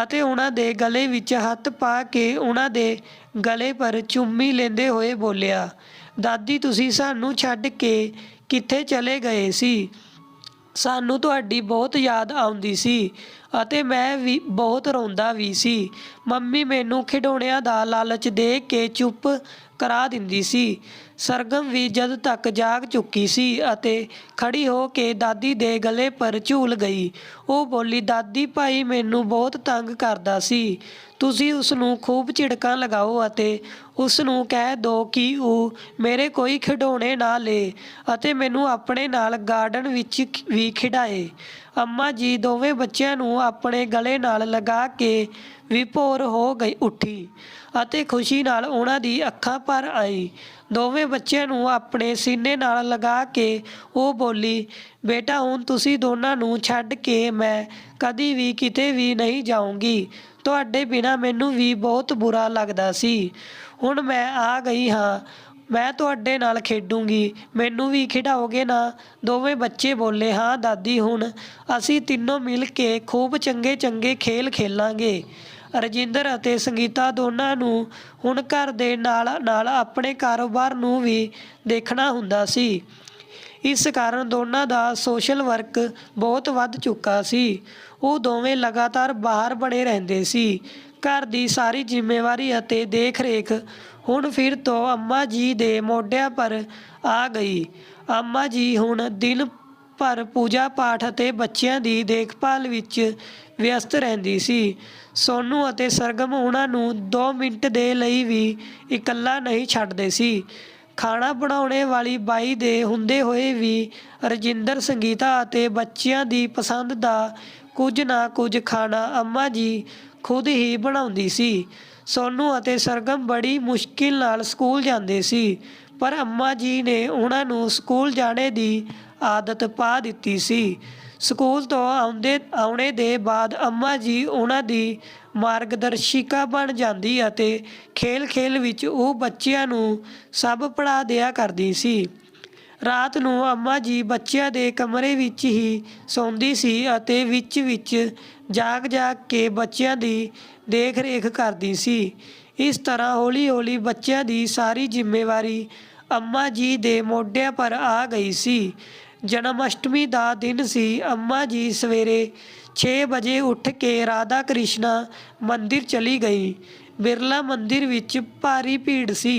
ਅਤੇ ਉਹਨਾਂ ਦੇ ਗਲੇ ਵਿੱਚ ਹੱਥ ਪਾ ਕੇ ਉਹਨਾਂ ਦੇ ਗਲੇ ਪਰ ਚੁੰਮੀ ਲੈਂਦੇ ਹੋਏ ਬੋਲਿਆ, "ਦਾਦੀ, ਤੁਸੀਂ ਸਾਨੂੰ ਛੱਡ ਕੇ ਕਿੱਥੇ ਚਲੇ ਗਏ ਸੀ? ਸਾਨੂੰ ਤੁਹਾਡੀ ਬਹੁਤ ਯਾਦ ਆਉਂਦੀ ਸੀ ਅਤੇ ਮੈਂ ਵੀ ਬਹੁਤ ਰੋਂਦਾ ਵੀ ਸੀ। ਮੰਮੀ ਮੈਨੂੰ ਖਿਡੌਣਿਆਂ ਦਾ ਲਾਲਚ ਦੇ ਕੇ ਚੁੱਪ ਕਰਾ ਦਿੰਦੀ ਸੀ।" ਸਰਗਮ ਵੀ ਜਦ ਤੱਕ ਜਾਗ ਚੁੱਕੀ ਸੀ ਅਤੇ ਖੜੀ ਹੋ ਕੇ ਦਾਦੀ ਦੇ ਗਲੇ ਪਰ ਝੂਲ ਗਈ। ਉਹ ਬੋਲੀ, "ਦਾਦੀ, ਭਾਈ ਮੈਨੂੰ ਬਹੁਤ ਤੰਗ ਕਰਦਾ ਸੀ। ਤੁਸੀਂ ਉਸ ਨੂੰ ਖੂਬ ਝਿੜਕਾਂ ਲਗਾਓ ਅਤੇ ਉਸ ਨੂੰ ਕਹਿ ਦਿਓ ਕਿ ਉਹ ਮੇਰੇ ਕੋਈ ਖਿਡੌਣੇ ਨਾ ਲਏ ਅਤੇ ਮੈਨੂੰ ਆਪਣੇ ਨਾਲ ਗਾਰਡਨ ਵਿੱਚ ਵੀ ਖਿਡਾਏ।" ਅੰਮਾ ਜੀ ਦੋਵੇਂ ਬੱਚਿਆਂ ਨੂੰ ਆਪਣੇ ਗਲੇ ਨਾਲ ਲਗਾ ਕੇ ਵਿਭੋਰ ਹੋ ਉੱਠੀ ਅਤੇ ਖੁਸ਼ੀ ਨਾਲ ਉਹਨਾਂ ਦੀ ਅੱਖਾਂ ਭਰ ਆਈ। ਦੋਵੇਂ ਬੱਚਿਆਂ ਨੂੰ ਆਪਣੇ ਸੀਨੇ ਨਾਲ ਲਗਾ ਕੇ ਉਹ ਬੋਲੀ, "ਬੇਟਾ, ਹੁਣ ਤੁਸੀਂ ਦੋਨਾਂ ਨੂੰ ਛੱਡ ਕੇ ਮੈਂ ਕਦੀ ਵੀ ਕਿਤੇ ਵੀ ਨਹੀਂ ਜਾਊਂਗੀ। ਤੁਹਾਡੇ ਬਿਨਾਂ ਮੈਨੂੰ ਵੀ ਬਹੁਤ ਬੁਰਾ ਲੱਗਦਾ ਸੀ। ਹੁਣ ਮੈਂ ਆ ਗਈ ਹਾਂ। ਮੈਂ ਤੁਹਾਡੇ ਨਾਲ ਖੇਡੂੰਗੀ। ਮੈਨੂੰ ਵੀ ਖਿਡਾਓਗੇ ਨਾ?" ਦੋਵੇਂ ਬੱਚੇ ਬੋਲੇ, "ਹਾਂ ਦਾਦੀ, ਹੁਣ ਅਸੀਂ ਤਿੰਨੋਂ ਮਿਲ ਕੇ ਖੂਬ ਚੰਗੇ ਚੰਗੇ ਖੇਲ ਖੇਲਾਂਗੇ।" ਰਜਿੰਦਰ ਅਤੇ ਸੰਗੀਤਾ ਦੋਨਾਂ ਨੂੰ ਹੁਣ ਘਰ ਦੇ ਨਾਲ ਨਾਲ ਆਪਣੇ ਕਾਰੋਬਾਰ ਨੂੰ ਵੀ ਦੇਖਣਾ ਹੁੰਦਾ ਸੀ। ਇਸ ਕਾਰਨ ਦੋਨਾਂ ਦਾ ਸੋਸ਼ਲ ਵਰਕ ਬਹੁਤ ਵੱਧ ਚੁੱਕਾ ਸੀ। ਉਹ ਦੋਵੇਂ ਲਗਾਤਾਰ ਬਾਹਰ ਬਣੇ ਰਹਿੰਦੇ ਸੀ। ਘਰ ਦੀ ਸਾਰੀ ਜ਼ਿੰਮੇਵਾਰੀ ਅਤੇ ਦੇਖ ਰੇਖ ਹੁਣ ਫਿਰ ਤੋਂ ਅੰਮਾ ਜੀ ਦੇ ਮੋਢਿਆਂ ਪਰ ਆ ਗਈ। ਅੰਮਾ ਜੀ ਹੁਣ ਦਿਨ ਭਰ ਪੂਜਾ ਪਾਠ ਅਤੇ ਬੱਚਿਆਂ ਦੀ ਦੇਖਭਾਲ ਵਿੱਚ ਵਿਅਸਤ ਰਹਿੰਦੀ ਸੀ। ਸੋਨੂ ਅਤੇ ਸਰਗਮ ਉਹਨਾਂ ਨੂੰ 2 ਮਿੰਟ ਦੇ ਲਈ ਵੀ ਇਕੱਲਾ ਨਹੀਂ ਛੱਡਦੇ ਸੀ। ਖਾਣਾ ਬਣਾਉਣੇ ਵਾਲੀ ਬਾਈ ਦੇ ਹੁੰਦੇ ਹੋਏ ਵੀ ਰਜਿੰਦਰ, ਸੰਗੀਤਾ ਅਤੇ ਬੱਚਿਆਂ ਦੀ ਪਸੰਦ ਦਾ ਕੁਝ ਨਾ ਕੁਝ ਖਾਣਾ ਅੰਮਾ ਜੀ ਖੁਦ ਹੀ ਬਣਾਉਂਦੀ ਸੀ। ਸੋਨੂ ਅਤੇ ਸਰਗਮ ਬੜੀ ਮੁਸ਼ਕਿਲ ਨਾਲ ਸਕੂਲ ਜਾਂਦੇ ਸੀ, ਪਰ ਅੰਮਾ ਜੀ ਨੇ ਉਹਨਾਂ ਨੂੰ ਸਕੂਲ ਜਾਣੇ ਦੀ ਆਦਤ ਪਾ ਦਿੱਤੀ ਸੀ। ਸਕੂਲ ਤੋਂ ਆਉਣੇ ਦੇ ਬਾਅਦ ਅੰਮਾ ਜੀ ਉਹਨਾਂ ਦੀ ਮਾਰਗਦਰਸ਼ਿਕਾ ਬਣ ਜਾਂਦੀ ਅਤੇ ਖੇਲ ਵਿੱਚ ਉਹ ਬੱਚਿਆਂ ਨੂੰ ਸਭ ਪੜ੍ਹਾ ਦਿਆ ਕਰਦੀ ਸੀ। ਰਾਤ ਨੂੰ ਅੰਮਾ ਜੀ ਬੱਚਿਆਂ ਦੇ ਕਮਰੇ ਵਿੱਚ ਹੀ ਸੌਂਦੀ ਸੀ ਅਤੇ ਵਿੱਚ ਜਾਗ ਕੇ ਬੱਚਿਆਂ ਦੀ ਦੇਖ ਰੇਖ ਕਰਦੀ ਸੀ। ਇਸ ਤਰ੍ਹਾਂ ਹੌਲੀ ਬੱਚਿਆਂ ਦੀ ਸਾਰੀ ਜ਼ਿੰਮੇਵਾਰੀ ਅੰਮਾ ਜੀ ਦੇ ਮੋਢਿਆਂ ਪਰ ਆ ਗਈ ਸੀ। ਜਨਮ ਅਸ਼ਟਮੀ ਦਾ ਦਿਨ ਸੀ। ਅੰਮਾ ਜੀ ਸਵੇਰੇ 6 ਵਜੇ ਉੱਠ ਕੇ ਰਾਧਾ ਕ੍ਰਿਸ਼ਨਾ ਮੰਦਿਰ ਚਲੀ ਗਈ। ਬਿਰਲਾ ਮੰਦਿਰ ਵਿੱਚ ਭਾਰੀ ਭੀੜ ਸੀ।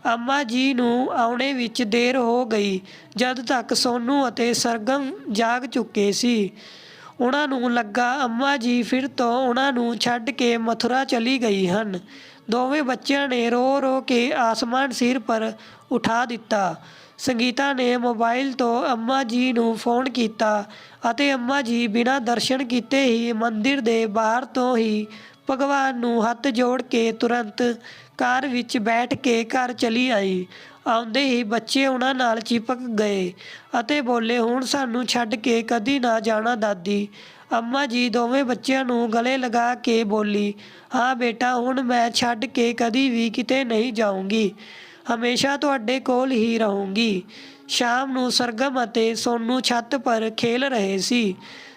ਅੰਮਾ ਜੀ ਨੂੰ ਆਉਣੇ ਵਿੱਚ ਦੇਰ ਹੋ ਗਈ। ਜਦ ਤੱਕ ਸੋਨੂ ਅਤੇ ਸਰਗਮ ਜਾਗ ਚੁੱਕੇ ਸੀ। ਉਹਨਾਂ ਨੂੰ ਲੱਗਾ ਅੰਮਾ ਜੀ ਫਿਰ ਤੋਂ ਉਹਨਾਂ ਨੂੰ ਛੱਡ ਕੇ ਮਥੁਰਾ ਚਲੀ ਗਈ ਹਨ। ਦੋਵੇਂ ਬੱਚਿਆਂ ਨੇ ਰੋ ਕੇ ਆਸਮਾਨ ਸਿਰ ਪਰ ਉਠਾ ਦਿੱਤਾ। ਸੰਗੀਤਾ ਨੇ ਮੋਬਾਈਲ ਤੋਂ ਅੰਮਾ ਜੀ ਨੂੰ ਫੋਨ ਕੀਤਾ ਅਤੇ ਅੰਮਾ ਜੀ ਬਿਨਾਂ ਦਰਸ਼ਨ ਕੀਤੇ ਹੀ ਮੰਦਿਰ ਦੇ ਬਾਹਰ ਤੋਂ ਹੀ ਭਗਵਾਨ ਨੂੰ ਹੱਥ ਜੋੜ ਕੇ ਤੁਰੰਤ ਕਾਰ ਵਿੱਚ ਬੈਠ ਕੇ ਘਰ ਚਲੀ ਆਈ। ਆਉਂਦੇ ਹੀ ਬੱਚੇ ਉਹਨਾਂ ਨਾਲ ਚਿਪਕ ਗਏ ਅਤੇ ਬੋਲੇ, ਹੁਣ ਸਾਨੂੰ ਛੱਡ ਕੇ ਕਦੀ ਨਾ ਜਾਣਾ ਦਾਦੀ। ਅੰਮਾ ਜੀ ਦੋਵੇਂ ਬੱਚਿਆਂ ਨੂੰ ਗਲੇ ਲਗਾ ਕੇ ਬੋਲੀ, ਹਾਂ ਬੇਟਾ, ਹੁਣ ਮੈਂ ਛੱਡ ਕੇ ਕਦੀ ਵੀ ਕਿਤੇ ਨਹੀਂ ਜਾਊਂਗੀ। ਹਮੇਸ਼ਾ ਤੁਹਾਡੇ ਕੋਲ ਹੀ ਰਹੂੰਗੀ। ਸ਼ਾਮ ਨੂੰ ਸਰਗਮ ਅਤੇ ਸੋਨੂ ਛੱਤ ਪਰ ਖੇਲ ਰਹੇ ਸੀ।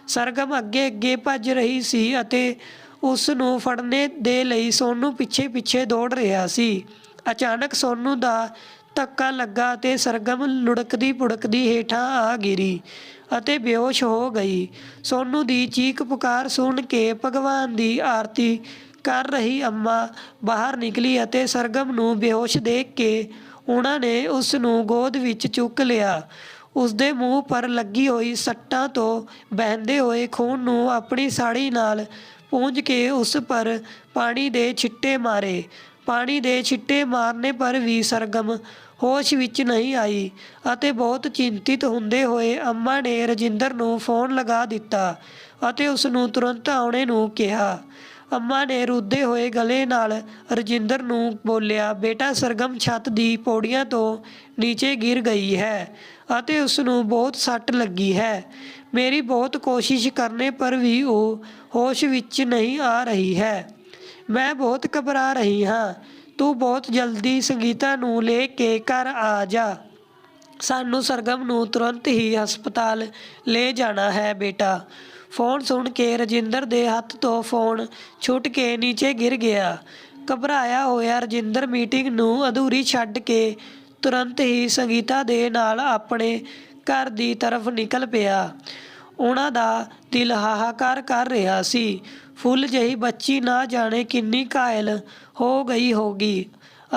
ਸਰਗਮ ਅੱਗੇ ਭੱਜ ਰਹੀ ਸੀ ਅਤੇ ਉਸ ਨੂੰ ਫੜਨੇ ਦੇ ਲਈ ਸੋਨੂ ਪਿੱਛੇ ਦੌੜ ਰਿਹਾ ਸੀ। ਅਚਾਨਕ ਸੋਨੂ ਦਾ ਧੱਕਾ ਲੱਗਾ ਅਤੇ ਸਰਗਮ ਲੁੜਕਦੀ ਪੁੜਕਦੀ ਹੇਠਾਂ ਆ ਗਿਰੀ ਅਤੇ ਬੇਹੋਸ਼ ਹੋ ਗਈ। ਸੋਨੂ ਦੀ ਚੀਕ ਪੁਕਾਰ ਸੁਣ ਕੇ ਭਗਵਾਨ ਦੀ ਆਰਤੀ ਕਰ ਰਹੀ ਅੰਮਾ ਬਾਹਰ ਨਿਕਲੀ ਅਤੇ ਸਰਗਮ ਨੂੰ ਬੇਹੋਸ਼ ਦੇਖ ਕੇ ਉਹਨਾਂ ਨੇ ਉਸ ਨੂੰ ਗੋਦ ਵਿੱਚ ਚੁੱਕ ਲਿਆ। ਉਸਦੇ ਮੂੰਹ ਪਰ ਲੱਗੀ ਹੋਈ ਸੱਟਾਂ ਤੋਂ ਵਹਿੰਦੇ ਹੋਏ ਖੂਨ ਨੂੰ ਆਪਣੀ ਸਾੜੀ ਨਾਲ ਪੂੰਝ ਕੇ ਉਸ ਪਰ ਪਾਣੀ ਦੇ ਛਿੱਟੇ ਮਾਰੇ। ਪਾਣੀ ਦੇ ਛਿੱਟੇ ਮਾਰਨੇ ਪਰ ਵੀ ਸਰਗਮ ਹੋਸ਼ ਵਿੱਚ ਨਹੀਂ ਆਈ ਅਤੇ ਬਹੁਤ ਚਿੰਤਿਤ ਹੁੰਦੇ ਹੋਏ ਅੰਮਾ ਨੇ ਰਜਿੰਦਰ ਨੂੰ ਫੋਨ ਲਗਾ ਦਿੱਤਾ ਅਤੇ ਉਸ ਨੂੰ ਤੁਰੰਤ ਆਉਣੇ ਨੂੰ ਕਿਹਾ। ਅੰਮਾ ਨੇ ਰੁੱਧੇ ਹੋਏ ਗਲੇ ਨਾਲ ਰਜਿੰਦਰ ਨੂੰ ਬੋਲਿਆ, ਬੇਟਾ, ਸਰਗਮ ਛੱਤ ਦੀ ਪੌੜੀਆਂ ਤੋਂ ਨੀਚੇ ਗਿਰ ਗਈ ਹੈ ਅਤੇ ਉਸ ਨੂੰ ਬਹੁਤ ਸੱਟ ਲੱਗੀ ਹੈ। ਮੇਰੀ ਬਹੁਤ ਕੋਸ਼ਿਸ਼ ਕਰਨੇ ਪਰ ਵੀ ਉਹ ਹੋਸ਼ ਵਿੱਚ ਨਹੀਂ ਆ ਰਹੀ ਹੈ। ਮੈਂ ਬਹੁਤ ਘਬਰਾ ਰਹੀ ਹਾਂ। ਤੂੰ ਬਹੁਤ ਜਲਦੀ ਸੰਗੀਤਾ ਨੂੰ ਲੈ ਕੇ ਘਰ ਆ ਜਾ। ਸਾਨੂੰ ਸਰਗਮ ਨੂੰ ਤੁਰੰਤ ਹੀ ਹਸਪਤਾਲ ਲੈ ਜਾਣਾ ਹੈ ਬੇਟਾ। ਫੋਨ ਸੁਣ ਕੇ ਰਜਿੰਦਰ ਦੇ ਹੱਥ ਤੋਂ ਫੋਨ ਛੁੱਟ ਕੇ ਨੀਚੇ ਗਿਰ ਗਿਆ। ਘਬਰਾਇਆ ਹੋਇਆ ਰਜਿੰਦਰ ਮੀਟਿੰਗ ਨੂੰ ਅਧੂਰੀ ਛੱਡ ਕੇ ਤੁਰੰਤ ਹੀ ਸੰਗੀਤਾ ਦੇ ਨਾਲ ਆਪਣੇ ਘਰ ਦੀ ਤਰਫ ਨਿਕਲ ਪਿਆ। ਉਹਨਾਂ ਦਾ ਦਿਲ ਹਾਹਾਕਾਰ ਕਰ ਰਿਹਾ ਸੀ। ਫੁੱਲ ਜਿਹੀ ਬੱਚੀ ਨਾ ਜਾਣੇ ਕਿੰਨੀ ਘਾਇਲ ਹੋ ਗਈ ਹੋਗੀ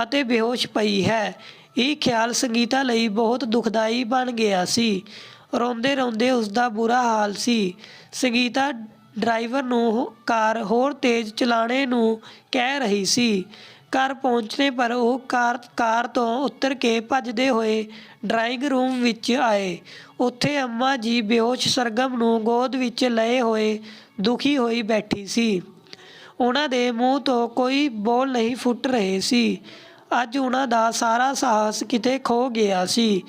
ਅਤੇ ਬੇਹੋਸ਼ ਪਈ ਹੈ। ਇਹ ਖਿਆਲ ਸੰਗੀਤਾ ਲਈ ਬਹੁਤ ਦੁਖਦਾਈ ਬਣ ਗਿਆ ਸੀ। ਰੋਂਦੇ ਉਸਦਾ ਬੁਰਾ ਹਾਲ ਸੀ। ਸੰਗੀਤਾ ਡਰਾਈਵਰ ਨੂੰ ਕਾਰ ਹੋਰ ਤੇਜ਼ ਚਲਾਣੇ ਨੂੰ ਕਹਿ ਰਹੀ ਸੀ। ਘਰ ਪਹੁੰਚਣੇ ਪਰ ਉਹ ਕਾਰ ਤੋਂ ਉਤਰ ਕੇ ਭੱਜਦੇ ਹੋਏ ਡਰਾਇੰਗ ਰੂਮ ਵਿੱਚ ਆਏ। ਉੱਥੇ ਅੰਮਾ ਜੀ ਬੇਹੋਸ਼ ਸਰਗਮ ਨੂੰ ਗੋਦ ਵਿੱਚ ਲਏ ਹੋਏ ਦੁਖੀ ਹੋਈ ਬੈਠੀ ਸੀ। ਉਹਨਾਂ ਦੇ ਮੂੰਹ ਤੋਂ ਕੋਈ ਬੋਲ ਨਹੀਂ ਫੁੱਟ ਰਹੇ ਸੀ। ਅੱਜ ਉਹਨਾਂ ਦਾ ਸਾਰਾ ਸਾਹਸ ਕਿਤੇ ਖੋ ਗਿਆ ਸੀ।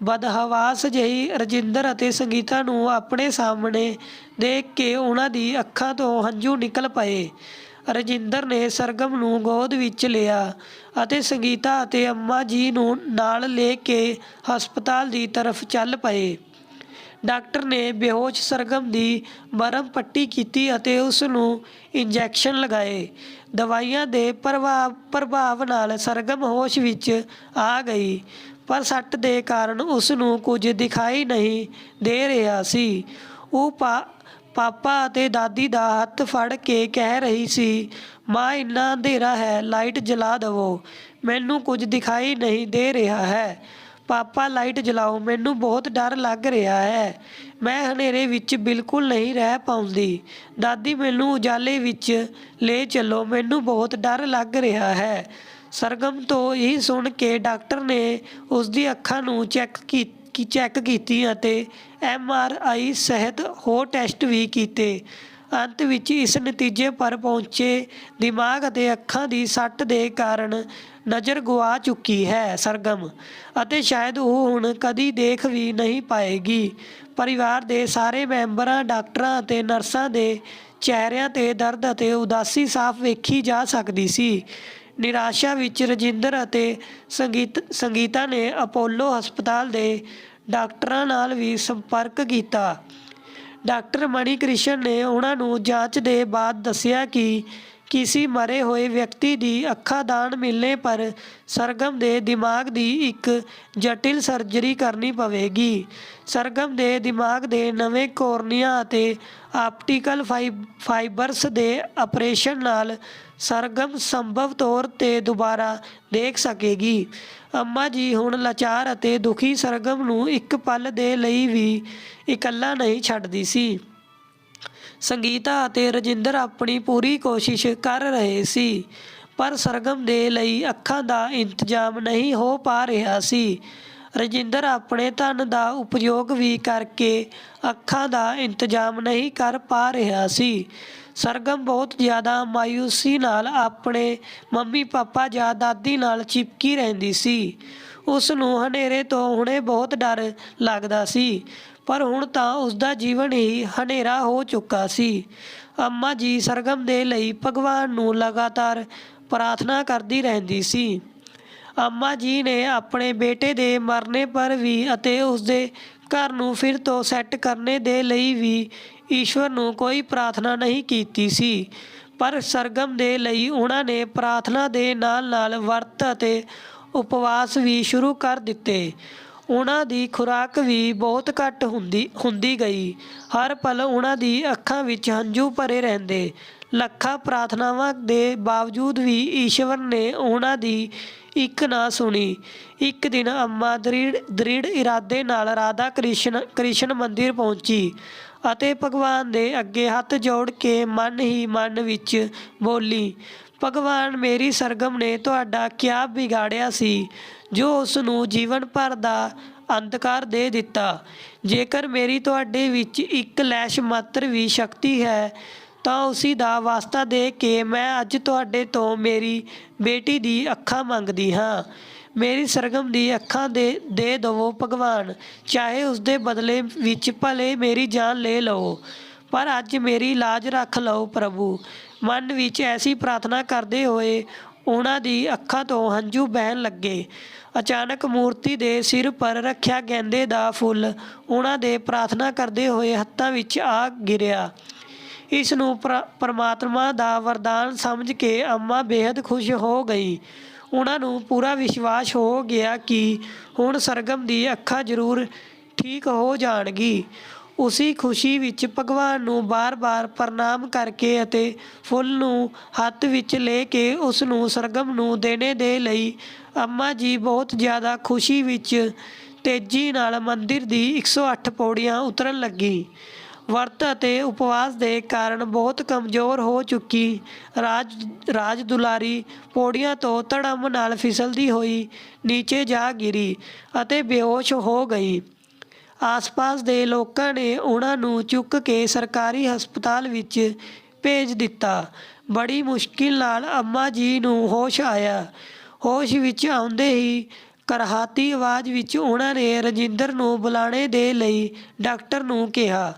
ਬਦਹਵਾਸ ਜਿਹੀ ਰਜਿੰਦਰ ਅਤੇ ਸੰਗੀਤਾ ਨੂੰ ਆਪਣੇ ਸਾਹਮਣੇ ਦੇਖ ਕੇ ਉਹਨਾਂ ਦੀ ਅੱਖਾਂ ਤੋਂ ਹੰਝੂ ਨਿਕਲ ਪਏ। ਰਜਿੰਦਰ ਨੇ ਸਰਗਮ ਨੂੰ ਗੋਦ ਵਿੱਚ ਲਿਆ ਅਤੇ ਸੰਗੀਤਾ ਅਤੇ ਅੰਮਾ ਜੀ ਨੂੰ ਨਾਲ ਲੈ ਕੇ ਹਸਪਤਾਲ ਦੀ ਤਰਫ ਚੱਲ ਪਏ। ਡਾਕਟਰ ਨੇ ਬੇਹੋਸ਼ ਸਰਗਮ ਦੀ ਮਰਮ ਪੱਟੀ ਕੀਤੀ ਅਤੇ ਉਸ ਨੂੰ ਇੰਜੈਕਸ਼ਨ ਲਗਾਏ। ਦਵਾਈਆਂ ਦੇ ਪ੍ਰਭਾਵ ਨਾਲ ਸਰਗਮ ਹੋਸ਼ ਵਿੱਚ ਆ ਗਈ, ਪਰ ਸੱਟ ਦੇ ਕਾਰਨ ਉਸ ਨੂੰ ਕੁਝ ਦਿਖਾਈ ਨਹੀਂ ਦੇ ਰਿਹਾ ਸੀ। ਉਹ ਪਾਪਾ ਅਤੇ ਦਾਦੀ ਦਾ ਹੱਥ ਫੜ ਕੇ ਕਹਿ ਰਹੀ ਸੀ, ਮਾਂ, ਇੰਨਾ ਅੰਧੇਰਾ ਹੈ, ਲਾਈਟ ਜਲਾ ਦੇਵੋ, ਮੈਨੂੰ ਕੁਝ ਦਿਖਾਈ ਨਹੀਂ ਦੇ ਰਿਹਾ ਹੈ। ਪਾਪਾ, ਲਾਈਟ ਜਲਾਓ, ਮੈਨੂੰ ਬਹੁਤ ਡਰ ਲੱਗ ਰਿਹਾ ਹੈ। ਮੈਂ ਹਨੇਰੇ ਵਿੱਚ ਬਿਲਕੁਲ ਨਹੀਂ ਰਹਿ ਪਾਉਂਦੀ। ਦਾਦੀ, ਮੈਨੂੰ ਉਜਾਲੇ ਵਿੱਚ ਲੈ ਚੱਲੋ, ਮੈਨੂੰ ਬਹੁਤ ਡਰ ਲੱਗ ਰਿਹਾ ਹੈ। ਸਰਗਮ ਤੋਂ ਇਹ ਸੁਣ ਕੇ ਡਾਕਟਰ ਨੇ ਉਸਦੀ ਅੱਖਾਂ ਨੂੰ ਚੈੱਕ ਕੀਤੀ ਅਤੇ MRI ਸਹਿਤ ਹੋਰ ਟੈਸਟ ਵੀ ਕੀਤੇ ਅੰਤ ਵਿੱਚ ਇਸ ਨਤੀਜੇ ਪਰ ਪਹੁੰਚੇ, ਦਿਮਾਗ ਅਤੇ ਅੱਖਾਂ ਦੀ ਸੱਟ ਦੇ ਕਾਰਨ ਨਜ਼ਰ ਗੁਆ ਚੁੱਕੀ ਹੈ ਸਰਗਮ, ਅਤੇ ਸ਼ਾਇਦ ਉਹ ਹੁਣ ਕਦੀ ਦੇਖ ਵੀ ਨਹੀਂ ਪਾਏਗੀ। ਪਰਿਵਾਰ ਦੇ ਸਾਰੇ ਮੈਂਬਰਾਂ, ਡਾਕਟਰਾਂ ਅਤੇ ਨਰਸਾਂ ਦੇ ਚਿਹਰਿਆਂ 'ਤੇ ਦਰਦ ਅਤੇ ਉਦਾਸੀ ਸਾਫ਼ ਵੇਖੀ ਜਾ ਸਕਦੀ ਸੀ। ਨਿਰਾਸ਼ਾ ਵਿੱਚ ਰਜਿੰਦਰ ਅਤੇ ਸੰਗੀਤਾ ਨੇ ਅਪੋਲੋ ਹਸਪਤਾਲ ਦੇ ਡਾਕਟਰਾਂ ਨਾਲ ਵੀ ਸੰਪਰਕ ਕੀਤਾ। ਡਾਕਟਰ ਮਣੀ ਕ੍ਰਿਸ਼ਨ ਨੇ ਉਹਨਾਂ ਨੂੰ ਜਾਂਚ ਦੇ ਬਾਅਦ ਦੱਸਿਆ ਕਿ ਕਿਸੇ ਮਰੇ ਹੋਏ ਵਿਅਕਤੀ ਦੀ ਅੱਖਾਂ ਦਾਨ ਮਿਲਣੇ ਪਰ ਸਰਗਮ ਦੇ ਦਿਮਾਗ ਦੀ ਇੱਕ ਜਟਿਲ ਸਰਜਰੀ ਕਰਨੀ ਪਵੇਗੀ। ਸਰਗਮ ਦੇ ਦਿਮਾਗ ਦੇ ਨਵੇਂ ਕੋਰਨੀਆ ਅਤੇ ਆਪਟੀਕਲ ਫਾਈਬਰਸ ਦੇ ਆਪਰੇਸ਼ਨ ਨਾਲ ਸਰਗਮ ਸੰਭਵ ਤੌਰ 'ਤੇ ਦੁਬਾਰਾ ਦੇਖ ਸਕੇਗੀ। ਅੰਮਾ ਜੀ ਹੁਣ ਲਾਚਾਰ ਅਤੇ ਦੁਖੀ ਸਰਗਮ ਨੂੰ ਇੱਕ ਪਲ ਦੇ ਲਈ ਵੀ ਇਕੱਲਾ ਨਹੀਂ ਛੱਡਦੀ ਸੀ। ਸੰਗੀਤਾ ਅਤੇ ਰਜਿੰਦਰ ਆਪਣੀ ਪੂਰੀ ਕੋਸ਼ਿਸ਼ ਕਰ ਰਹੇ ਸੀ, ਪਰ ਸਰਗਮ ਦੇ ਲਈ ਅੱਖਾਂ ਦਾ ਇੰਤਜ਼ਾਮ ਨਹੀਂ ਹੋ ਪਾ ਰਿਹਾ ਸੀ। ਰਜਿੰਦਰ ਆਪਣੇ ਧਨ ਦਾ ਉਪਯੋਗ ਵੀ ਕਰਕੇ ਅੱਖਾਂ ਦਾ ਇੰਤਜ਼ਾਮ ਨਹੀਂ ਕਰ ਪਾ ਰਿਹਾ ਸੀ। ਸਰਗਮ ਬਹੁਤ ਜ਼ਿਆਦਾ ਮਾਯੂਸੀ ਨਾਲ ਆਪਣੇ ਮੰਮੀ ਪਾਪਾ ਜਾਂ ਦਾਦੀ ਨਾਲ ਚਿਪਕੀ ਰਹਿੰਦੀ ਸੀ। ਉਸ ਨੂੰ ਹਨੇਰੇ ਤੋਂ ਹੁਣੇ ਬਹੁਤ ਡਰ ਲੱਗਦਾ ਸੀ, ਪਰ ਹੁਣ ਤਾਂ ਉਸਦਾ ਜੀਵਨ ਹੀ ਹਨੇਰਾ ਹੋ ਚੁੱਕਾ ਸੀ। ਅੰਮਾ ਜੀ ਸਰਗਮ ਦੇ ਲਈ ਭਗਵਾਨ ਨੂੰ ਲਗਾਤਾਰ ਪ੍ਰਾਰਥਨਾ ਕਰਦੀ ਰਹਿੰਦੀ ਸੀ। ਅੰਮਾ ਜੀ ਨੇ ਆਪਣੇ ਬੇਟੇ ਦੇ ਮਰਨੇ ਪਰ ਵੀ ਅਤੇ ਉਸਦੇ ਘਰ ਨੂੰ ਫਿਰ ਤੋਂ ਸੈੱਟ ਕਰਨੇ ਦੇ ਲਈ ਵੀ ਈਸ਼ਵਰ ਨੂੰ ਕੋਈ ਪ੍ਰਾਰਥਨਾ ਨਹੀਂ ਕੀਤੀ ਸੀ, ਪਰ ਸਰਗਮ ਦੇ ਲਈ ਉਹਨਾਂ ਨੇ ਪ੍ਰਾਰਥਨਾ ਦੇ ਨਾਲ ਨਾਲ ਵਰਤ ਅਤੇ ਉਪਵਾਸ ਵੀ ਸ਼ੁਰੂ ਕਰ ਦਿੱਤੇ। ਉਹਨਾਂ ਦੀ ਖੁਰਾਕ ਵੀ ਬਹੁਤ ਘੱਟ ਹੁੰਦੀ ਗਈ। ਹਰ ਪਲ ਉਹਨਾਂ ਦੀ ਅੱਖਾਂ ਵਿੱਚ ਹੰਝੂ ਭਰੇ ਰਹਿੰਦੇ। ਲੱਖਾਂ ਪ੍ਰਾਰਥਨਾਵਾਂ ਦੇ ਬਾਵਜੂਦ ਵੀ ਈਸ਼ਵਰ ਨੇ ਉਹਨਾਂ ਦੀ ਇੱਕ ਨਾ ਸੁਣੀ। ਇੱਕ ਦਿਨ ਅੰਮਾ ਦ੍ਰਿੜ ਇਰਾਦੇ ਨਾਲ ਰਾਧਾ ਕ੍ਰਿਸ਼ਨ ਮੰਦਿਰ ਪਹੁੰਚੀ ਅਤੇ ਭਗਵਾਨ ਦੇ ਅੱਗੇ ਹੱਥ ਜੋੜ ਕੇ ਮਨ ਹੀ ਮਨ ਵਿੱਚ ਬੋਲੀ, ਭਗਵਾਨ, ਮੇਰੀ ਸਰਗਮ ਨੇ ਤੁਹਾਡਾ ਕਿਆ ਵਿਗਾੜਿਆ ਸੀ ਜੋ ਉਸ ਨੂੰ ਜੀਵਨ ਭਰ ਦਾ ਅੰਧਕਾਰ ਦੇ ਦਿੱਤਾ। ਜੇਕਰ ਮੇਰੀ ਤੁਹਾਡੇ ਵਿੱਚ ਇੱਕ ਲੈਸ਼ ਮਾਤਰ ਵੀ ਸ਼ਕਤੀ ਹੈ ਤਾਂ ਉਸੀ ਦਾ ਵਾਸਤਾ ਦੇ ਕੇ ਮੈਂ ਅੱਜ ਤੁਹਾਡੇ ਤੋਂ ਮੇਰੀ ਬੇਟੀ ਦੀ ਅੱਖਾਂ ਮੰਗਦੀ ਹਾਂ। ਮੇਰੀ ਸਰਗਮ ਦੀ ਅੱਖਾਂ ਦੇ ਦੇਵੋ ਭਗਵਾਨ, ਚਾਹੇ ਉਸਦੇ ਬਦਲੇ ਵਿੱਚ ਭਲੇ ਮੇਰੀ ਜਾਨ ਲੈ ਲਓ, ਪਰ ਅੱਜ ਮੇਰੀ ਲਾਜ ਰੱਖ ਲਓ ਪ੍ਰਭੂ। ਮਨ ਵਿੱਚ ਐਸੀ ਪ੍ਰਾਰਥਨਾ ਕਰਦੇ ਹੋਏ ਉਹਨਾਂ ਦੀ ਅੱਖਾਂ ਤੋਂ ਹੰਝੂ ਵਹਿਣ ਲੱਗੇ। ਅਚਾਨਕ ਮੂਰਤੀ ਦੇ ਸਿਰ ਪਰ ਰੱਖਿਆ ਗੈਂਦੇ ਦਾ ਫੁੱਲ ਉਹਨਾਂ ਦੇ ਪ੍ਰਾਰਥਨਾ ਕਰਦੇ ਹੋਏ ਹੱਥਾਂ ਵਿੱਚ ਆ ਗਿਰਿਆ। ਇਸ ਨੂੰ ਪਰਮਾਤਮਾ ਦਾ ਵਰਦਾਨ ਸਮਝ ਕੇ ਅੰਮਾ ਬੇਹੱਦ ਖੁਸ਼ ਹੋ ਗਈ। ਉਹਨਾਂ ਨੂੰ ਪੂਰਾ ਵਿਸ਼ਵਾਸ ਹੋ ਗਿਆ ਕਿ ਹੁਣ ਸਰਗਮ ਦੀ ਅੱਖਾਂ ਜ਼ਰੂਰ ਠੀਕ ਹੋ ਜਾਣਗੀ। ਉਸੀ ਖੁਸ਼ੀ ਵਿੱਚ ਭਗਵਾਨ ਨੂੰ ਬਾਰ-ਬਾਰ ਪ੍ਰਣਾਮ ਕਰਕੇ ਅਤੇ ਫੁੱਲ ਨੂੰ ਹੱਥ ਵਿੱਚ ਲੈ ਕੇ ਉਸ ਨੂੰ ਸਰਗਮ ਨੂੰ ਦੇਣੇ ਦੇ ਲਈ ਅੰਮਾ ਜੀ ਬਹੁਤ ਜ਼ਿਆਦਾ ਖੁਸ਼ੀ ਵਿੱਚ ਤੇਜ਼ੀ ਨਾਲ ਮੰਦਿਰ ਦੀ 108 ਪੌੜੀਆਂ ਉਤਰਨ ਲੱਗੀ। ਵਰਤ ਅਤੇ ਉਪਵਾਸ ਦੇ ਕਾਰਨ ਬਹੁਤ ਕਮਜ਼ੋਰ ਹੋ ਚੁੱਕੀ ਰਾਜ ਦੁਲਾਰੀ ਪੌੜੀਆਂ ਤੋਂ ਧੜਮ ਨਾਲ ਫਿਸਲਦੀ ਹੋਈ ਨੀਚੇ ਜਾ ਗਿਰੀ ਅਤੇ ਬੇਹੋਸ਼ ਹੋ ਗਈ। ਆਸ-ਪਾਸ ਦੇ ਲੋਕਾਂ ਨੇ ਉਹਨਾਂ ਨੂੰ ਚੁੱਕ ਕੇ ਸਰਕਾਰੀ ਹਸਪਤਾਲ ਵਿੱਚ ਭੇਜ ਦਿੱਤਾ। ਬੜੀ ਮੁਸ਼ਕਿਲ ਨਾਲ ਅੰਮਾ ਜੀ ਨੂੰ ਹੋਸ਼ ਆਇਆ। ਹੋਸ਼ ਵਿੱਚ ਆਉਂਦੇ ਹੀ ਕਰਹਾਤੀ ਆਵਾਜ਼ ਵਿੱਚ ਉਹਨਾਂ ਨੇ ਰਜਿੰਦਰ ਨੂੰ ਬੁਲਾਣੇ ਦੇ ਲਈ ਡਾਕਟਰ ਨੂੰ ਕਿਹਾ।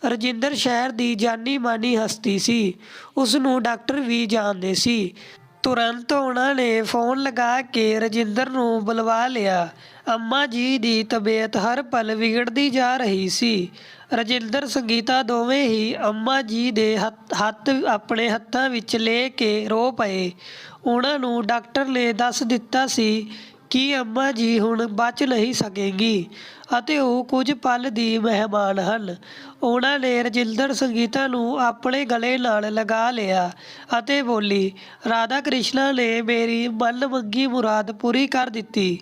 ਰਜਿੰਦਰ ਸ਼ਹਿਰ ਦੀ ਜਾਨੀ ਮਾਨੀ ਹਸਤੀ ਸੀ। ਉਸ ਨੂੰ ਡਾਕਟਰ ਵੀ ਜਾਣਦੇ ਸੀ। ਤੁਰੰਤ ਉਹਨਾਂ ਨੇ ਫੋਨ ਲਗਾ ਕੇ ਰਜਿੰਦਰ ਨੂੰ ਬੁਲਵਾ ਲਿਆ। ਅੰਮਾ ਜੀ ਦੀ ਤਬੀਅਤ ਹਰ ਪਲ ਵਿਗੜਦੀ ਜਾ ਰਹੀ ਸੀ। ਰਜਿੰਦਰ, ਸੰਗੀਤਾ ਦੋਵੇਂ ਹੀ ਅੰਮਾ ਜੀ ਦੇ ਹੱਥ ਆਪਣੇ ਹੱਥਾਂ ਵਿੱਚ ਲੈ ਕੇ ਰੋ ਪਏ। ਉਹਨਾਂ ਨੂੰ ਡਾਕਟਰ ਨੇ ਦੱਸ ਦਿੱਤਾ ਸੀ ਕਿ ਅੰਮਾ ਜੀ ਹੁਣ ਬਚ ਨਹੀਂ ਸਕੇਗੀ ਅਤੇ ਉਹ ਕੁਝ ਪਲ ਦੀ ਮਹਿਮਾਨ ਹਨ। ਉਹਨਾਂ ਨੇ ਰਜਿੰਦਰ, ਸੰਗੀਤਾ ਨੂੰ ਆਪਣੇ ਗਲੇ ਨਾਲ ਲਗਾ ਲਿਆ ਅਤੇ ਬੋਲੀ, ਰਾਧਾ ਕ੍ਰਿਸ਼ਨਾ ਨੇ ਮੇਰੀ ਮਨ ਮੰਗੀ ਮੁਰਾਦ ਪੂਰੀ ਕਰ ਦਿੱਤੀ।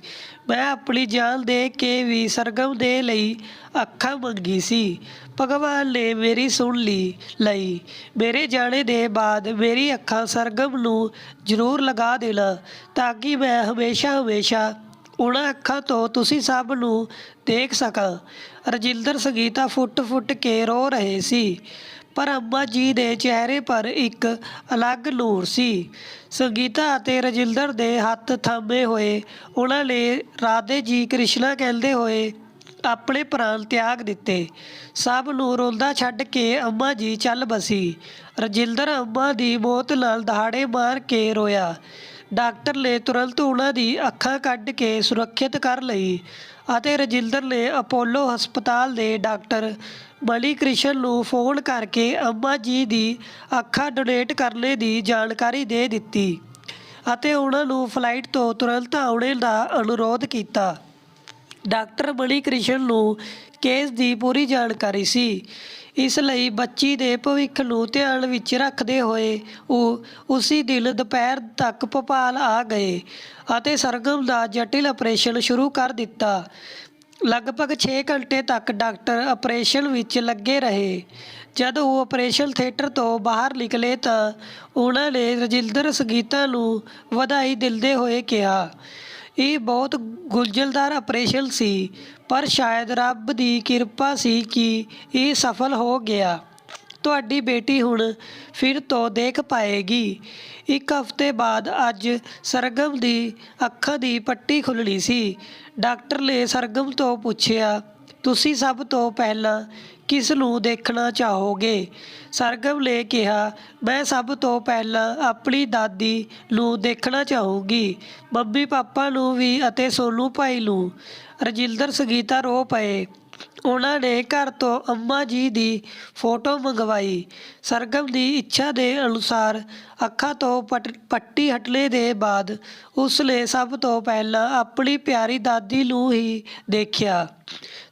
ਮੈਂ ਆਪਣੀ ਜਾਨ ਦੇ ਕੇ ਵੀ ਸਰਗਮ ਦੇ ਲਈ ਅੱਖਾਂ ਮੰਗੀ ਸੀ। ਭਗਵਾਨ ਨੇ ਮੇਰੀ ਸੁਣ ਲਈ। ਮੇਰੇ ਜਾਣੇ ਦੇ ਬਾਅਦ ਮੇਰੀ ਅੱਖਾਂ ਸਰਗਮ ਨੂੰ ਜ਼ਰੂਰ ਲਗਾ ਦੇਣਾ ਤਾਂ ਕਿ ਮੈਂ ਹਮੇਸ਼ਾ ਉਹਨਾਂ ਅੱਖਾਂ ਤੋਂ ਤੁਸੀਂ ਸਭ ਨੂੰ ਦੇਖ ਸਕਾਂ। ਰਜਿੰਦਰ, ਸੰਗੀਤਾ ਫੁੱਟ-ਫੁੱਟ ਕੇ ਰੋ ਰਹੇ ਸੀ। ਪਰ ਅੰਮਾ ਜੀ ਦੇ ਚਿਹਰੇ ਪਰ ਇੱਕ ਅਲੱਗ ਨੂਰ ਸੀ। ਸੰਗੀਤਾ ਅਤੇ ਰਜਿੰਦਰ ਦੇ ਹੱਥ ਥਾਮੇ ਹੋਏ ਉਹਨਾਂ ਨੇ ਰਾਧੇ ਜੀ ਕ੍ਰਿਸ਼ਨਾ ਕਹਿੰਦੇ ਹੋਏ ਆਪਣੇ ਪ੍ਰਾਣ ਤਿਆਗ ਦਿੱਤੇ। ਸਭ ਨੂੰ ਰੋਂਦਾ ਛੱਡ ਕੇ ਅੰਮਾ ਜੀ ਚੱਲ ਬਸੀ। ਰਜਿੰਦਰ ਅੰਮਾ ਦੀ ਮੌਤ ਨਾਲ ਦਹਾੜੇ ਮਾਰ ਕੇ ਰੋਇਆ। ਡਾਕਟਰ ਨੇ ਤੁਰੰਤ ਉਹਨਾਂ ਦੀ ਅੱਖਾਂ ਕੱਢ ਕੇ ਸੁਰੱਖਿਅਤ ਕਰ ਲਈ ਅਤੇ ਰਜਿੰਦਰ ਨੇ ਅਪੋਲੋ ਹਸਪਤਾਲ ਦੇ ਡਾਕਟਰ ਮਣੀ ਕ੍ਰਿਸ਼ਨ ਨੂੰ ਫੋਨ ਕਰਕੇ ਅੰਮਾ ਜੀ ਦੀ ਅੱਖਾਂ ਡੋਨੇਟ ਕਰਨੇ ਦੀ ਜਾਣਕਾਰੀ ਦੇ ਦਿੱਤੀ ਅਤੇ ਉਹਨਾਂ ਨੂੰ ਫਲਾਈਟ ਤੋਂ ਤੁਰੰਤ ਆਉਣ ਦਾ ਅਨੁਰੋਧ ਕੀਤਾ। ਡਾਕਟਰ ਮਣੀ ਕ੍ਰਿਸ਼ਨ ਨੂੰ ਕੇਸ ਦੀ ਪੂਰੀ ਜਾਣਕਾਰੀ ਸੀ, ਇਸ ਲਈ ਬੱਚੀ ਦੇ ਭਵਿੱਖ ਨੂੰ ਧਿਆਨ ਵਿੱਚ ਰੱਖਦੇ ਹੋਏ ਉਹ ਉਸੀ ਦਿਨ ਦੁਪਹਿਰ ਤੱਕ ਭੋਪਾਲ ਆ ਗਏ ਅਤੇ ਸਰਗਮ ਦਾ ਜਟਿਲ ਆਪਰੇਸ਼ਨ ਸ਼ੁਰੂ ਕਰ ਦਿੱਤਾ। ਲਗਭਗ 6 ਘੰਟੇ ਤੱਕ ਡਾਕਟਰ ਆਪਰੇਸ਼ਨ ਵਿੱਚ ਲੱਗੇ ਰਹੇ। ਜਦ ਉਹ ਆਪਰੇਸ਼ਨ ਥੀਏਟਰ ਤੋਂ ਬਾਹਰ ਨਿਕਲੇ ਤਾਂ ਉਹਨਾਂ ਨੇ ਰਜਿੰਦਰ ਸੰਗੀਤਾ ਨੂੰ ਵਧਾਈ ਦਿੰਦੇ ਹੋਏ ਕਿਹਾ, ਇਹ ਬਹੁਤ ਗੁੰਝਲਦਾਰ ਆਪਰੇਸ਼ਨ ਸੀ, ਪਰ ਸ਼ਾਇਦ ਰੱਬ ਦੀ ਕਿਰਪਾ ਸੀ ਕਿ ਇਹ ਸਫਲ ਹੋ ਗਿਆ। ਤੁਹਾਡੀ ਬੇਟੀ ਹੁਣ ਫਿਰ ਤੋਂ ਦੇਖ ਪਾਏਗੀ। ਇੱਕ ਹਫ਼ਤੇ ਬਾਅਦ ਅੱਜ ਸਰਗਮ ਦੀ ਅੱਖਾਂ ਦੀ ਪੱਟੀ ਖੁੱਲ੍ਹਣੀ ਸੀ। ਡਾਕਟਰ ਨੇ ਸਰਗਮ ਤੋਂ ਪੁੱਛਿਆ, ਤੁਸੀਂ ਸਭ ਤੋਂ ਪਹਿਲਾਂ ਕਿਸ ਨੂੰ ਦੇਖਣਾ ਚਾਹੋਗੇ? ਸਰਗਮ ਨੇ ਕਿਹਾ, ਮੈਂ ਸਭ ਤੋਂ ਪਹਿਲਾਂ ਆਪਣੀ ਦਾਦੀ ਨੂੰ ਦੇਖਣਾ ਚਾਹੂੰਗੀ, ਮੰਮੀ ਪਾਪਾ ਨੂੰ ਵੀ ਅਤੇ ਸੋਨੂ ਭਾਈ ਨੂੰ। ਰਜਿੰਦਰ ਸੰਗੀਤਾ ਰੋ ਪਏ। ਉਹਨਾਂ ਨੇ ਘਰ ਤੋਂ ਅੰਮਾ ਜੀ ਦੀ ਫੋਟੋ ਮੰਗਵਾਈ। ਸਰਗਮ ਦੀ ਇੱਛਾ ਦੇ ਅਨੁਸਾਰ ਅੱਖਾਂ ਤੋਂ ਪੱਟੀ ਹਟਣੇ ਦੇ ਬਾਅਦ ਉਸ ਨੇ ਸਭ ਤੋਂ ਪਹਿਲਾਂ ਆਪਣੀ ਪਿਆਰੀ ਦਾਦੀ ਨੂੰ ਹੀ ਦੇਖਿਆ।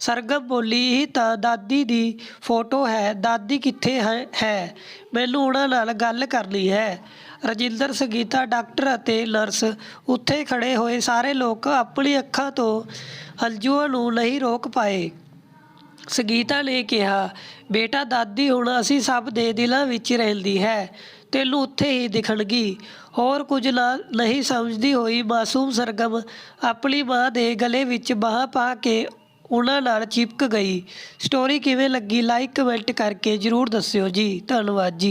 ਸਰਗਮ ਬੋਲੀ, ਇਹ ਤਾਂ ਦਾਦੀ ਦੀ ਫੋਟੋ ਹੈ, ਦਾਦੀ ਕਿੱਥੇ ਹੈ? ਮੈਨੂੰ ਉਹਨਾਂ ਨਾਲ ਗੱਲ ਕਰਨੀ ਹੈ। ਰਜਿੰਦਰ ਸੰਗੀਤਾ, ਡਾਕਟਰ ਅਤੇ ਨਰਸ, ਉੱਥੇ ਖੜ੍ਹੇ ਹੋਏ ਸਾਰੇ ਲੋਕ ਆਪਣੀ ਅੱਖਾਂ ਤੋਂ ਹੰਝੂਆਂ ਨੂੰ ਨਹੀਂ ਰੋਕ ਪਾਏ। ਸੰਗੀਤਾ ਨੇ ਕਿਹਾ, ਬੇਟਾ ਦਾਦੀ ਹੁਣ ਅਸੀਂ ਸਭ ਦੇ ਦਿਲਾਂ ਵਿੱਚ ਰਹਿੰਦੀ ਹੈ, ਤੈਨੂੰ ਉੱਥੇ ਹੀ ਦਿਖਣਗੀ। ਹੋਰ ਕੁਝ ਨਹੀਂ ਸਮਝਦੀ ਹੋਈ ਮਾਸੂਮ ਸਰਗਮ ਆਪਣੀ ਮਾਂ ਦੇ ਗਲੇ ਵਿੱਚ ਬਾਹਾਂ ਪਾ ਕੇ ਉਹਨਾਂ ਨਾਲ ਚਿਪਕ ਗਈ। ਸਟੋਰੀ ਕਿਵੇਂ ਲੱਗੀ ਲਾਈਕ ਕਮੈਂਟ ਕਰਕੇ ਜ਼ਰੂਰ ਦੱਸਿਓ ਜੀ। ਧੰਨਵਾਦ ਜੀ।